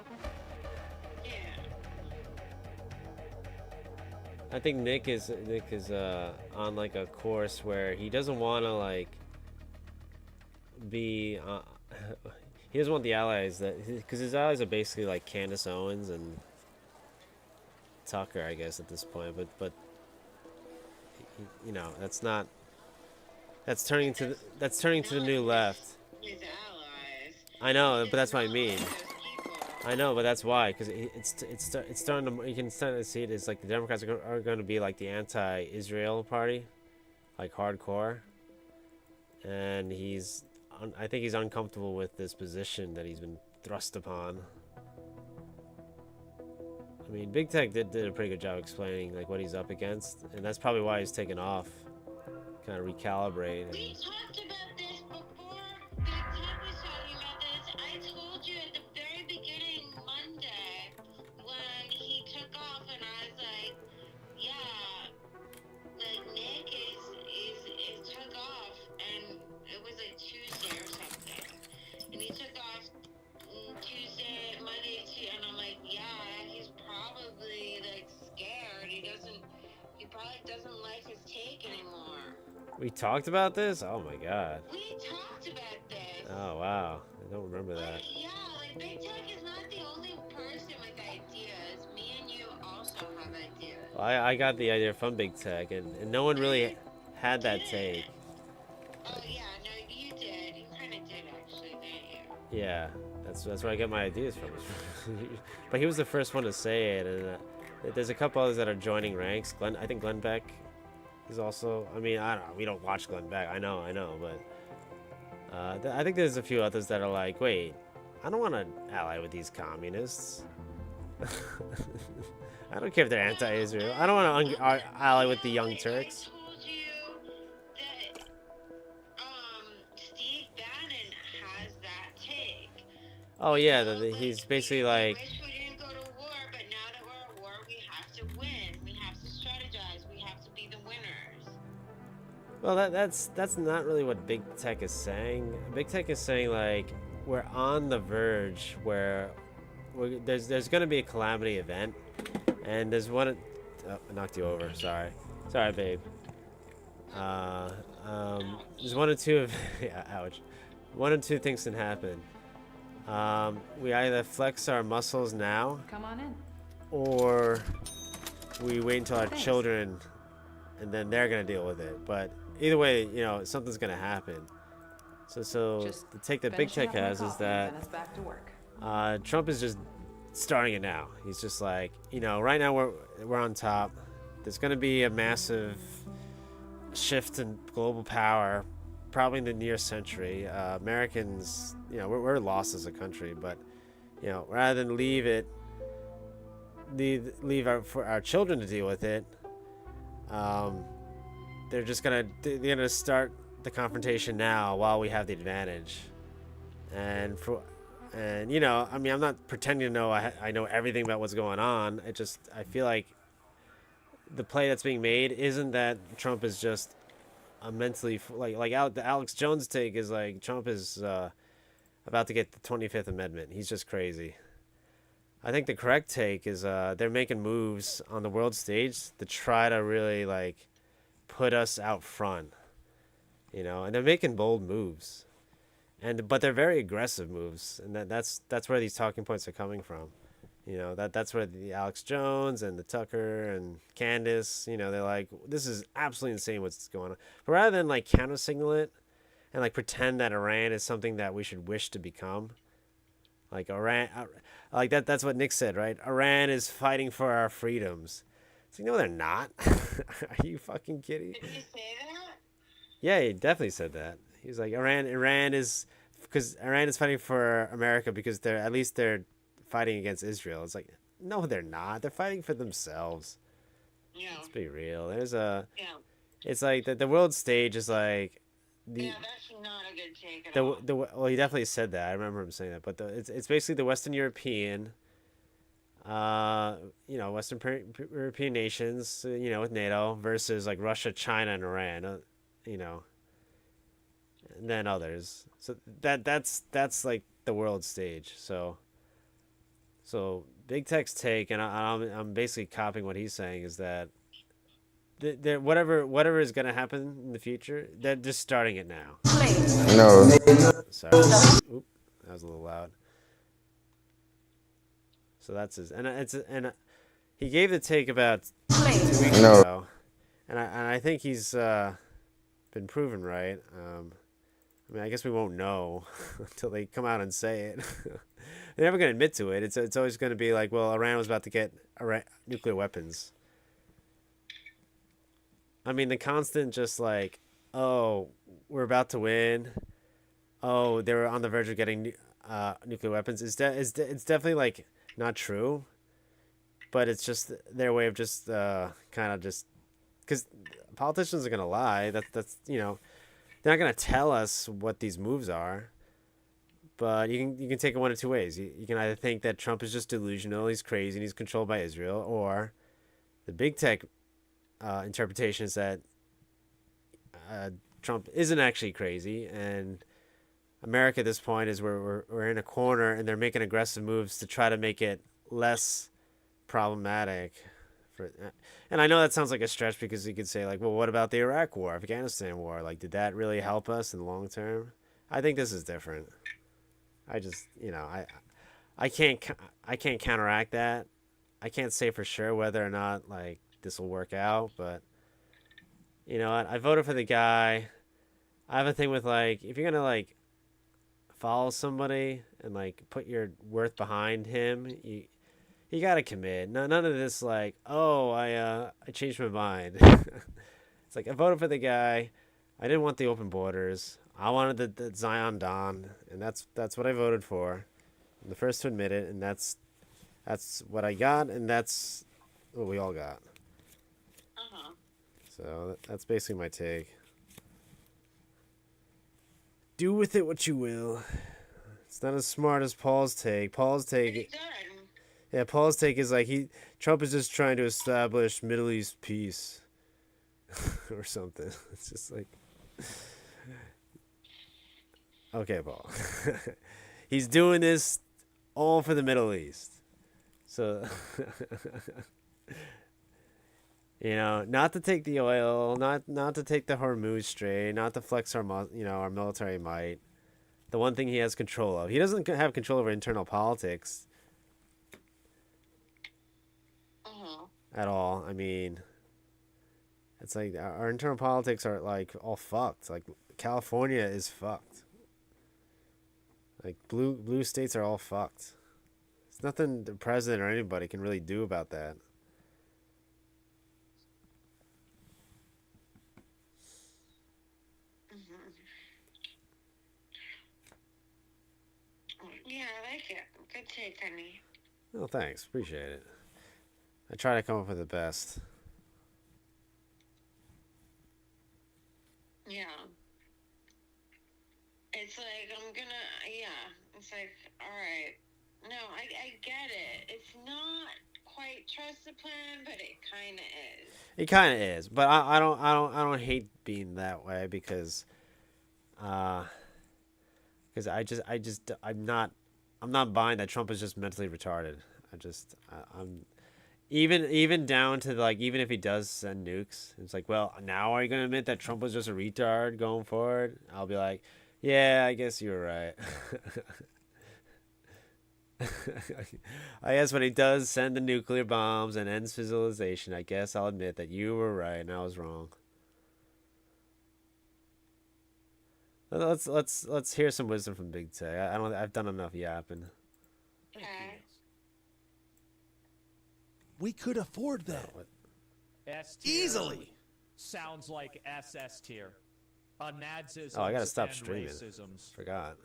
I think Nick is on like a course where he doesn't want to like be. He doesn't want the allies because his allies are basically like Candace Owens and Tucker, I guess, at this point. But you know, that's turning to the new left. I know, but that's what I mean. I know, but that's why, because it's starting to, you can start to see it as like the Democrats are going to be like the anti-Israel party, like hardcore, and I think he's uncomfortable with this position that he's been thrust upon. I mean, Big Tech did a pretty good job explaining like what he's up against, and that's probably why he's taken off, kind of recalibrate. We talked about this before. Big Tech was talking about this. I told you at the very beginning Monday when he took off, and I was like, yeah, like Nick is took off, and it was like Tuesday or something, and he took off Tuesday, Monday, and I'm like, yeah, he's probably like scared. He probably doesn't like his take anymore. We talked about this? Oh my god. We talked about this. Oh wow, I don't remember that. Yeah, like Big Tech is not the only person with ideas. Me and you also have ideas. Well, I got the idea from Big Tech, and no one really had that take. Oh yeah, no, you did. You kind of did actually, didn't you? Yeah, that's where I get my ideas from. But he was the first one to say it, and there's a couple others that are joining ranks. I think Glenn Beck is also. I mean, I don't know. We don't watch Glenn Beck. I know, but I think there's a few others that are like, wait, I don't want to ally with these communists. I don't care if they're anti-Israel. I don't want to ally with the Young Turks. I told you that Steve Bannon has that take. Oh yeah, he's basically like. I wish we didn't go to war, but now that we're at war, we have to win. We have to strategize. We have to be the winners. Well, that's not really what Big Tech is saying. Big Tech is saying like we're on the verge where there's going to be a calamity event, and there's one. Oh, I knocked you over. Sorry, babe. There's one or two of yeah, ouch. One or two things can happen. We either flex our muscles now, Come on in. or we wait until our children, and then they're gonna deal with it. But either way, you know, something's gonna happen. So Just the take that Big finishing Tech up my has is coffee, that then it's back to work. Trump is just starting it now. He's just like, you know, right now we're on top. There's gonna be a massive shift in global power, probably in the near century. Americans, you know, we're lost as a country, but you know, rather than leave for our children to deal with it, they're gonna start the confrontation now while we have the advantage. And you know, I mean, I'm not pretending to know I know everything about what's going on. I feel like the play that's being made isn't that Trump is just a mentally the Alex Jones take is like Trump is about to get the 25th Amendment. He's just crazy. I think the correct take is they're making moves on the world stage to try to really like put us out front, you know, and they're making bold moves, but they're very aggressive moves, and that's where these talking points are coming from. You know, that's where the Alex Jones and the Tucker and Candace, you know, they're like, this is absolutely insane what's going on. But rather than like counter signal it and like pretend that Iran is something that we should wish to become, like Iran, like that's what Nick said, right? Iran is fighting for our freedoms. It's like, no, they're not. Are you fucking kidding? Did you say that? Yeah, he definitely said that. He's like, Iran is fighting for America because they're fighting against Israel. It's like, no, they're not. They're fighting for themselves. Yeah. Let's be real. It's like the world stage is like Yeah, that's not a good take at all. well, he definitely said that. I remember him saying that. But it's basically the Western European, Western European nations, with NATO versus like Russia, China, and Iran, and then others. So that's like the world stage. So Big Tech's take, and I'm basically copying what he's saying, is that whatever is gonna happen in the future, they're just starting it now. No. Sorry. Oop, that was a little loud. So that's his, and he gave the take about 2 weeks ago, and I think he's been proven right. I mean, I guess we won't know until they come out and say it. They're never going to admit to it. It's always going to be like, well, Iran was about to get nuclear weapons. I mean, the constant just like, oh, we're about to win. Oh, they were on the verge of getting nuclear weapons. It's definitely like not true, but it's just their way of just kind of just, because politicians are going to lie. That's they're not going to tell us what these moves are. But you can take it one of two ways. You can either think that Trump is just delusional, he's crazy, and he's controlled by Israel, or the Big Tech interpretation is that Trump isn't actually crazy, and America at this point is where we're in a corner, and they're making aggressive moves to try to make it less problematic. And I know that sounds like a stretch, because you could say, like, well, what about the Iraq War, Afghanistan War? Like, did that really help us in the long term? I think this is different. I just, I can't counteract that. I can't say for sure whether or not, like, this will work out, but you know what? I voted for the guy. I have a thing with, like, if you're gonna, like, follow somebody and, like, put your worth behind him, you gotta commit. None of this, like, oh, I changed my mind. It's like, I voted for the guy. I didn't want the open borders. I wanted the Zion Dawn, and that's what I voted for. I'm the first to admit it, and that's what I got, and that's what we all got. So that's basically my take. Do with it what you will. It's not as smart as Paul's take. Paul's take is like Trump is just trying to establish Middle East peace or something. It's just like, okay, Paul. He's doing this all for the Middle East. So, not to take the oil, not to take the Hormuz Strait, not to flex our military might. The one thing he has control of. He doesn't have control over internal politics at all. I mean, it's like our internal politics are, like, all fucked. Like, California is fucked. Like, blue states are all fucked. There's nothing the president or anybody can really do about that. Yeah, I like it. Good take, honey. Well, thanks. Appreciate it. I try to come up with the best. Yeah. It's like, it's like, alright. No, I get it. It's not quite trust the plan, but it kind of is. It kind of is, but I don't hate being that way, because I'm not buying that Trump is just mentally retarded. I'm even down to, like, even if he does send nukes, it's like, well, now are you going to admit that Trump was just a retard going forward? I'll be like, yeah, I guess you were right. I guess when he does send the nuclear bombs and ends civilization, I guess I'll admit that you were right and I was wrong. Let's hear some wisdom from Big Tech. I've done enough yapping. Okay. We could afford that. Easily. Sounds like SS tier. A Nazism Oh, I gotta stop and streaming. racisms. Forgot.